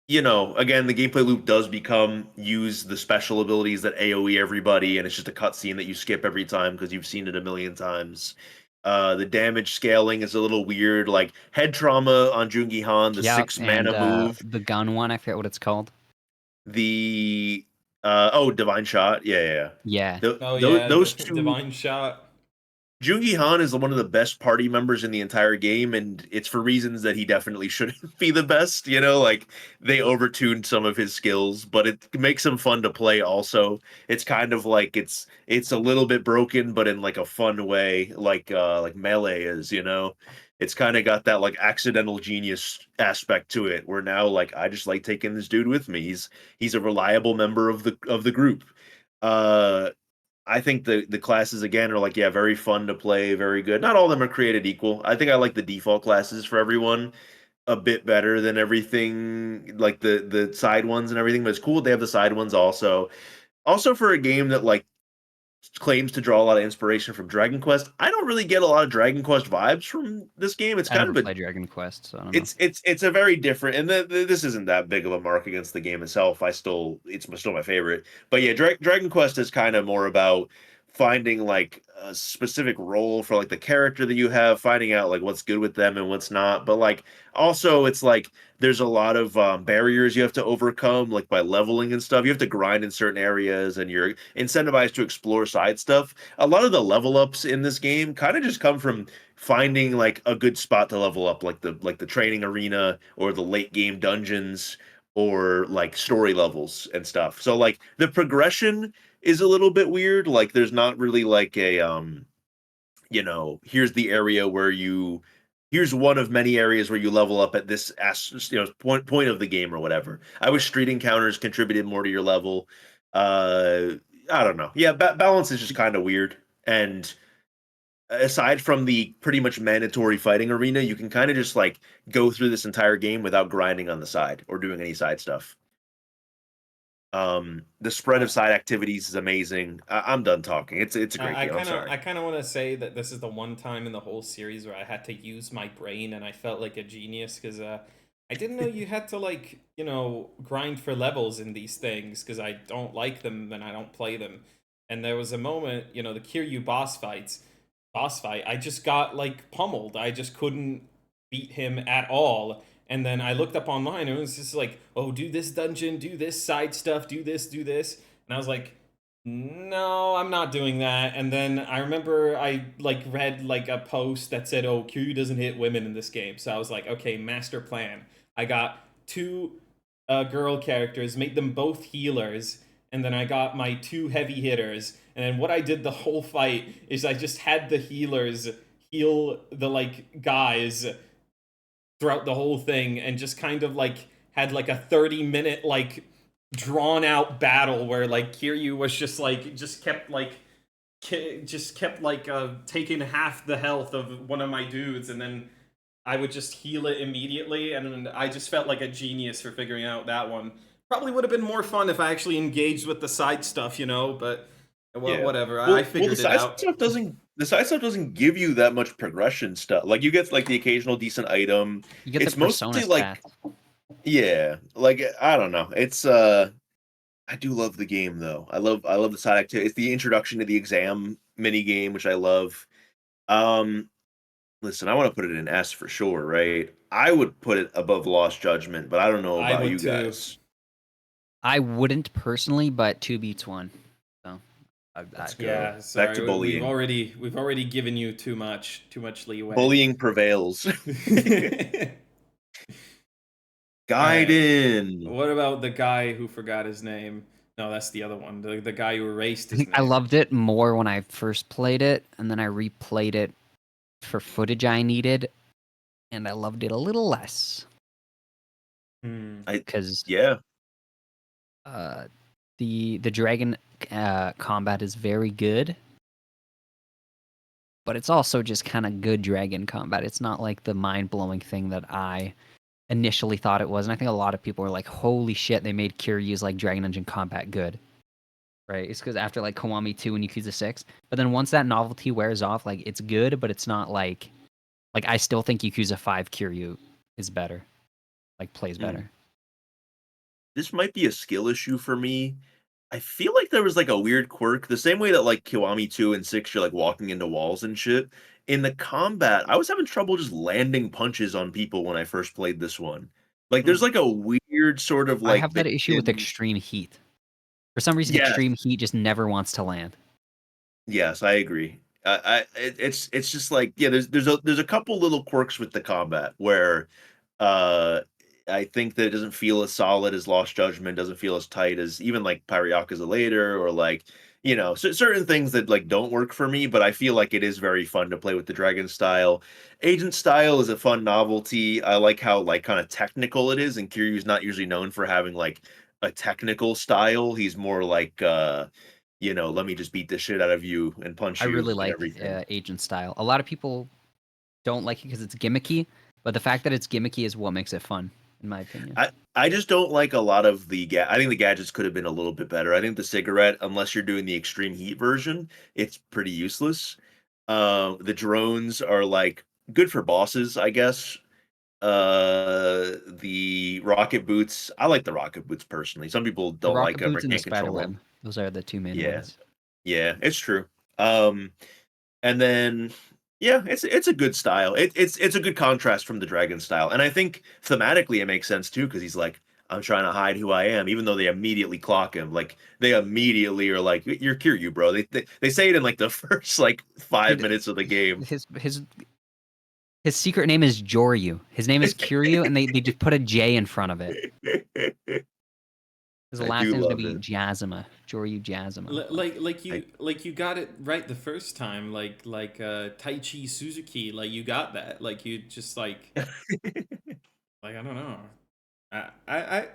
S1: again, the gameplay loop does become use the special abilities that AoE everybody, and it's just a cutscene that you skip every time because you've seen it a million times. The damage scaling is a little weird, like head trauma on Jungi Han, the
S3: Yep,
S1: 6 mana
S3: and
S1: move,
S3: the gun one, I forget what it's called.
S1: the divine shot, yeah.
S3: Yeah.
S2: Oh yeah,
S1: Those two.
S2: divine shot.
S1: Jungi Han is one of the best party members in the entire game, and it's for reasons that he definitely shouldn't be the best. Like they overtuned some of his skills, but it makes him fun to play. Also, it's kind of like it's a little bit broken, but in like a fun way, like Melee is. It's kind of got that like accidental genius aspect to it, where now like I just like taking this dude with me. He's a reliable member of the group. Uh, I think the classes again are like, yeah, very fun to play, very good. Not all of them are created equal. I think I like the default classes for everyone a bit better than everything like the side ones and everything, but it's cool they have the side ones also. Also for a game that like claims to draw a lot of inspiration from Dragon Quest, I don't really get a lot of Dragon Quest vibes from this game. It's
S3: I
S1: kind
S3: never
S1: of a
S3: played Dragon Quest, so I don't know.
S1: it's a very different, and this isn't that big of a mark against the game itself. It's still my favorite, but yeah, Dragon Quest is kind of more about finding like a specific role for like the character that you have, finding out like what's good with them and what's not. But like also, it's like there's a lot of barriers you have to overcome, like by leveling and stuff. You have to grind in certain areas, and you're incentivized to explore side stuff. A lot of the level ups in this game kind of just come from finding like a good spot to level up, like the training arena or the late game dungeons or like story levels and stuff. So like the progression is a little bit weird. Like there's not really like a here's the area where here's one of many areas where you level up at this point of the game or whatever. I wish street encounters contributed more to your level. Uh I don't know. Yeah, balance is just kind of weird. And aside from the pretty much mandatory fighting arena, you can kind of just like go through this entire game without grinding on the side or doing any side stuff. The spread of side activities is amazing. I'm done talking. It's a great game. I'm sorry.
S2: I kind of want to say that this is the one time in the whole series where I had to use my brain and I felt like a genius because I didn't know you had to like grind for levels in these things because I don't like them and I don't play them. And there was a moment, the Kiryu boss fight, I just got like pummeled. I just couldn't beat him at all. And then I looked up online and it was just like, oh, do this dungeon, do this side stuff, do this, do this. And I was like, no, I'm not doing that. And then I remember I like read like a post that said, oh, Kiryu doesn't hit women in this game. So I was like, okay, master plan. I got two girl characters, made them both healers, and then I got my two heavy hitters. And then what I did the whole fight is I just had the healers heal the like guys throughout the whole thing and just kind of like had like a 30-minute like drawn out battle where like Kiryu was just kept taking half the health of one of my dudes, and then I would just heal it immediately, and I just felt like a genius for figuring out that one. Probably would have been more fun if I actually engaged with the side stuff, but well,
S1: Yeah.
S2: whatever.
S1: Well,
S2: I figured
S1: the
S2: it out.
S1: side stuff doesn't give you that much progression stuff. Like you get like the occasional decent item.
S3: You get
S1: It's
S3: the
S1: mostly
S3: persona
S1: like
S3: stats.
S1: yeah, like I don't know. It's I do love the game though. I love the side activity. It's the introduction to the exam mini game, which I love. Um Listen, I want to put it in S for sure, right? I would put it above Lost Judgment, but I don't know
S2: I
S1: about
S2: would
S1: you
S2: too.
S1: guys.
S3: I wouldn't personally, but two beats one. So
S1: Let's go.
S2: Yeah,
S1: Back to
S2: sorry. We've
S1: bullying.
S2: already given you too much leeway.
S1: Bullying prevails.
S2: Alright.
S1: Gaiden.
S2: What about the guy who forgot his name? No, that's the other one. The guy who erased his name.
S3: I loved it more when I first played it, and then I replayed it for footage I needed, and I loved it a little less because
S1: Yeah.
S3: The dragon combat is very good, but it's also just kind of good dragon combat. It's not like the mind-blowing thing that I initially thought it was, and I think a lot of people were like, holy shit, they made Kiryu's like Dragon Engine combat good. right? It's because after like Kiwami 2 and Yakuza 6, but then once that novelty wears off, like it's good, but it's not like I still think Yakuza 5 Kiryu is better, like plays
S1: Mm.
S3: better.
S1: This might be a skill issue for me. I feel like there was like a weird quirk, the same way that like Kiwami 2 and 6, you're like walking into walls and shit. In the combat, I was having trouble just landing punches on people when I first played this one. Like there's
S2: Hmm.
S1: like a weird sort of
S3: I
S1: like
S3: have that issue with extreme heat. For some reason,
S1: yes,
S3: extreme heat just never wants to land.
S1: yes, I agree. It's just like yeah, there's a couple little quirks with the combat where uh I think that it doesn't feel as solid as Lost Judgment, doesn't feel as tight as even like Pirate Yakuza Later, or like certain things that like don't work for me. But I feel like it is very fun to play with the dragon style. Agent style is a fun novelty. I like how like kind of technical it is, and Kiryu's not usually known for having like a technical style. He's more like let me just beat the shit out of you and punch
S3: I really
S1: you and
S3: like
S1: everything.
S3: Agent style. A lot of people don't like it because it's gimmicky, but the fact that it's gimmicky is what makes it fun, in my opinion.
S1: I just don't like a lot of I think the gadgets could have been a little bit better. I think the cigarette, unless you're doing the extreme heat version, it's pretty useless. The drones are like good for bosses, I guess. The rocket boots, I like the rocket boots personally. Some people
S3: The
S1: don't like
S3: rocket
S1: them or
S3: boots and the
S1: can't
S3: spider
S1: control them.
S3: web. Those are the two main
S1: Yeah,
S3: ones.
S1: yeah, it's true. And then yeah, it's a good style. It's a good contrast from the dragon style, and I think thematically it makes sense too because he's like, I'm trying to hide who I am, even though they immediately clock him. Like they immediately are like, you're Kiryu, bro. They say it in like the first like 5 minutes of the game.
S3: His secret name is Joryu. His name is Kiryu, and they just put a J in front of it. His
S1: I
S3: last
S1: do
S3: name's gonna
S1: love
S3: be
S1: it.
S3: Jasima. Joryu Jasima.
S1: I
S2: Like you got it right the first time, like Taichi Suzuki, like you got that, like you just like I don't know. I I I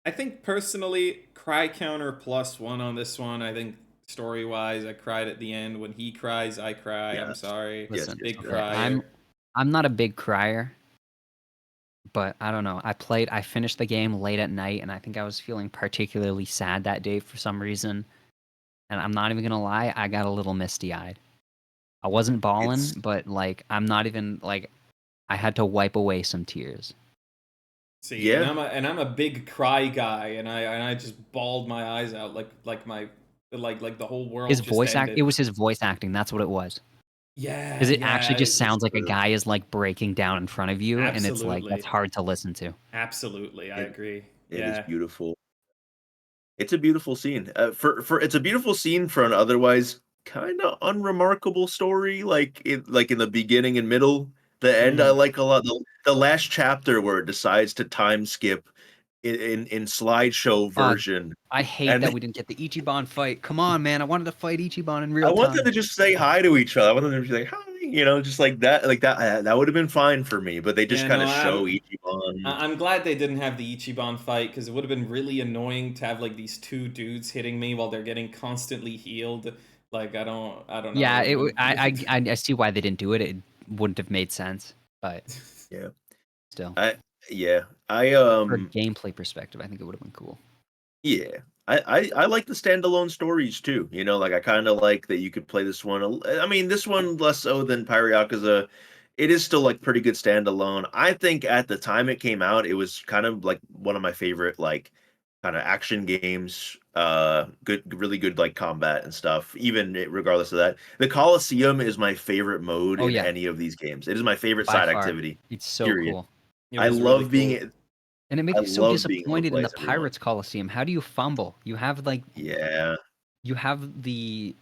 S2: I think personally, cry counter +1 on this one. I think story wise, I cried at the end. When he cries, I cry. I'm
S1: yes,
S2: sorry,
S1: yes,
S3: Listen,
S1: yes,
S2: big
S1: yes.
S3: okay, I'm
S2: crier.
S3: I'm not a big crier, but I don't know. I finished the game late at night, and I think I was feeling particularly sad that day for some reason. And I'm not even gonna lie, I got a little misty eyed. I wasn't bawling,
S1: It's
S3: but like I'm not even like I had to wipe away some tears.
S2: See,
S1: yeah,
S2: and I'm a big cry guy, and I just bawled my eyes out like the whole world just
S3: It
S2: ended.
S3: was his voice acting. That's what it was.
S2: Yeah,
S3: Because it actually
S2: yeah,
S3: just
S1: it's
S3: sounds like a
S1: true.
S3: guy is like breaking down in front of you, and it's like that's
S2: absolutely,
S3: hard to listen to.
S2: absolutely. I
S1: It
S2: agree.
S1: it is
S2: Yeah.
S1: beautiful. It's a beautiful scene. For it's a beautiful scene for an otherwise kind of unremarkable story. Like in the beginning and middle, the end I
S2: Mm.
S1: like a lot. The last chapter where it decides to time skip in slideshow
S3: Uh,
S1: version,
S3: I hate
S1: and
S3: that we didn't get the Ichiban fight. Come on, man! I wanted to fight Ichiban in
S1: I
S3: real
S1: want them
S3: time.
S1: to just say hi to each other. I want them to be like hi, just like that. Like that. That would have been fine for me. But they just
S2: Yeah,
S1: kind
S2: no,
S1: of show Ichiban.
S2: I'm glad they didn't have the Ichiban fight because it would have been really annoying to have like these two dudes hitting me while they're getting constantly healed. Like I don't know. It
S3: Yeah,
S2: would have been.
S3: I see why they didn't do it. It wouldn't have made sense, but
S1: Yeah.
S3: still,
S1: I yeah. I
S3: for a gameplay perspective, I think it would have been cool.
S1: Yeah. I like the standalone stories too. Like I kind of like that you could play this one. I mean, this one less so than Pirate Yakuza. It is still like pretty good standalone. I think at the time it came out, it was kind of like one of my favorite like kind of action games. Good, really good like combat and stuff. Even regardless of that, the Coliseum is my favorite mode
S3: Oh
S1: in
S3: yeah,
S1: any of these games. It is my favorite
S3: by
S1: side
S3: far,
S1: activity.
S3: it's so
S1: Period.
S3: cool.
S2: It
S1: I
S2: was really
S1: love
S2: cool.
S1: being.
S3: And it
S1: I
S3: makes me so
S1: love being able to
S3: disappointed in
S1: play
S3: the
S1: as everyone.
S3: Pirates Coliseum. How do you fumble?
S1: Yeah.
S3: You have the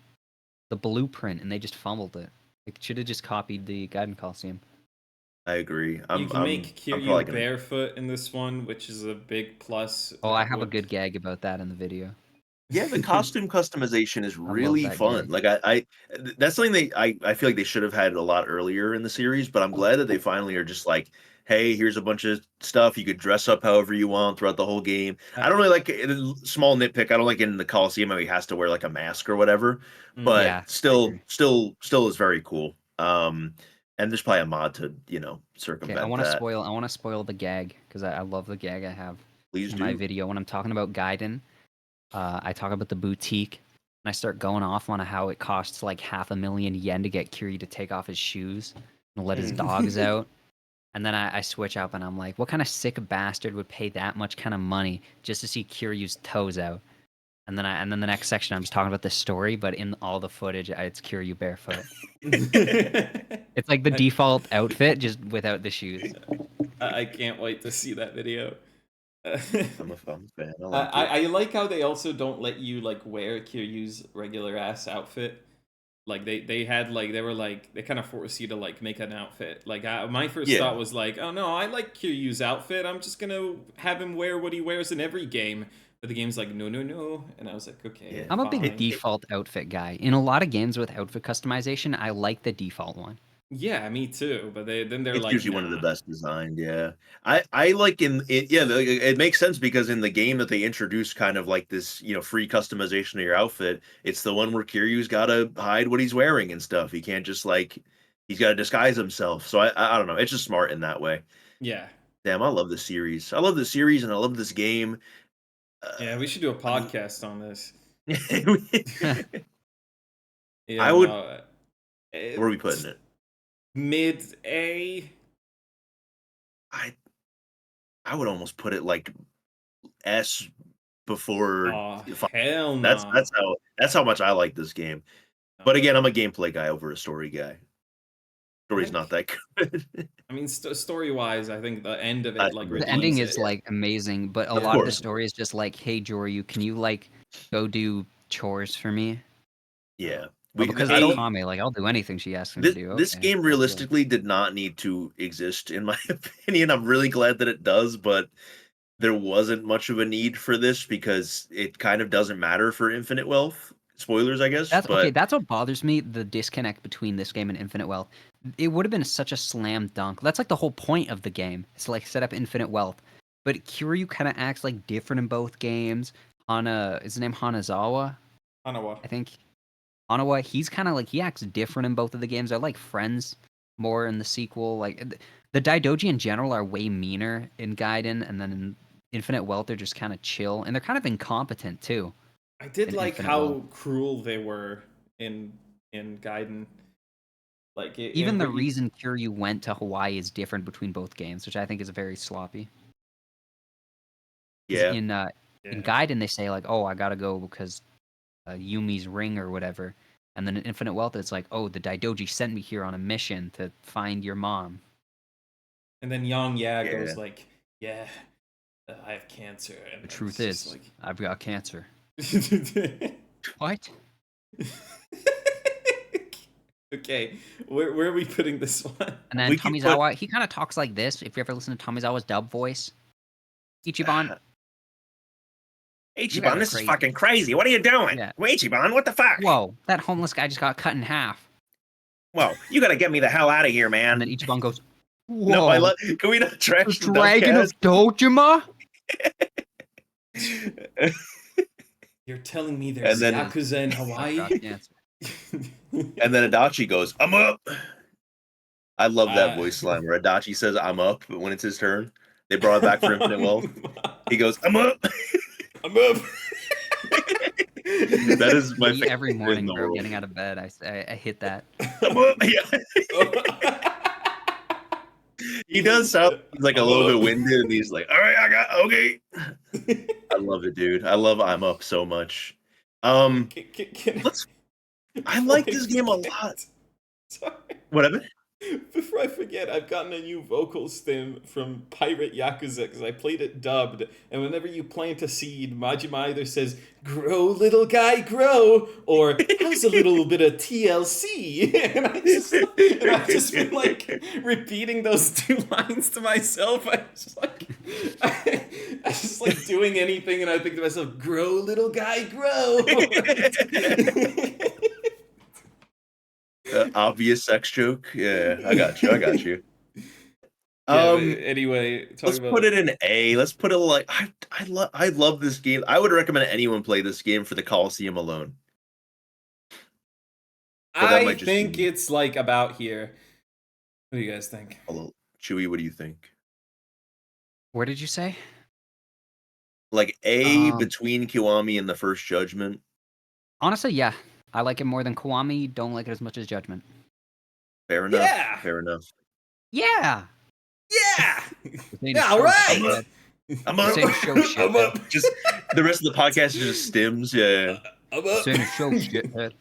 S3: blueprint and they just fumbled it. It should have just copied the Gaiden Coliseum.
S1: I agree.
S2: You can make
S1: I'm probably
S2: Kiryu
S1: gonna.
S2: barefoot in this one, which is a big plus.
S3: Oh, I have a good gag about that in the video.
S1: Yeah, the costume customization is
S3: I love
S1: really
S3: that
S1: fun.
S3: gag.
S1: Like that's something I feel like they should have had a lot earlier in the series, but I'm glad that they finally are just like, hey, here's a bunch of stuff you could dress up however you want throughout the whole game.
S2: Uh,
S1: I don't really like small nitpick. I don't like in the Coliseum how he has to wear like a mask or whatever,
S2: mm.
S1: but
S3: Yeah, I
S1: still,
S3: agree.
S1: still is very cool. And there's probably a mod to
S3: Okay, I
S1: circumvent
S3: want to
S1: that.
S3: spoil. I want to spoil the gag because I love the gag I have
S1: Please
S3: in my
S1: do.
S3: video when I'm talking about Gaiden. I talk about the boutique I start going off on how it costs like 500,000 yen to get Kiryu to take off his shoes and let his dogs out. And then I switch up and I'm like, what kind of sick bastard would pay that much kind of money just to see Kiryu's toes out? And then the next section I'm just talking about the story, but in all the footage it's Kiryu barefoot. It's like the default outfit just without the shoes.
S2: I can't wait to see that video.
S1: I'm a fan. I like it.
S2: I like how they also don't let you like wear Kiryu's regular ass outfit. Like they had like they were like they kind of force you to like make an outfit. Like my first
S1: Yeah.
S2: thought was like, oh no, I like Kiryu's outfit. I'm just gonna have him wear what he wears in every game. But the game's like no, and I was like, okay.
S1: Yeah.
S3: I'm a big
S2: fine.
S3: default outfit guy. In a lot of games with outfit customization, I like the default one.
S2: Yeah, me too. But then they're
S1: It's
S2: like,
S1: usually one of the
S2: nah.
S1: best designed. Yeah, I like in it. Yeah, it makes sense because in the game that they introduced, kind of like this, free customization of your outfit. It's the one where Kiryu's got to hide what he's wearing and stuff. He can't just he's got to disguise himself. So I don't know. It's just smart in that way.
S2: Yeah.
S1: Damn, I love this series. I love this series and I love this game.
S2: Yeah, we should do a podcast on this. Yeah,
S1: I would.
S2: no,
S1: Where are we putting it?
S2: Mid A.
S1: I would almost put it like S before.
S2: Oh,
S1: Fi-
S2: hell no.
S1: That's how much I like this game. But again, I'm a gameplay guy over a story guy. Story's not that good.
S2: I mean, story-wise, I think the end of it,
S1: That's
S2: like,
S1: the
S3: The ending
S2: redeems
S3: is
S2: it.
S3: like amazing, but a
S1: Of
S3: lot of the
S1: course.
S3: story is just like, hey Joryu, can you like go do chores for me?
S1: Yeah.
S3: Well, because
S1: I
S3: it's
S1: don't.
S3: Kame, like I'll do anything she asks me to do.
S1: This
S3: Okay,
S1: game
S3: I'll do it.
S1: realistically did not need to exist, in my opinion. I'm really glad that it does, but there wasn't much of a need for this because it kind of doesn't matter for Infinite Wealth. Spoilers, I guess.
S3: That's
S1: but
S3: okay. That's what bothers me, the disconnect between this game and Infinite Wealth. It would have been such a slam dunk. That's like the whole point of the game. It's to like set up Infinite Wealth. But Kiryu kind of acts like different in both games. Is his name Hanazawa?
S2: Hanawa.
S3: I think. Hanawa, he's kind of like, he acts different in both of the games. They're like friends more in the sequel. Like, the Daidoji in general are way meaner in Gaiden, and then in Infinite Wealth, they're just kind of chill. And they're kind of incompetent, too.
S2: I did
S3: in
S2: like
S3: Infinite
S2: how
S3: Wealth.
S2: cruel they were in Gaiden. Like
S3: Even the reason Kiryu went to Hawaii is different between both games, which I think is very sloppy. 'Cause
S1: yeah.
S3: in Gaiden, they say like, "Oh, I gotta go because Yumi's ring or whatever," and then in Infinite Wealth, it's like, "Oh, the Daidoji sent me here on a mission to find your mom."
S2: And then Yang
S1: Yeah.
S2: goes like, "Yeah, I have cancer." And
S3: The truth
S2: it's
S3: is,
S2: just
S3: I've got cancer.
S2: like...
S3: What?
S2: Okay, where are we putting this one?
S3: And then
S1: We can put-
S3: Tomizawa, he kind of talks like this. If you ever listen to Tomizawa's dub voice, Ichiban,
S1: Ichiban, this
S3: crazy.
S1: is fucking crazy. What are you doing?
S3: Yeah.
S1: Ichiban, what the fuck?
S3: whoa, that homeless guy just got cut in half.
S1: Whoa, you gotta get me the hell out of here, man.
S3: And then Ichiban goes, "Whoa,
S1: No, I love. Can we not
S3: the
S1: trash the
S3: Dragon of Dojima?"
S2: You're telling me there's
S1: And then-
S2: Yakuza in
S3: Got
S2: Hawaii?
S3: cancer.
S1: And then Adachi goes, "I'm up." I love that
S2: Uh,
S1: voice line where Adachi says, "I'm up," but when it's his turn, they brought it back for Infinite Wealth. He goes, "I'm up."
S2: I'm up.
S1: That is my favorite
S3: Every
S1: in
S3: morning,
S1: the
S3: bro,
S1: world.
S3: getting out of bed, I hit that.
S1: I'm up. Yeah. He does sound like a little bit winded, and he's like, "All right, okay." I love it, dude. I love I'm Up so much. I like this game a lot.
S2: Sorry.
S1: Whatever.
S2: Before I forget, I've gotten a new vocal stim from Pirate Yakuza because I played it dubbed, and whenever you plant a seed, Majima either says, "Grow, little guy, grow," or "How's a little bit of TLC?" And I've just been like repeating those two lines to myself. I just like doing anything, and I think to myself, "Grow, little guy, grow."
S1: Obvious sex joke. Yeah, I got you.
S2: Yeah, but anyway,
S1: Let's put it in A. Let's put it like I love this game. I would recommend anyone play this game for the Coliseum alone. But that
S2: I
S1: might just
S2: think
S1: be-
S2: it's like about here. What do you guys think?
S1: Hello, Chewy, what do you think?
S3: Where did you say?
S1: Like A
S3: Um,
S1: between Kiwami and the First Judgment.
S3: Honestly, yeah. I like it more than Kiwami. Don't like it as much as Judgment.
S1: Fair enough.
S2: Yeah.
S1: Fair enough.
S2: Yeah.
S3: Yeah. This ain't a
S2: Yeah. All
S3: show,
S2: right.
S3: shithead.
S1: I'm
S3: This
S1: up.
S3: ain't a show, shithead.
S2: I'm up.
S1: Just the rest of the podcast is just stims. Yeah.
S2: I'm
S3: This
S2: up.
S3: ain't a show, shithead.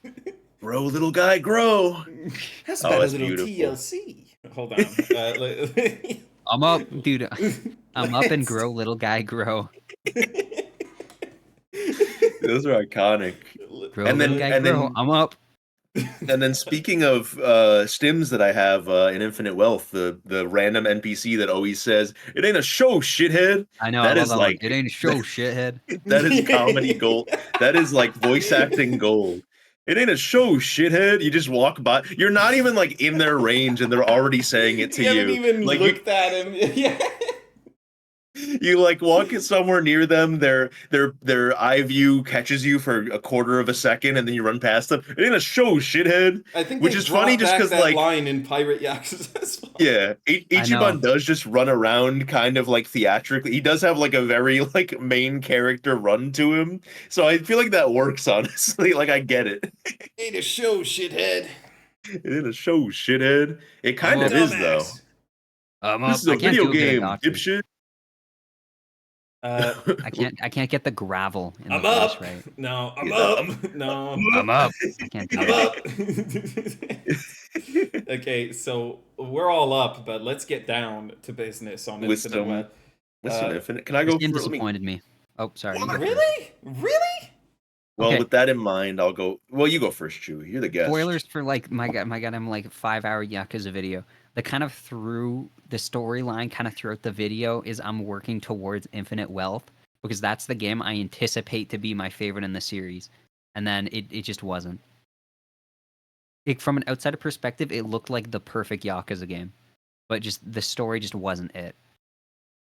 S1: Grow, little guy, grow.
S2: That's
S1: Oh,
S2: about a
S1: that's
S2: little
S1: beautiful.
S2: TLC. Hold on.
S3: I'm up, dude. I'm up and grow, little guy, grow.
S1: Those are iconic.
S3: Grow,
S1: And
S3: little
S1: then-
S3: guy,
S1: and
S3: grow.
S1: then-
S3: I'm up.
S1: And then speaking of stims that I have in Infinite Wealth, the random NPC that always says, "It ain't a show, shithead."
S3: I know.
S1: That
S3: I love
S1: is
S3: that
S1: like
S3: one. It ain't a show, shithead.
S1: that is comedy gold. That is like voice acting gold. It ain't a show, shithead. You just walk by. You're not even like in their range, and they're already saying it to
S2: You
S1: you.
S2: haven't even
S1: Like
S2: looked at him. Yeah.
S1: you like walk somewhere near them. Their eye view catches you for a quarter of a second, and then you run past them. It ain't a show, shithead.
S2: I think
S1: Which
S2: they
S1: is funny
S2: brought
S1: just
S2: back
S1: 'cause,
S2: that
S1: like-
S2: line in Pirate Yakuza as well.
S1: Yeah,
S3: I know.
S1: Ichiban does just run around kind of like theatrically. He does have like a very like main character run to him. So I feel like that works, honestly. Like I get it.
S2: Ain't a show, shithead.
S1: It ain't a show, shithead. It kind
S3: I'm
S1: of
S3: a
S1: is though.
S2: Dumbass.
S3: I'm
S1: This
S3: up.
S1: is a
S3: I can't
S1: video
S3: do a good
S1: game,
S3: adoption.
S1: dipshit.
S3: I can't get the gravel in the
S2: I'm
S3: voice
S2: up.
S3: right.
S2: No, I'm
S1: Yeah,
S2: up. No,
S3: I'm up. I can't do
S2: I'm
S3: it.
S2: up. Okay, so we're all up, but let's get down to business on
S1: With
S2: Infinite
S1: some-
S2: Web.
S1: Listen,
S2: Uh,
S1: Infinite. Can I
S3: This
S1: go
S3: game
S1: for? Let me,
S3: disappointed me. Oh, sorry. you go first.
S2: Really? Really?
S1: well,
S3: Okay.
S1: with that in mind, I'll go. Well, you go first, Chewie. You're the guest.
S3: Spoilers for like my goddamn like 5-hour Yakuza video. The kind of through the storyline kind of throughout the video is I'm working towards infinite wealth because that's the game I anticipate to be my favorite in the series. And then it just wasn't. From an outsider perspective, it looked like the perfect Yakuza game. But just the story just wasn't it.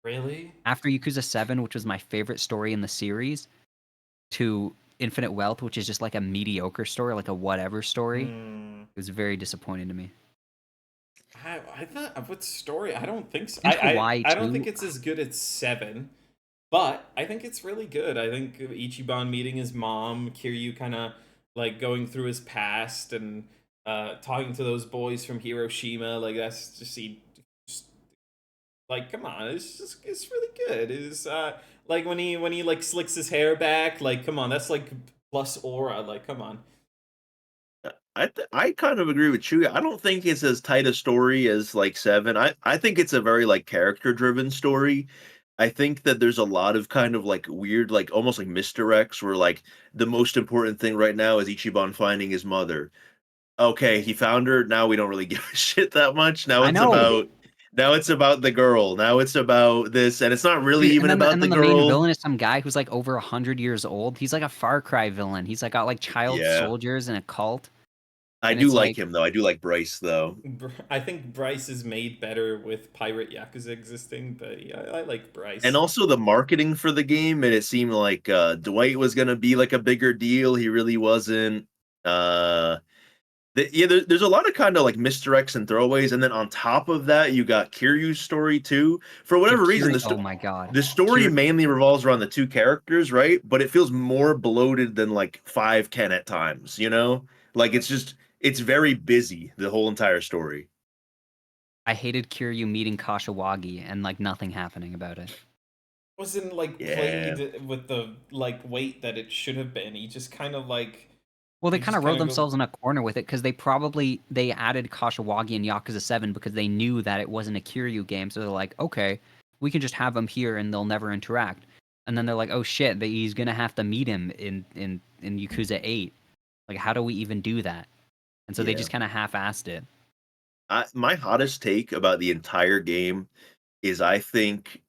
S2: Really?
S3: After Yakuza 7, which was my favorite story in the series, to Infinite Wealth, which is just like a mediocre story, like a whatever story,
S2: Hmm.
S3: it was very disappointing to me.
S2: I thought what story? I don't think so.
S3: And
S2: I
S3: Hawaii,
S2: don't
S3: too.
S2: think it's as good as 7, but I think it's really good. I think Ichiban meeting his mom, Kiryu kind of like going through his past and talking to those boys from Hiroshima, like that's just like come on, it's really good. It's like when he like slicks his hair back, like come on, that's like plus aura, like come on.
S1: I kind of agree with Chewie. I don't think it's as tight a story as like 7. I think it's a very like character driven story. I think that there's a lot of kind of like weird, like almost like misdirects where like the most important thing right now is Ichiban finding his mother. Okay, he found her. Now we don't really give a shit that much. Now
S3: I
S1: it's
S3: know.
S1: about the girl. Now it's about this, and it's not really
S3: Dude,
S1: even about
S3: and
S1: the
S3: then the main
S1: girl.
S3: villain is some guy who's like over 100 years old. He's like a Far Cry villain. He's like got like child
S1: Yeah.
S3: soldiers in a cult.
S1: I
S3: and
S1: do
S3: it's
S1: like
S3: like-
S1: him though. I do like Bryce though.
S2: I think Bryce is made better with Pirate Yakuza existing, but yeah, I like Bryce.
S1: And also the marketing for the game, and it seemed like Dwight was gonna be like a bigger deal. He really wasn't. There's a lot of kind of like misdirects and throwaways, and then on top of that, you got Kiryu's story too. For whatever reason,
S3: Oh my god.
S1: the story mainly revolves around the two characters, right? But it feels more bloated than like 5 can at times. You know, like it's very busy the whole entire story.
S3: I hated Kiryu meeting Kashiwagi and like nothing happening about it.
S2: Wasn't like
S1: Yeah.
S2: played with the like weight that it should have been. He just kind of like
S3: Well, they
S2: You
S3: kind
S2: just
S3: of rode
S2: kinda go-
S3: themselves in a corner with it because they added Kashiwagi in Yakuza 7 because they knew that it wasn't a Kiryu game. So they're like, okay, we can just have him here and they'll never interact. And then they're like, oh shit, he's gonna have to meet him in Yakuza 8. Like, how do we even do that? And so they
S1: Yeah.
S3: just kind of half-assed it.
S1: My hottest take about the entire game is I think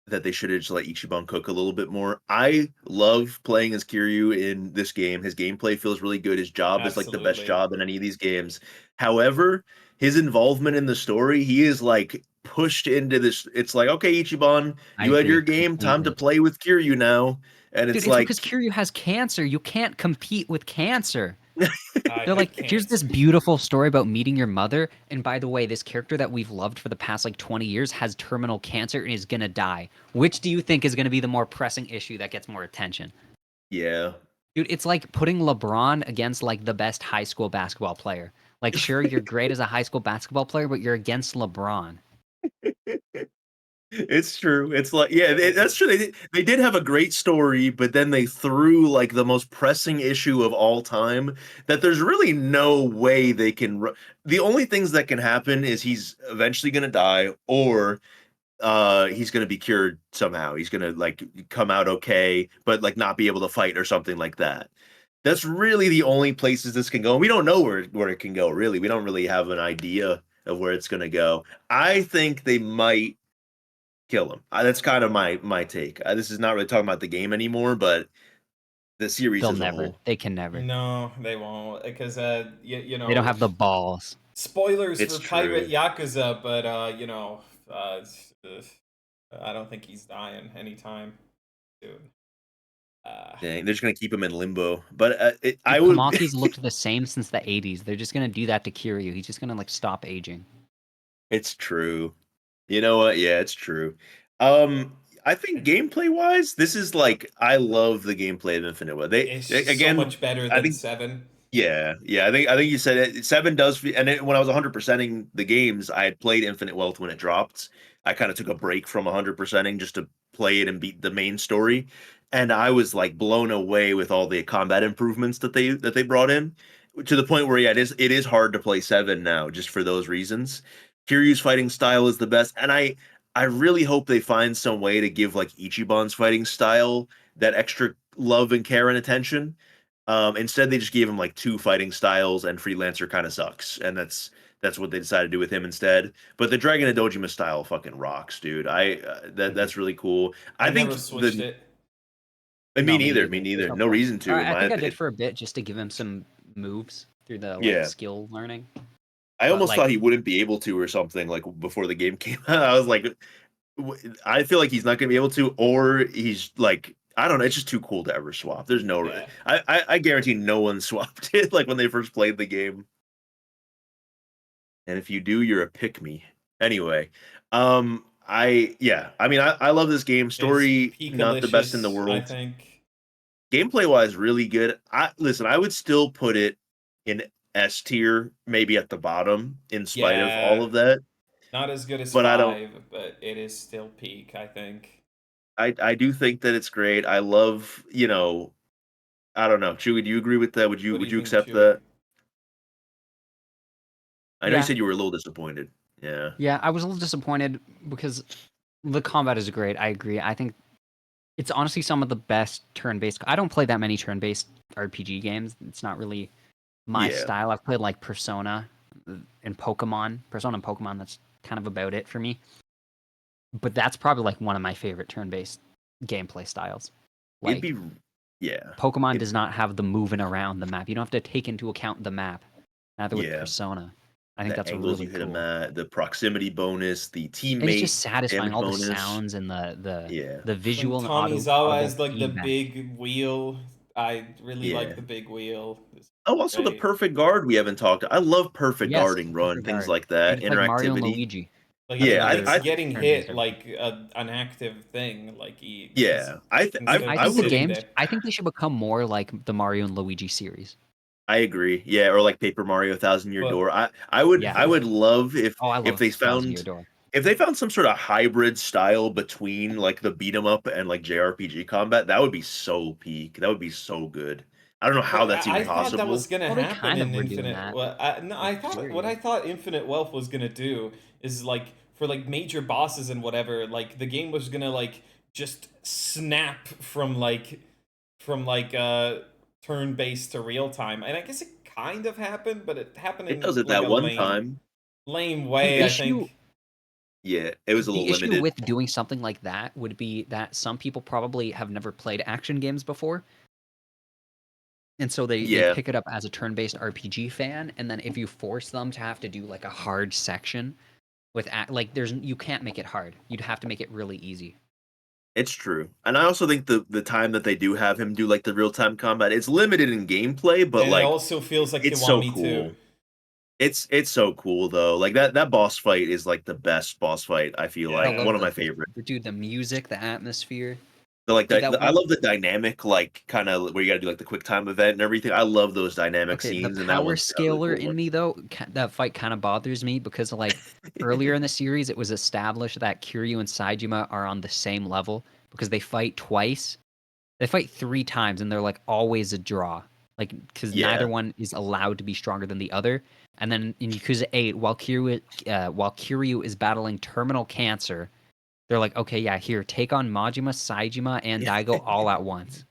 S1: that they should have just let Ichiban cook a little bit more. I love playing as Kiryu in this game. His gameplay feels really good. His job is like the best
S2: Absolutely.
S1: job in any of these games. However, his involvement in the story, he is like pushed into this. It's like, okay, Ichiban,
S3: I
S1: you had
S3: agree
S1: your game. Time to
S3: completely.
S1: play with Kiryu now. And
S3: Dude,
S1: it's
S3: it's
S1: like,
S3: because Kiryu has cancer. You can't compete with cancer.
S2: I
S3: They're like,
S2: can't-
S3: here's this beautiful story about meeting your mother, and by the way, this character that we've loved for the past like 20 years has terminal cancer and is gonna die. Which do you think is gonna be the more pressing issue that gets more attention?
S1: yeah.
S3: Dude, it's like putting LeBron against like the best high school basketball player. Like, sure, you're great as a high school basketball player, but you're against LeBron.
S1: It's true. It's like, yeah,
S2: That's
S1: that's true. They did have a great story, but then they threw like the most pressing issue of all time that there's really no way they can. The only things that can happen is he's eventually going to die, or he's going to be cured somehow. He's going to like come out okay, but like not be able to fight or something like that. That's really the only places this can go. We don't know where it can go. Really, we don't really have an idea of where it's going to go. I think they might kill him. That's kind of my take. This is not really talking about the game anymore, but the series
S3: They'll
S1: as a
S3: never.
S1: whole.
S3: They can never.
S2: No, they won't, because you
S3: They don't
S2: know,
S3: have the balls.
S2: spoilers
S1: It's
S2: for Pirate
S1: true.
S2: Yakuza, but I don't think he's dying anytime soon.
S1: Dang, they're just gonna keep him in limbo. But I
S3: Dude,
S1: would.
S3: Kamaki's looked the same since the 80s. They're just gonna do that to Kiryu. He's just gonna like stop aging.
S1: It's true. You know what? Yeah, it's true. I think gameplay wise, this is like I love the gameplay of Infinite Wealth.
S2: it's just so
S1: Again,
S2: much better
S1: I
S2: than
S1: think
S2: 7.
S1: yeah. I think you said it. Seven does, and when I was 100%ing the games, I had played Infinite Wealth when it dropped. I kind of took a break from 100%ing just to play it and beat the main story, and I was like blown away with all the combat improvements that they brought in, to the point where yeah, it is hard to play seven now just for those reasons. Kiryu's fighting style is the best, and I really hope they find some way to give like Ichiban's fighting style that extra love and care and attention. Instead, they just gave him like two fighting styles, and Freelancer kind of sucks, and that's what they decided to do with him instead. But the Dragon and Dojima style fucking rocks, dude. That's really cool.
S2: I
S1: I
S2: never
S1: think
S2: switched it.
S1: me
S3: No, me
S1: neither, me
S3: neither. There's
S1: neither.
S3: no
S1: No
S3: point.
S1: reason to in
S3: I
S1: my
S3: think I did
S1: opinion.
S3: for a bit just to give him some moves through the like
S1: Yeah,
S3: skill learning.
S1: I
S3: But
S1: almost
S3: like,
S1: thought he wouldn't be able to or something like before the game came out. I was like, I feel like he's not gonna be able to, or he's like. I don't know. It's just too cool to ever swap. There's no.
S2: Yeah.
S1: I guarantee no one swapped it like when they first played the game. And if you do, you're a pick me. Anyway, I mean I love this game.
S2: It's
S1: Story not the best in the
S2: Peakalicious, I
S1: world.
S2: think.
S1: Gameplay wise, really good. I would still put it in S tier, maybe at the bottom, in spite of all
S2: Yeah,
S1: of that.
S2: not as good as
S1: But I don't.
S2: 5, but it is still peak, I think.
S1: I do think that it's great. I love. I don't know. Chewy, do you agree with that? Would you
S2: What do
S1: would
S2: you
S1: you
S2: think,
S1: accept
S2: Chewy?
S1: that? I know you
S3: yeah,
S1: said you were a little disappointed. Yeah.
S3: yeah, I was a little disappointed because the combat is great. I agree. I think it's honestly some of the best turn-based. I don't play that many turn-based RPG games. It's not really my
S1: Yeah.
S3: style. I've played like Persona and Pokemon. Persona and Pokemon, that's kind of about it for me. But that's probably like one of my favorite turn-based gameplay styles.
S1: It'd
S3: Like
S1: be. Yeah.
S3: Pokemon
S1: It,
S3: does not have the moving around the map. You don't have to take into account the map. Neither with
S1: yeah.
S3: Persona. I think
S1: The
S3: that's
S1: angles
S3: really
S1: you hit him
S3: cool.
S1: at, the proximity bonus, the
S3: And it's
S1: teammate
S3: just satisfying,
S1: damage
S3: all the
S1: bonus.
S3: sounds and the
S1: Yeah.
S3: the
S2: When
S3: visual and
S2: Tomizawa
S3: audible
S2: has like the
S3: feedback.
S2: big wheel, I really like
S1: Yeah.
S2: the big wheel. It's
S1: Oh, also the
S2: great.
S1: perfect guard we haven't talked. I love perfect
S3: Yes,
S1: guarding run,
S3: perfect
S1: things
S3: guard.
S1: like
S3: Dude,
S1: that,
S3: it's like Mario and
S1: interactivity.
S3: Luigi.
S2: Like
S3: That's
S1: Yeah,
S2: he
S3: another
S2: keeps
S1: I
S2: getting
S3: turn-based
S2: hit
S3: RPG.
S2: like an active thing. Like he's
S1: yeah,
S3: Dude,
S2: instead of
S3: I
S1: I
S2: just
S3: think the
S1: would
S2: sitting
S3: games,
S2: there.
S3: I think they should become more like the Mario and Luigi series.
S1: I agree. Yeah, or like Paper Mario Thousand Year
S2: But
S1: Door. I would
S3: Yeah.
S1: I would love
S3: Oh, I
S1: if
S3: love
S1: they
S3: Thousand Year
S1: found
S3: Door.
S1: if they found some sort of hybrid style between like the beat 'em up and like JRPG combat. That would be so peak. That would be so good. I don't know how
S2: But
S1: that's
S2: I
S1: even
S2: thought that was
S1: possible.
S2: gonna
S3: Well, they
S2: happen
S3: kind of
S2: in
S3: were doing
S2: Infinite.
S3: that
S2: Well, no,
S3: with
S2: I thought what I
S3: Kiryu.
S2: thought Infinite Wealth was gonna do is like for like major bosses and whatever. Like the game was gonna like just snap from like turn based to real time, and I guess it kind of happened, but it happened
S1: It
S2: in
S1: does it
S2: like
S1: that
S2: a
S1: one time.
S2: lame
S3: The
S2: way. I
S3: issue
S2: think.
S1: Yeah, it was a
S3: the
S1: little
S3: issue
S1: limited.
S3: with doing something like that would be that some people probably have never played action games before, and so they
S1: Yeah,
S3: pick it up as a turn-based RPG fan, and then if you force them to have to do like a hard section with like there's you can't make it hard. You'd have to make it really easy.
S1: it's true. And I also think the time that they do have him do like the real time combat, it's limited in gameplay, but
S2: And it
S1: like
S2: also feels like
S1: it's so
S2: Kiwami too.
S1: cool. It's so cool though. Like that boss fight is like the best boss fight, I feel
S3: I
S1: like.
S2: Yeah.
S3: love
S1: One of my favorite.
S3: the dude, the music, the atmosphere.
S1: So like
S3: Dude, that
S1: I
S3: one.
S1: love the dynamic, like kind of where you got to do like the quick time event and everything. I love those dynamic
S3: Okay, the
S1: scenes, and that
S3: power
S1: one's a really
S3: scaler
S1: cool
S3: in
S1: one.
S3: me though, that fight kind of bothers me because like earlier in the series, it was established that Kiryu and Saejima are on the same level because they fight twice. They fight three times, and they're like always a draw. Like because neither
S1: Yeah,
S3: one is allowed to be stronger than the other. And then in Yakuza 8, while Kiryu is battling terminal cancer, they're like, okay, yeah, here, take on Majima, Saejima, and
S1: yeah.
S3: Daigo all at once,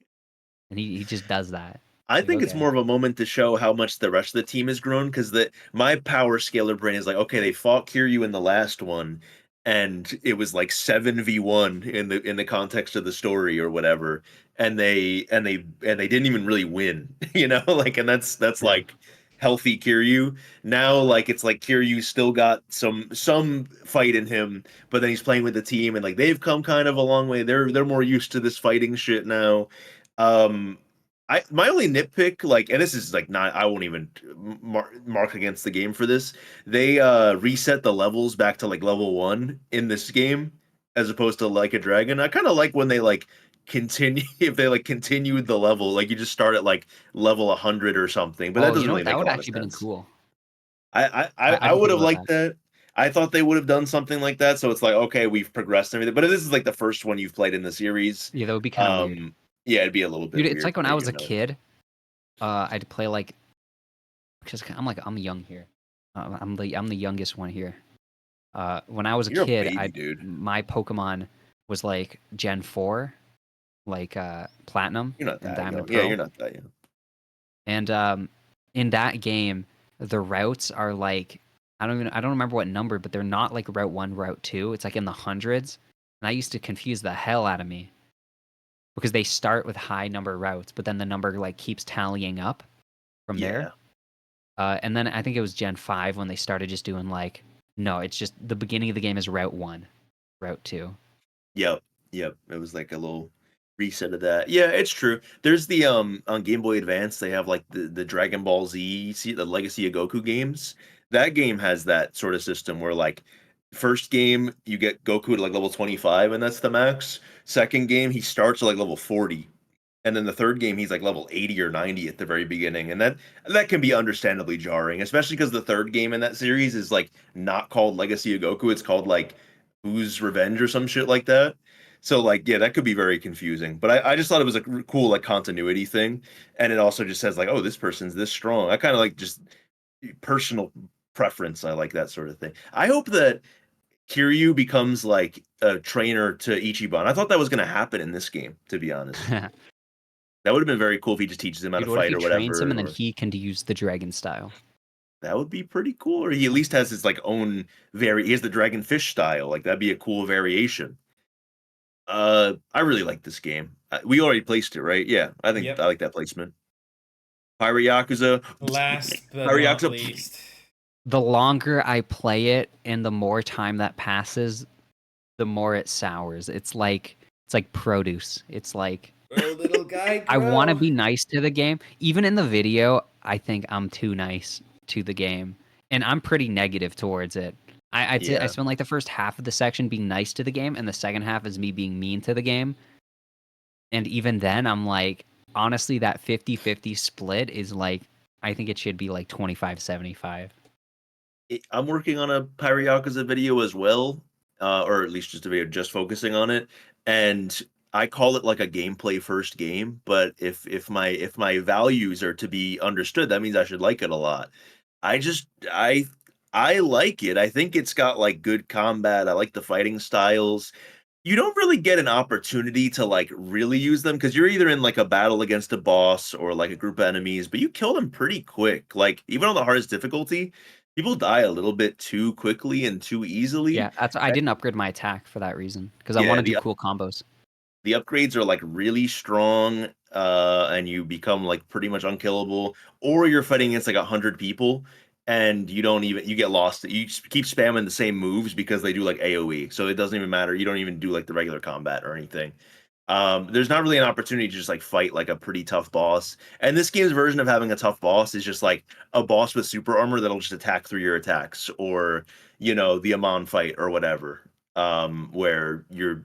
S3: and he just does that.
S1: I
S3: It's like
S1: think it's
S3: okay,
S1: more of a moment to show how much the rest of the team has grown because my power scaler brain is like, okay, they fought Kiryu in the last one, and it was like 7v1 in the context of the story or whatever, and they didn't even really win, like, and that's
S3: yeah.
S1: like healthy Kiryu. Now, like it's like Kiryu still got some fight in him, but then he's playing with the team, and like they've come kind of a long way. They're more used to this fighting shit now. Um, my only nitpick, like, and this is like not, I won't even mark against the game for this. They reset the levels back to like level 1 in this game, as opposed to like a dragon. I kind of like when they like continue if they like continued the level, like you just start at like level 100 or something. But that
S3: Oh, you
S1: doesn't
S3: know
S1: really
S3: what? That
S1: make a
S3: would
S1: lot of
S3: actually been
S1: sense.
S3: cool. I
S1: I
S3: didn't
S1: would
S3: think
S1: have
S3: about
S1: liked
S3: that.
S1: that. I thought they would have done something like that. So it's like, okay, we've progressed and everything. But this is like the first one you've played in the series.
S3: Yeah, that would be kind of weird.
S1: Yeah, it'd be a little
S3: Dude,
S1: bit
S3: it's
S1: weird
S3: like
S1: to
S3: when I
S1: make
S3: was
S1: it
S3: a
S1: known.
S3: kid, I'd play like because I'm young here. I'm the youngest one here. When I was a
S1: You're a
S3: kid,
S1: baby,
S3: I
S1: dude.
S3: my Pokemon was like Gen 4, like Platinum
S1: You're not
S3: and
S1: that
S3: Diamond
S1: young. Yeah,
S3: Pearl.
S1: you're not that young.
S3: And in that game, the routes are like I don't remember what number, but they're not like Route 1, Route 2. It's like in the hundreds. And that used to confuse the hell out of me because they start with high number routes, but then the number like keeps tallying up from there.
S1: Yeah.
S3: And then I think it was Gen 5 when they started just doing like no, it's just the beginning of the game is Route 1, Route 2.
S1: Yep. Yep. It was like a little reset of that. Yeah, it's true. There's the on Game Boy Advance, they have like the Dragon Ball Z, see the Legacy of Goku games. That game has that sort of system where like first game you get Goku to like level 25 and that's the max. Second game he starts at like level 40. And then the third game he's like level 80 or 90 at the very beginning. And that can be understandably jarring, especially because the third game in that series is like not called Legacy of Goku, it's called like Who's Revenge or some shit like that. So like yeah, that could be very confusing. But I just thought it was a cool like continuity thing. And it also just says like, oh, this person's this strong. I kind of like just personal preference. I like that sort of thing. I hope that Kiryu becomes like a trainer to Ichiban. I thought that was gonna happen in this game, to be honest. That would have been very cool if he just teaches him how to
S3: Dude, what if
S1: fight
S3: he
S1: or
S3: trains him
S1: whatever,
S3: and then
S1: or
S3: he can use the dragon style?
S1: that would be pretty cool. Or he at least has his like own he has the dragonfish style. Like that'd be a cool variation. I really like this game. We already placed it, right? Yeah, I think I
S2: Yep.
S1: like that placement. Pirate Yakuza.
S2: Last but
S1: Pirate
S2: not
S1: Yakuza.
S2: least.
S3: The longer I play it and the more time that passes, the more it sours. It's like produce. It's like
S2: Grow, little guy,
S3: I want to
S2: grow.
S3: be nice to the game. Even in the video, I think I'm too nice to the game, and I'm pretty negative towards it. I
S1: Yeah.
S3: spent like the first half of the section being nice to the game, and the second half is me being mean to the game. And even then, I'm like, honestly, that 50-50 split is like, I think it should be like 25-75.
S1: I'm working on a Pirate Yakuza video as well, or at least just a video just focusing on it. And I call it like a gameplay first game, but if my values are to be understood, that means I should like it a lot. I just I like it. I think it's got like good combat. I like the fighting styles. You don't really get an opportunity to like really use them because you're either in like a battle against a boss or like a group of enemies, but you kill them pretty quick. Like even on the hardest difficulty, people die a little bit too quickly and too easily.
S3: Yeah, I
S1: And
S3: didn't upgrade my attack for that reason because I want
S1: yeah,
S3: to do cool combos.
S1: the upgrades are like really strong, and you become like pretty much unkillable, or you're fighting against like 100 people and you get lost. You just keep spamming the same moves because they do like AoE, so it doesn't even matter. You don't even do like the regular combat or anything. There's not really an opportunity to just like fight like a pretty tough boss. And this game's version of having a tough boss is just like a boss with super armor that'll just attack through your attacks, or the Amon fight or whatever. Where you're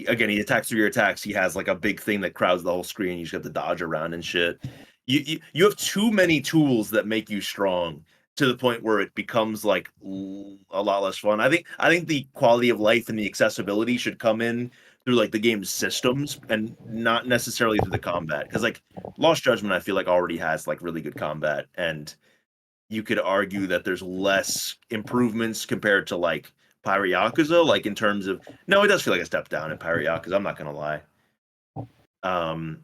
S1: again, he attacks through your attacks. He has like a big thing that crowds the whole screen. You just have to dodge around and shit. You have too many tools that make you strong to the point where it becomes like a lot less fun. I think the quality of life and the accessibility should come in through like the game's systems and not necessarily through the combat. Because like Lost Judgment, I feel like already has like really good combat, and you could argue that there's less improvements compared to like Pirate Yakuza, like in terms of no, it does feel like a step down in Pirate Yakuza. I'm not gonna lie. Um,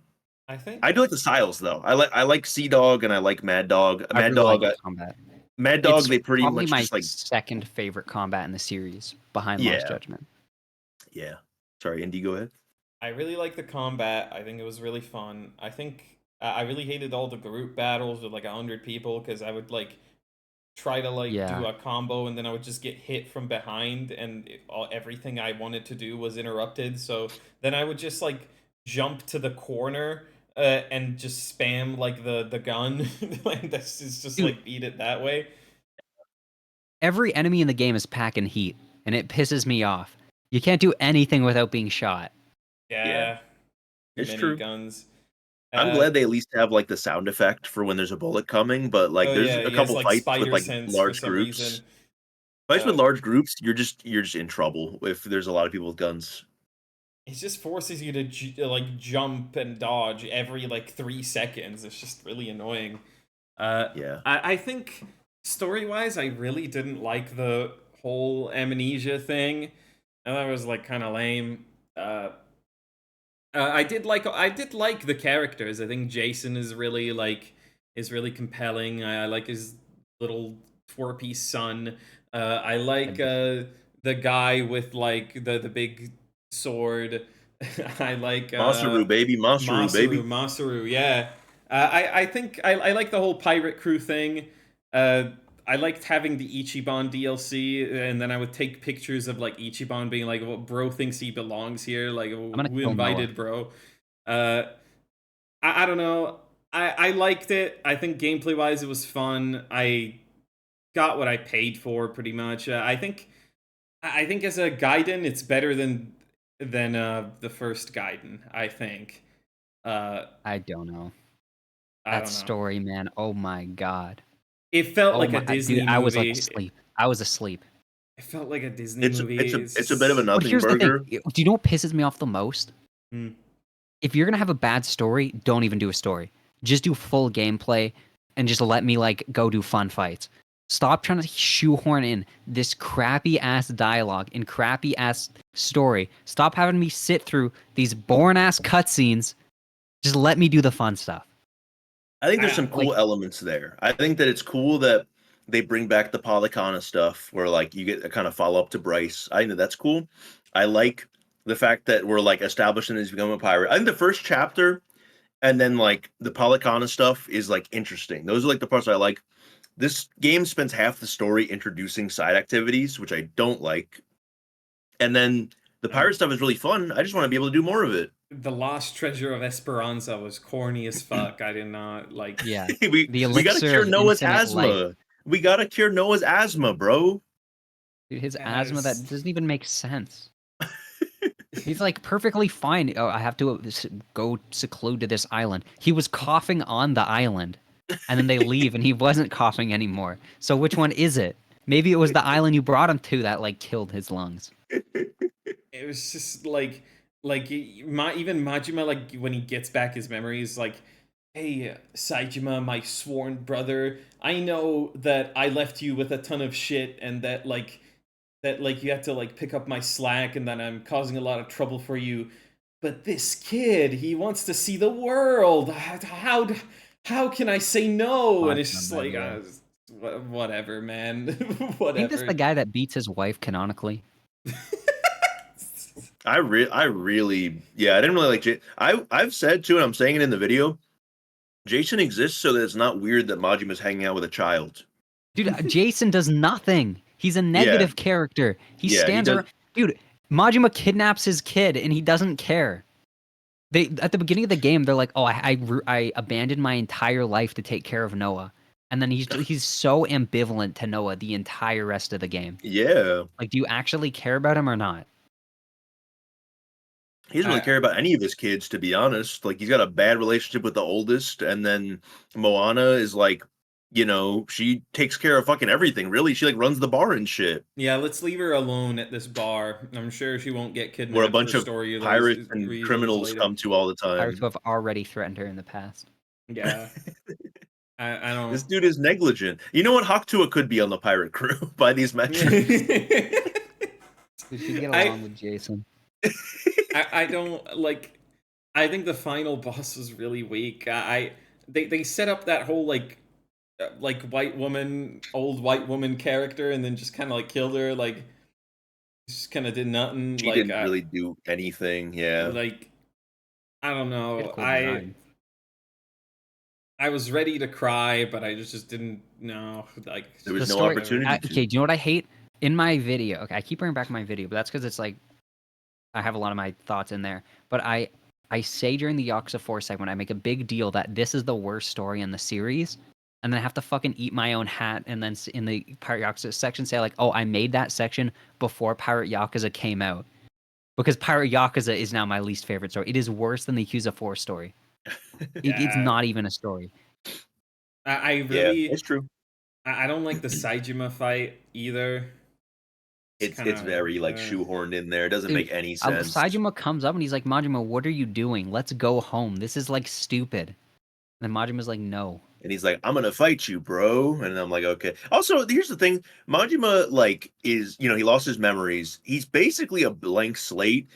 S2: I think
S1: I do like the styles though. I like Sea Dog and I like Mad Dog.
S3: I
S1: Mad
S3: really like
S1: Dog,
S3: the combat.
S1: Mad Dog.
S3: It's
S1: They pretty
S3: probably
S1: much
S3: my
S1: just like
S3: second favorite combat in the series, behind Lost
S1: yeah,
S3: Judgment.
S1: yeah. Sorry, Indy, go ahead.
S2: I really like the combat. I think it was really fun. I think I really hated all the group battles with like 100 people because I would like try to like do
S3: Yeah.
S2: a combo and then I would just get hit from behind and everything I wanted to do was interrupted. So then I would just like jump to the corner and just spam like the gun. Like that's just
S3: Dude,
S2: like beat it that way.
S3: every enemy in the game is packing heat, and it pisses me off. You can't do anything without being shot.
S1: Yeah,
S2: Yeah,
S1: it's
S2: mini
S1: true.
S2: guns.
S1: I'm
S2: Uh,
S1: glad they at least have like the sound effect for when there's a bullet coming, but like
S2: oh
S1: there's
S2: yeah,
S1: a
S2: he has
S1: couple
S2: like
S1: fights with
S2: spider
S1: like
S2: sense for
S1: large
S2: some
S1: groups.
S2: reason.
S1: Fights with
S2: Uh,
S1: large groups, you're just in trouble if there's a lot of people with guns.
S2: it just forces you to like jump and dodge every like 3 seconds. It's just really annoying.
S1: Yeah.
S2: I think story wise, I really didn't like the whole amnesia thing. And that was like kind of lame. I did like the characters. I think Jason is really compelling. I like his little twerpy son. I like
S3: And
S2: the guy with like the big sword. I like
S1: Masaru baby, Masaru baby.
S2: Masaru, yeah. I think I like the whole pirate crew thing. Uh, I liked having the Ichiban DLC, and then I would take pictures of like Ichiban being like, "Well, bro thinks he belongs here. Like,
S3: I'm gonna
S2: who
S3: kill Noah.
S2: invited bro?" Uh, I don't know. I liked it. I think gameplay wise, it was fun. I got what I paid for pretty much. I think as a Gaiden, it's better than the first Gaiden. I think. Uh,
S3: I don't know.
S2: I
S3: That
S2: don't know.
S3: story, man. Oh my god.
S2: It felt
S3: Oh
S2: like a
S3: my dude,
S2: Disney
S3: I was like
S2: movie.
S3: asleep. I was asleep.
S2: It felt like a Disney
S1: It's
S2: movie.
S1: it's a it's a bit of a
S3: But
S1: nothing
S3: here's the thing.
S1: burger.
S3: Do you know what pisses me off the most?
S2: Hmm.
S3: If you're gonna have a bad story, don't even do a story. Just do full gameplay and just let me like go do fun fights. Stop trying to shoehorn in this crappy ass dialogue and crappy ass story. Stop having me sit through these boring ass cutscenes. Just let me do the fun stuff.
S1: I think there's
S2: I,
S1: some
S3: Like,
S1: cool elements there. I think that it's cool that they bring back the Polycana stuff where like you get a kind of follow up to Bryce. I think that that's cool. I like the fact that we're like establishing that he's becoming a pirate. I think the first chapter and then like the Polycana stuff is like interesting. Those are like the parts I like. This game spends half the story introducing side activities, which I don't like. And then the
S2: uh,
S1: pirate stuff is really fun. I just want to be able to do more of it.
S2: the Lost Treasure of Esperanza was corny as fuck. I did not like.
S3: yeah.
S1: we
S3: The
S1: we gotta
S3: elixir
S1: cure
S3: of
S1: Noah's
S3: infinite life.
S1: asthma. We gotta cure Noah's asthma, bro.
S3: Dude, his asthma, that
S2: Yes.
S3: doesn't even make sense. He's like perfectly fine. Oh, I have to go seclude to this island. He was coughing on the island, and then they leave, and he wasn't coughing anymore. So which one is it? Maybe it was the island you brought him to that like killed his lungs.
S2: It was just like even Majima, like when he gets back his memories, like, hey, Saijima, my sworn brother, I know that I left you with a ton of shit and that you have to like pick up my slack and that I'm causing a lot of trouble for you, but this kid, he wants to see the world. How can I say no? And it's
S3: Awesome,
S2: just
S3: man,
S2: like
S3: yeah.
S2: whatever, man.
S3: Ain't this
S2: Whatever.
S3: the guy that beats his wife canonically?
S1: I really, yeah, I didn't really like. I've said too, and I'm saying it in the video. Jason exists so that it's not weird that Majima's hanging out with a child.
S3: Dude, Jason does nothing. He's a
S1: Yeah,
S3: negative character. He
S1: yeah, he
S3: stands
S1: does.
S3: around. Dude, Majima kidnaps his kid, and he doesn't care. They at the beginning of the game, they're like, "Oh, I abandoned my entire life to take care of Noah," and then he's so ambivalent to Noah the entire rest of the game.
S1: Yeah,
S3: Like, do you actually care about him or not?
S1: He doesn't really
S2: I
S1: care about any of his kids, to be honest. Like, he's got a bad relationship with the oldest, and then Moana is like, she takes care of fucking everything, really. She, like, runs the bar and shit,
S2: Yeah, let's leave her alone at this bar. I'm sure she won't get
S1: where a
S2: kidnapped for
S1: bunch of
S2: story
S1: pirates and
S2: reasons
S1: criminals
S2: later.
S1: come to all the
S3: Pirates
S1: time.
S3: who have already threatened her in the past.
S2: Yeah, I don't.
S1: This dude is negligent. You know what? Hakutua could be on the pirate crew by these metrics.
S3: Did she get
S2: I
S3: along with Jason?
S2: I don't like. I think the final boss was really weak. They set up that whole like old white woman character, and then just kind of like killed her. Like just kind of did nothing.
S1: She didn't really do anything, yeah.
S2: Like I don't
S3: She had
S2: know.
S3: cool design.
S2: I was ready to cry, but I just didn't know. Like
S1: There was
S3: The
S1: no
S3: story.
S1: opportunity to.
S3: Okay, do you know what I hate in my video? Okay, I keep bringing back my video, but that's because it's like I have a lot of my thoughts in there. But I say during the Yakuza 4 segment, I make a big deal that this is the worst story in the series, and then I have to fucking eat my own hat, and then in the Pirate Yakuza section say like, oh, I made that section before Pirate Yakuza came out. Because Pirate Yakuza is now my least favorite story. It is worse than the Yakuza 4 story. It's
S2: yeah,
S3: not even a story.
S2: I
S1: Yeah,
S2: really
S1: it's true.
S2: I don't like the Saijima fight either. It's kind
S1: It's
S2: of
S1: very, like, shoehorned in there. It doesn't
S3: Dude,
S1: make any sense.
S3: Saejima comes up and he's like, Majima, what are you doing? Let's go home. This is like stupid. And then Majima's like, no.
S1: And he's like, "I'm gonna fight you, bro." And I'm like, "Okay." Also, here's the thing: Majima, like, is he lost his memories. He's basically a blank slate,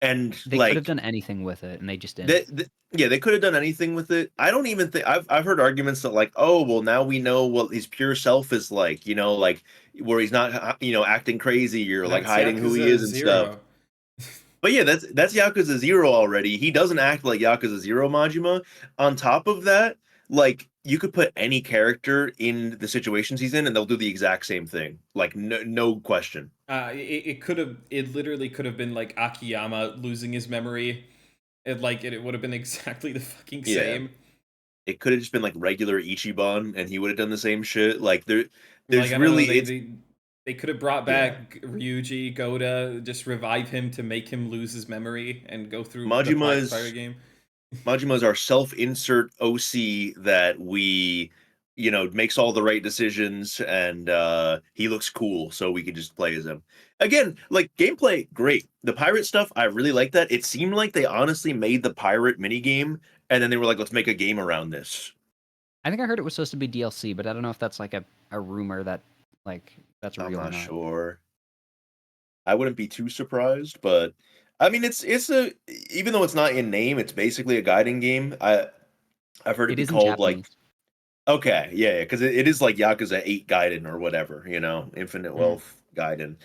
S1: and
S3: They could have
S1: like
S3: done anything with it and they just didn't.
S1: yeah, they could have done anything with it. I don't even think I've heard arguments that like, oh, well, now we know what his pure self is like. Like where he's not acting crazy or like
S2: that's
S1: hiding who he
S2: Yakuza
S1: is and stuff.
S2: 0.
S1: But yeah, that's Yakuza Zero already. He doesn't act like Yakuza Zero Majima. On top of that, like you could put any character in the situations he's in, and they'll do the exact same thing. Like no question.
S2: It literally could have been like Akiyama losing his memory. It would have been exactly the fucking
S1: Yeah,
S2: same.
S1: it could have just been like regular Ichiban, and he would have done the same shit. Like
S2: Like
S1: there's
S2: I don't know,
S1: really it's
S2: they could have brought
S1: yeah.
S2: back Ryuji Goda, just revive him to make him lose his memory and go through the
S1: Majima
S2: pirate
S1: is
S2: game.
S1: Majima is our self-insert OC that we makes all the right decisions, and he looks cool, so we can just play as him. Again, like gameplay, great. The pirate stuff, I really like that. It seemed like they honestly made the pirate minigame, and then they were like, let's make a game around this.
S3: I think I heard it was supposed to be DLC, but I don't know if that's like a rumor that like that's
S1: I'm
S3: real or
S1: not
S3: not.
S1: sure. I wouldn't be too surprised, but I mean, it's a even though it's not in name, it's basically a guiding game. I've heard it
S3: It
S1: be
S3: is in
S1: called like
S3: Japanese.
S1: okay, yeah, because it is like Yakuza 8 Gaiden or whatever, Infinite
S2: Mm.
S1: Wealth Gaiden.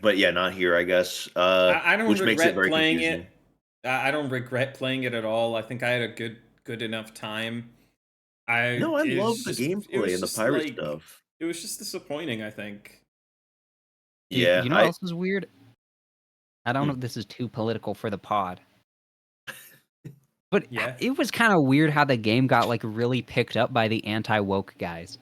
S1: But yeah, not here, I guess.
S2: I don't
S1: Which makes it
S2: regret
S1: very
S2: playing
S1: confusing.
S2: it. I don't regret playing it at all. I think I had a good enough time.
S1: No, I love the
S2: It
S1: gameplay
S2: was
S1: and the
S2: just
S1: pirate
S2: like
S1: stuff.
S2: it was just disappointing, I think.
S3: Dude,
S1: Yeah,
S3: you know what else is weird? I don't know
S1: hmm.
S3: if this is too political for the pod. But
S2: Yeah.
S3: it was kind of weird how the game got like really picked up by the anti-woke guys.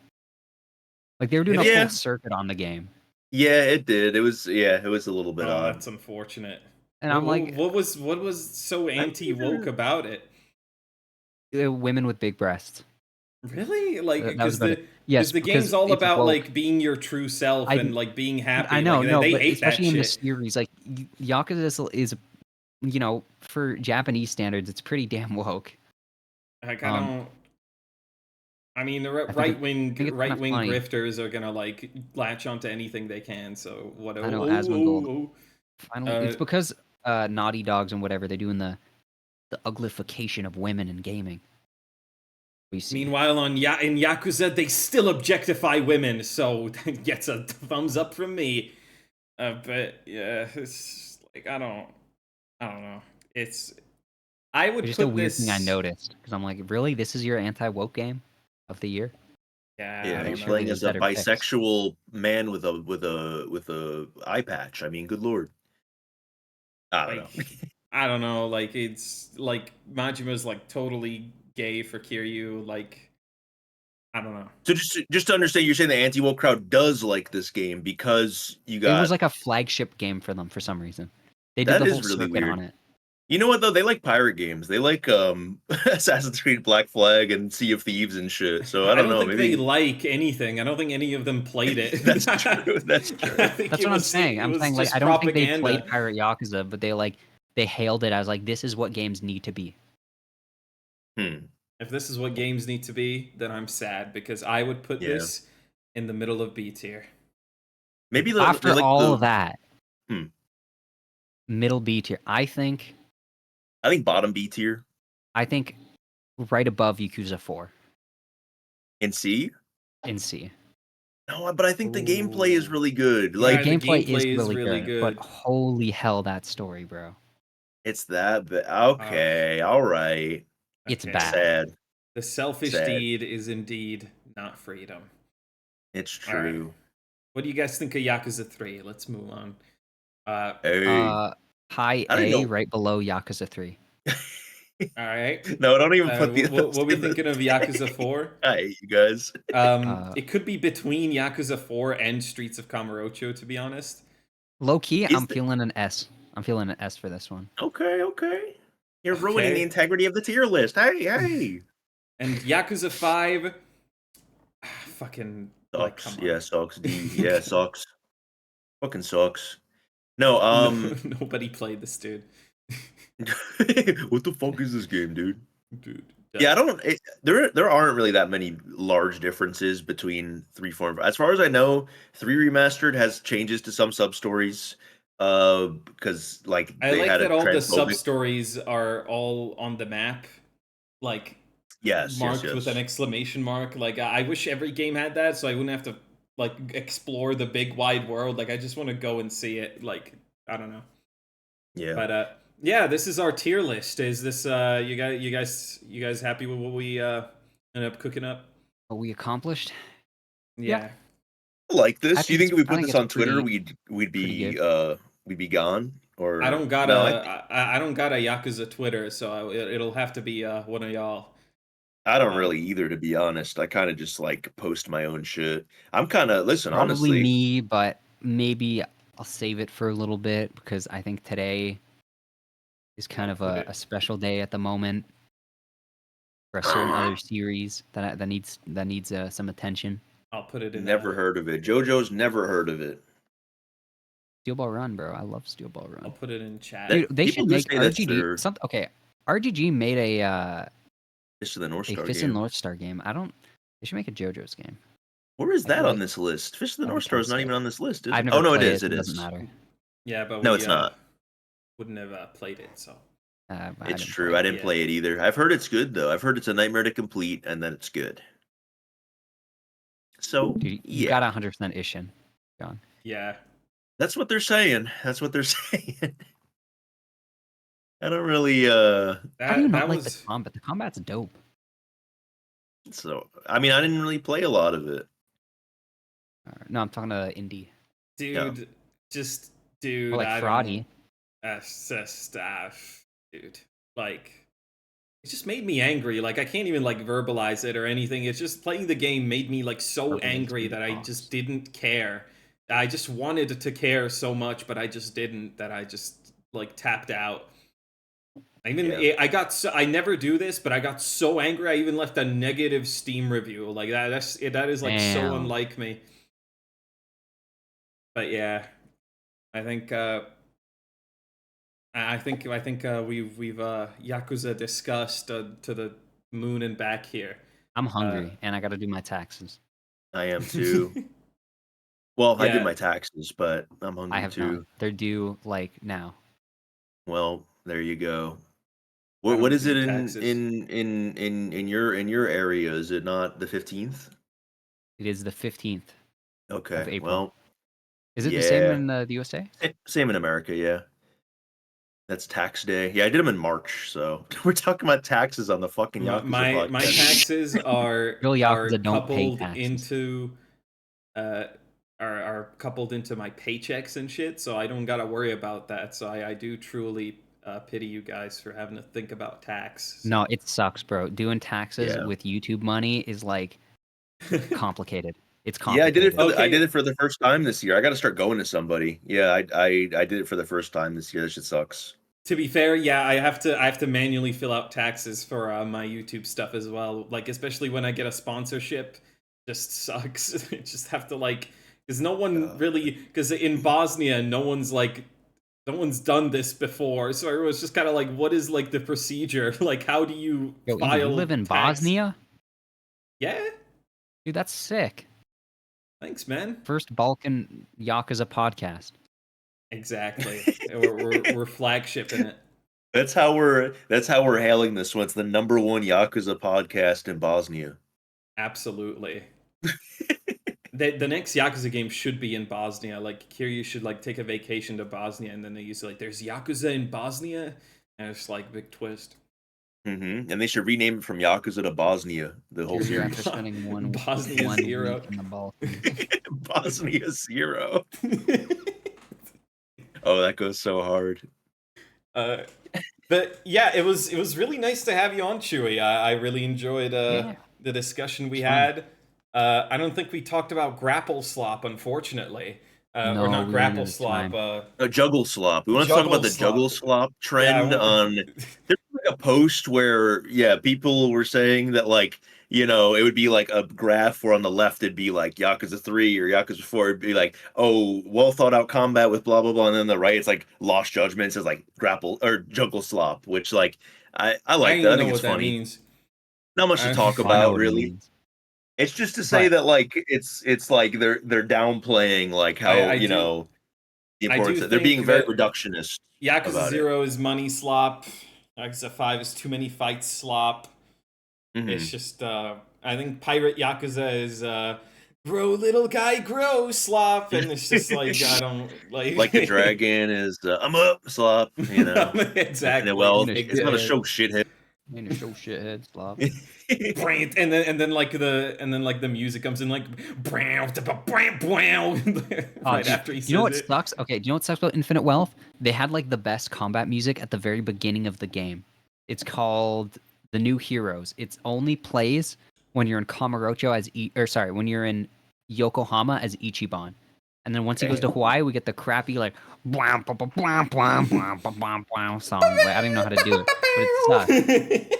S3: Like they were doing a full
S1: Yeah,
S3: circuit on the game.
S1: yeah, it did. It was a little bit
S2: Oh,
S1: odd.
S2: that's unfortunate.
S3: And I'm like,
S2: What was so
S1: I
S2: anti woke
S1: wonder.
S2: about it?
S3: women with big breasts.
S2: Really? Like
S3: That was about it. Yes,
S2: because the game's
S3: because
S2: all
S3: it's
S2: about
S3: woke.
S2: like being your true self
S3: I
S2: and like being
S3: I
S2: happy. Like
S3: know, no,
S2: they
S3: but
S2: hate that
S3: especially in the
S2: shit.
S3: series, like Yakuza is, for Japanese standards, it's pretty damn woke.
S2: Like I
S3: Um,
S2: don't. I mean, the
S3: I think it, I think it's kind
S2: right
S3: of
S2: wing
S3: funny.
S2: grifters are gonna like latch onto anything they can. So what?
S3: I know Asmongold.
S2: Oh.
S3: Finally, it's because Naughty Dogs and whatever they're doing the uglification of women in gaming. We see.
S2: Meanwhile, in Yakuza, they still objectify women. So that gets a thumbs up from me. But yeah, it's like I don't know. It's I
S3: It's
S2: would
S3: just a
S2: put
S3: weird thing I
S2: this.
S3: noticed because I'm like, really, this is your anti-woke game of the year?
S2: Yeah, I
S1: Yeah,
S3: Like,
S1: you're
S2: don't
S3: surely
S2: know.
S1: playing
S3: there's
S1: as a
S3: better picks.
S1: bisexual man with a eye patch. I mean, good lord. I don't know.
S2: Like I don't know. Like it's like Majima's like totally gay for Kiryu. Like I don't know.
S1: So just to understand, you're saying the anti-woke crowd does like this game because you
S3: It was
S1: got
S3: like a flagship game for them for some reason. They did
S1: That
S3: the
S1: is
S3: whole
S1: really
S3: circuit on
S1: weird.
S3: it.
S1: You know what though? They like pirate games. They like Assassin's Creed Black Flag and Sea of Thieves and shit. So I
S2: I
S1: don't
S2: don't
S1: know.
S2: think they
S1: Maybe
S2: like anything. I don't think any of them played it.
S1: that's true. That's
S2: I
S1: true.
S2: think
S3: That's
S2: it
S3: what I'm
S2: was
S3: saying.
S2: it
S3: I'm
S2: was
S3: saying like
S2: just
S3: I don't think they
S2: propaganda.
S3: played Pirate Yakuza, but they hailed it as like this is what games need to be.
S1: Hmm.
S2: If this is what games need to be, then I'm sad because I would put
S1: Yeah.
S2: this in the middle of B tier.
S1: Maybe they
S3: After
S1: like
S3: all
S1: the.
S3: of that,
S1: Hmm.
S3: middle B tier.
S1: I think bottom B tier
S3: I think right above Yakuza 4
S1: in C.
S3: in C.
S1: No, but I think the gameplay is
S2: Ooh.
S1: really good.
S3: The
S2: Yeah,
S1: Like
S2: the
S3: gameplay is
S2: gameplay is
S3: really
S2: really
S3: good, but
S2: good.
S3: holy hell, that story, bro.
S1: it's that.
S2: Uh,
S1: Okay. All right.
S3: It's
S2: okay.
S3: bad.
S1: Sad.
S2: The selfish
S1: Sad.
S2: deed is indeed not freedom.
S1: It's
S2: All right.
S1: true.
S2: What do you guys think of Yakuza 3? Let's move on. Uh,
S1: Hey,
S3: High
S1: I didn't
S3: A,
S1: know.
S3: right below Yakuza 3.
S2: all right.
S1: No, don't even put
S2: What we
S1: in the
S2: thinking of Yakuza 4?
S1: I hate you guys.
S2: It could be between Yakuza 4 and Streets of Kamurocho, to be honest.
S3: Low key,
S1: Is
S3: I'm feeling an S. I'm feeling an S for this one.
S1: okay, okay. You're ruining the
S2: Okay.
S1: integrity of the tier list. Hey, hey.
S2: And Yakuza 5, fucking, like,
S1: Sucks.
S2: come on.
S1: Yeah, sucks. D. Yeah, sucks. Fucking sucks. No,
S2: No, nobody played this, dude.
S1: what the fuck is this game, dude?
S2: Dude.
S1: Yeah, I don't. There aren't really that many large differences between 3, 4, and 5. As far as I know, 3 remastered has changes to some sub stories. Because like
S2: I
S1: they
S2: like
S1: had a
S2: that all the sub
S1: transphobic.
S2: stories are all on the map, like
S1: Yes, yes,
S2: marked with an
S1: yes.
S2: exclamation mark. Like I wish every game had that, so I wouldn't have to like explore the big wide world. Like I just want to go and see it. Like I don't know,
S1: Yeah.
S2: but yeah, this is our tier list. Is this you guys happy with what we ended up cooking up?
S3: What we accomplished?
S2: Yeah.
S1: I like
S3: I
S1: this. Do you
S3: think
S1: think if we
S3: I
S1: put
S3: think
S1: this
S3: it's
S1: on Twitter, we'd
S3: pretty good.
S1: be gone?
S2: I
S1: Or
S2: don't got
S1: no?
S2: I don't got a Yakuza Twitter, so it'll have to be one of y'all.
S1: I don't
S2: Um,
S1: really either, to be honest. I kind of just like post my own shit. I'm kind of listen,
S3: Probably
S1: honestly.
S3: me, but maybe I'll save it for a little bit because I think today is kind
S2: I'll
S3: of
S2: put
S3: a
S2: it.
S3: special day at the moment for a certain other series that needs some attention.
S2: I'll put it in.
S1: Never heard of it. JoJo's never heard of it.
S3: Steel Ball Run, bro. I love Steel Ball
S2: I'll
S3: Run.
S2: put it in chat.
S3: Dude, they
S1: People
S3: should
S1: do
S3: make
S1: say that's
S3: RGG
S1: their
S3: something. Okay, RGG made a
S1: Fist of the North
S3: a
S1: Star
S3: Fist and
S1: game.
S3: North Star game. I don't. They should make a JoJo's game.
S1: Where is
S3: I
S1: that
S3: feel
S1: on
S3: like
S1: this list? Fist of the
S3: that'd
S1: North
S3: be
S1: Star
S3: kinda
S1: is not even
S3: sick.
S1: on this list, is
S3: I've
S1: it?
S3: never
S1: Oh no, it
S3: played
S1: is.
S3: it,
S1: It
S3: so it doesn't
S1: is.
S3: matter.
S2: Yeah, but
S1: No,
S2: we
S1: it's not.
S2: wouldn't have played it. So
S3: I
S1: It's
S3: didn't
S1: true.
S3: play
S1: I
S3: it.
S1: didn't
S2: Yeah.
S1: play it either. I've heard it's good though. I've heard it's a nightmare to complete, and then it's good. So
S3: Dude, you
S1: yeah,
S3: got 100% Ishin, John.
S2: Yeah.
S1: that's what they're saying. That's what they're saying. I don't really.
S3: How do you not
S2: That
S3: like the
S2: was
S3: combat? The combat's dope.
S1: So I mean, I didn't really play a lot of it.
S3: No, I'm talking to indie.
S2: dude. Just
S3: Or
S2: dude.
S3: like
S2: I
S3: Fraudy.
S2: don't. Just dude. Like it just made me angry. Like I can't even like verbalize it or anything. It's just playing the game made me like so angry that I just didn't care. I just wanted to care so much, but I just didn't. That I just like tapped out. I got so, I never do this, but I got so angry I even left a negative Steam review. Like that is like so
S3: Damn.
S2: unlike me. But yeah, I think we've Yakuza discussed to the moon and back here.
S3: I'm hungry and I got to do my taxes.
S1: I am too. Well, I did
S2: Yeah.
S1: my taxes, but I'm
S3: I
S1: hungry
S3: have
S1: too.
S3: not. They're due like now.
S1: Well, there you go.
S2: I don't
S1: What is
S2: do
S1: it
S2: taxes.
S1: in your area? Is it not the 15th?
S3: It is the 15th of
S1: Okay.
S3: April.
S1: Well,
S3: Is it the same
S1: yeah.
S3: in the USA?
S1: Same in America, yeah. That's tax day. Yeah, I did them in March, so we're talking about taxes on the fucking Yakuza
S2: My
S1: podcast.
S2: taxes are
S3: Real Yakuza don't pay
S2: coupled
S3: taxes.
S2: into are coupled into my paychecks and shit, so I don't gotta worry about that. So I do truly pity you guys for having to think about tax. So.
S3: No, it sucks, bro. Doing taxes
S1: Yeah.
S3: with YouTube money is like complicated. It's
S1: Yeah, I did it
S3: complicated.
S1: for I
S2: Okay.
S1: did it for the first time this year. I got to start going to somebody. Yeah, I did it for the first time this year. That shit sucks.
S2: To be fair, yeah, I have to manually fill out taxes for my YouTube stuff as well. Like especially when I get a sponsorship, just sucks. I just have to like because no one really because in Bosnia no one's done this before, so everyone's just kind of like, what is like the procedure? Like, how do you
S3: Yo, Ian,
S2: file
S3: you live in
S2: tax?
S3: Bosnia?
S2: Yeah,
S3: Dude, that's sick.
S2: thanks, man.
S3: First Balkan Yakuza podcast.
S2: Exactly. we're flagshipping it.
S1: That's how we're hailing this one. It's the #1 Yakuza podcast in Bosnia.
S2: Absolutely. The next Yakuza game should be in Bosnia. Like Kiryu should like take a vacation to Bosnia, and then they used to like, there's Yakuza in Bosnia, and it's like big twist.
S1: And they should rename it from Yakuza to Bosnia. The whole
S3: Kiryu after
S1: series.
S3: spending
S2: Bosnia
S3: one
S2: Zero.
S3: week in the Balkans.
S1: Bosnia 0. Oh, that goes so hard.
S2: But yeah, it was really nice to have you on, Chewy. I really enjoyed
S3: Yeah.
S2: the discussion we
S3: It's fun.
S2: had. I don't think we talked about grapple slop, unfortunately.
S3: No,
S2: Or not
S3: we
S2: grapple
S3: ran out of
S2: slop.
S3: time.
S1: A juggle slop. We want to talk about the
S2: Juggle
S1: juggle slop
S2: Yeah, I
S1: trend
S2: want-
S1: on. There's like a post where people were saying that like it would be like a graph where on the left it'd be like Yakuza 3 or Yakuza 4. It'd be like, oh, well thought out combat with blah blah blah, and then the right it's like Lost Judgment. It says like grapple or juggle slop, which like I
S2: I
S1: like
S2: don't
S1: that. I
S2: even know
S1: think
S2: what
S1: it's
S2: that
S1: funny.
S2: means.
S1: Not much to
S2: I-
S1: talk
S3: I know
S1: about
S3: what it
S1: really.
S3: means.
S1: It's just to say
S3: But-
S1: that like it's like they're downplaying like how
S2: I
S1: the
S2: do
S1: importance. They're
S2: think
S1: being very
S2: that
S1: reductionist.
S2: Yakuza
S1: about it.
S2: 0 is money slop. Yakuza 5 is too many fights slop.
S1: Mhm.
S2: It's just I think Pirate Yakuza is grow little guy grow slop, and it's just like I don't
S1: Like the dragon is I'm up slop,
S2: exactly.
S1: well,
S3: Finish
S1: it's not a
S3: it.
S1: show shithead.
S3: Man, you're so shithead, Slav.
S2: Brant, and then like the music comes in like right after he says
S3: You know what
S2: it.
S3: sucks? Okay, do you know what sucks about Infinite Wealth? They had like the best combat music at the very beginning of the game. It's called The New Heroes. It only plays when you're in Kamurocho when you're in Yokohama as Ichiban. And then once he goes to Hawaii, we get the crappy like blam, blam, blam, blam, blam, blam, blam, blam song. Like, I don't even know how to do it, but it sucks.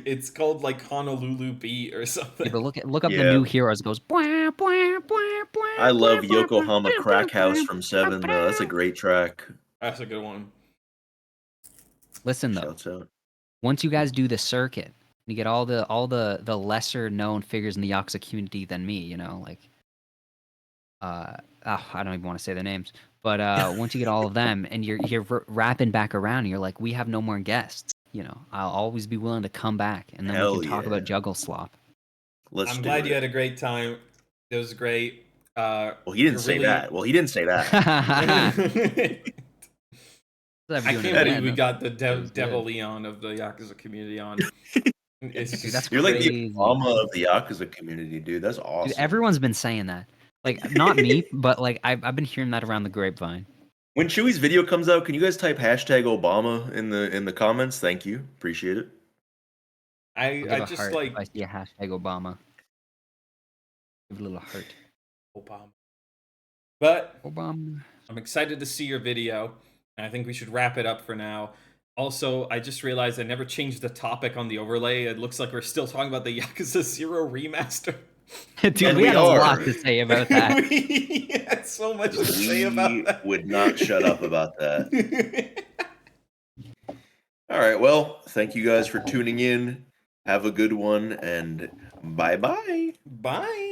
S2: It's called like Honolulu Beat or
S3: Yeah,
S2: something.
S3: but look up
S1: Yeah.
S3: The New Heroes. It goes blam, blam, blam, blam,
S1: I love
S3: blam, blam,
S1: Yokohama
S3: blam,
S1: Crack
S3: blam,
S1: House
S3: blam,
S1: from 7 though. That's a great track.
S2: That's a good one.
S3: Listen though,
S1: Shouts out.
S3: once you guys do the circuit, you get all the lesser known figures in the Yakuza community than me, like I don't even want to say their names, but once you get all of them and you're wrapping back around, and you're like, we have no more guests. I'll always be willing to come back, and then
S1: Hell
S3: we can talk
S1: yeah.
S3: about Juggle Slop.
S1: Let's
S2: I'm
S1: do
S2: glad
S1: it.
S2: you had a great time. It was great.
S1: Well, he didn't say that. Well, he didn't say that.
S2: I
S3: I
S2: can't believe we got the Devil Leon of the Yakuza community on. It's
S3: Dude, that's
S1: You're like the
S3: crazy.
S1: Obama of the Yakuza community, dude. That's awesome.
S3: Dude, everyone's been saying that. Like, not me, but like I've been hearing that around the grapevine.
S1: When Chewy's video comes out, can you guys type #Obama in the comments? Thank you. Appreciate it.
S3: I'll give
S2: I
S3: a
S2: just
S3: heart
S2: like
S3: if I see a #Obama. Give a little heart.
S2: Obama. But
S3: Obama.
S2: I'm excited to see your video, and I think we should wrap it up for now. Also, I just realized I never changed the topic on the overlay. It looks like we're still talking about the Yakuza 0 remaster.
S3: Dude,
S1: And
S3: we
S1: we
S3: had a
S1: are.
S3: lot to say about that.
S2: We had so much to say about
S1: We
S2: that.
S1: would not shut up about that. All right. Well, thank you guys for tuning in. Have a good one, and bye-bye.
S2: Bye.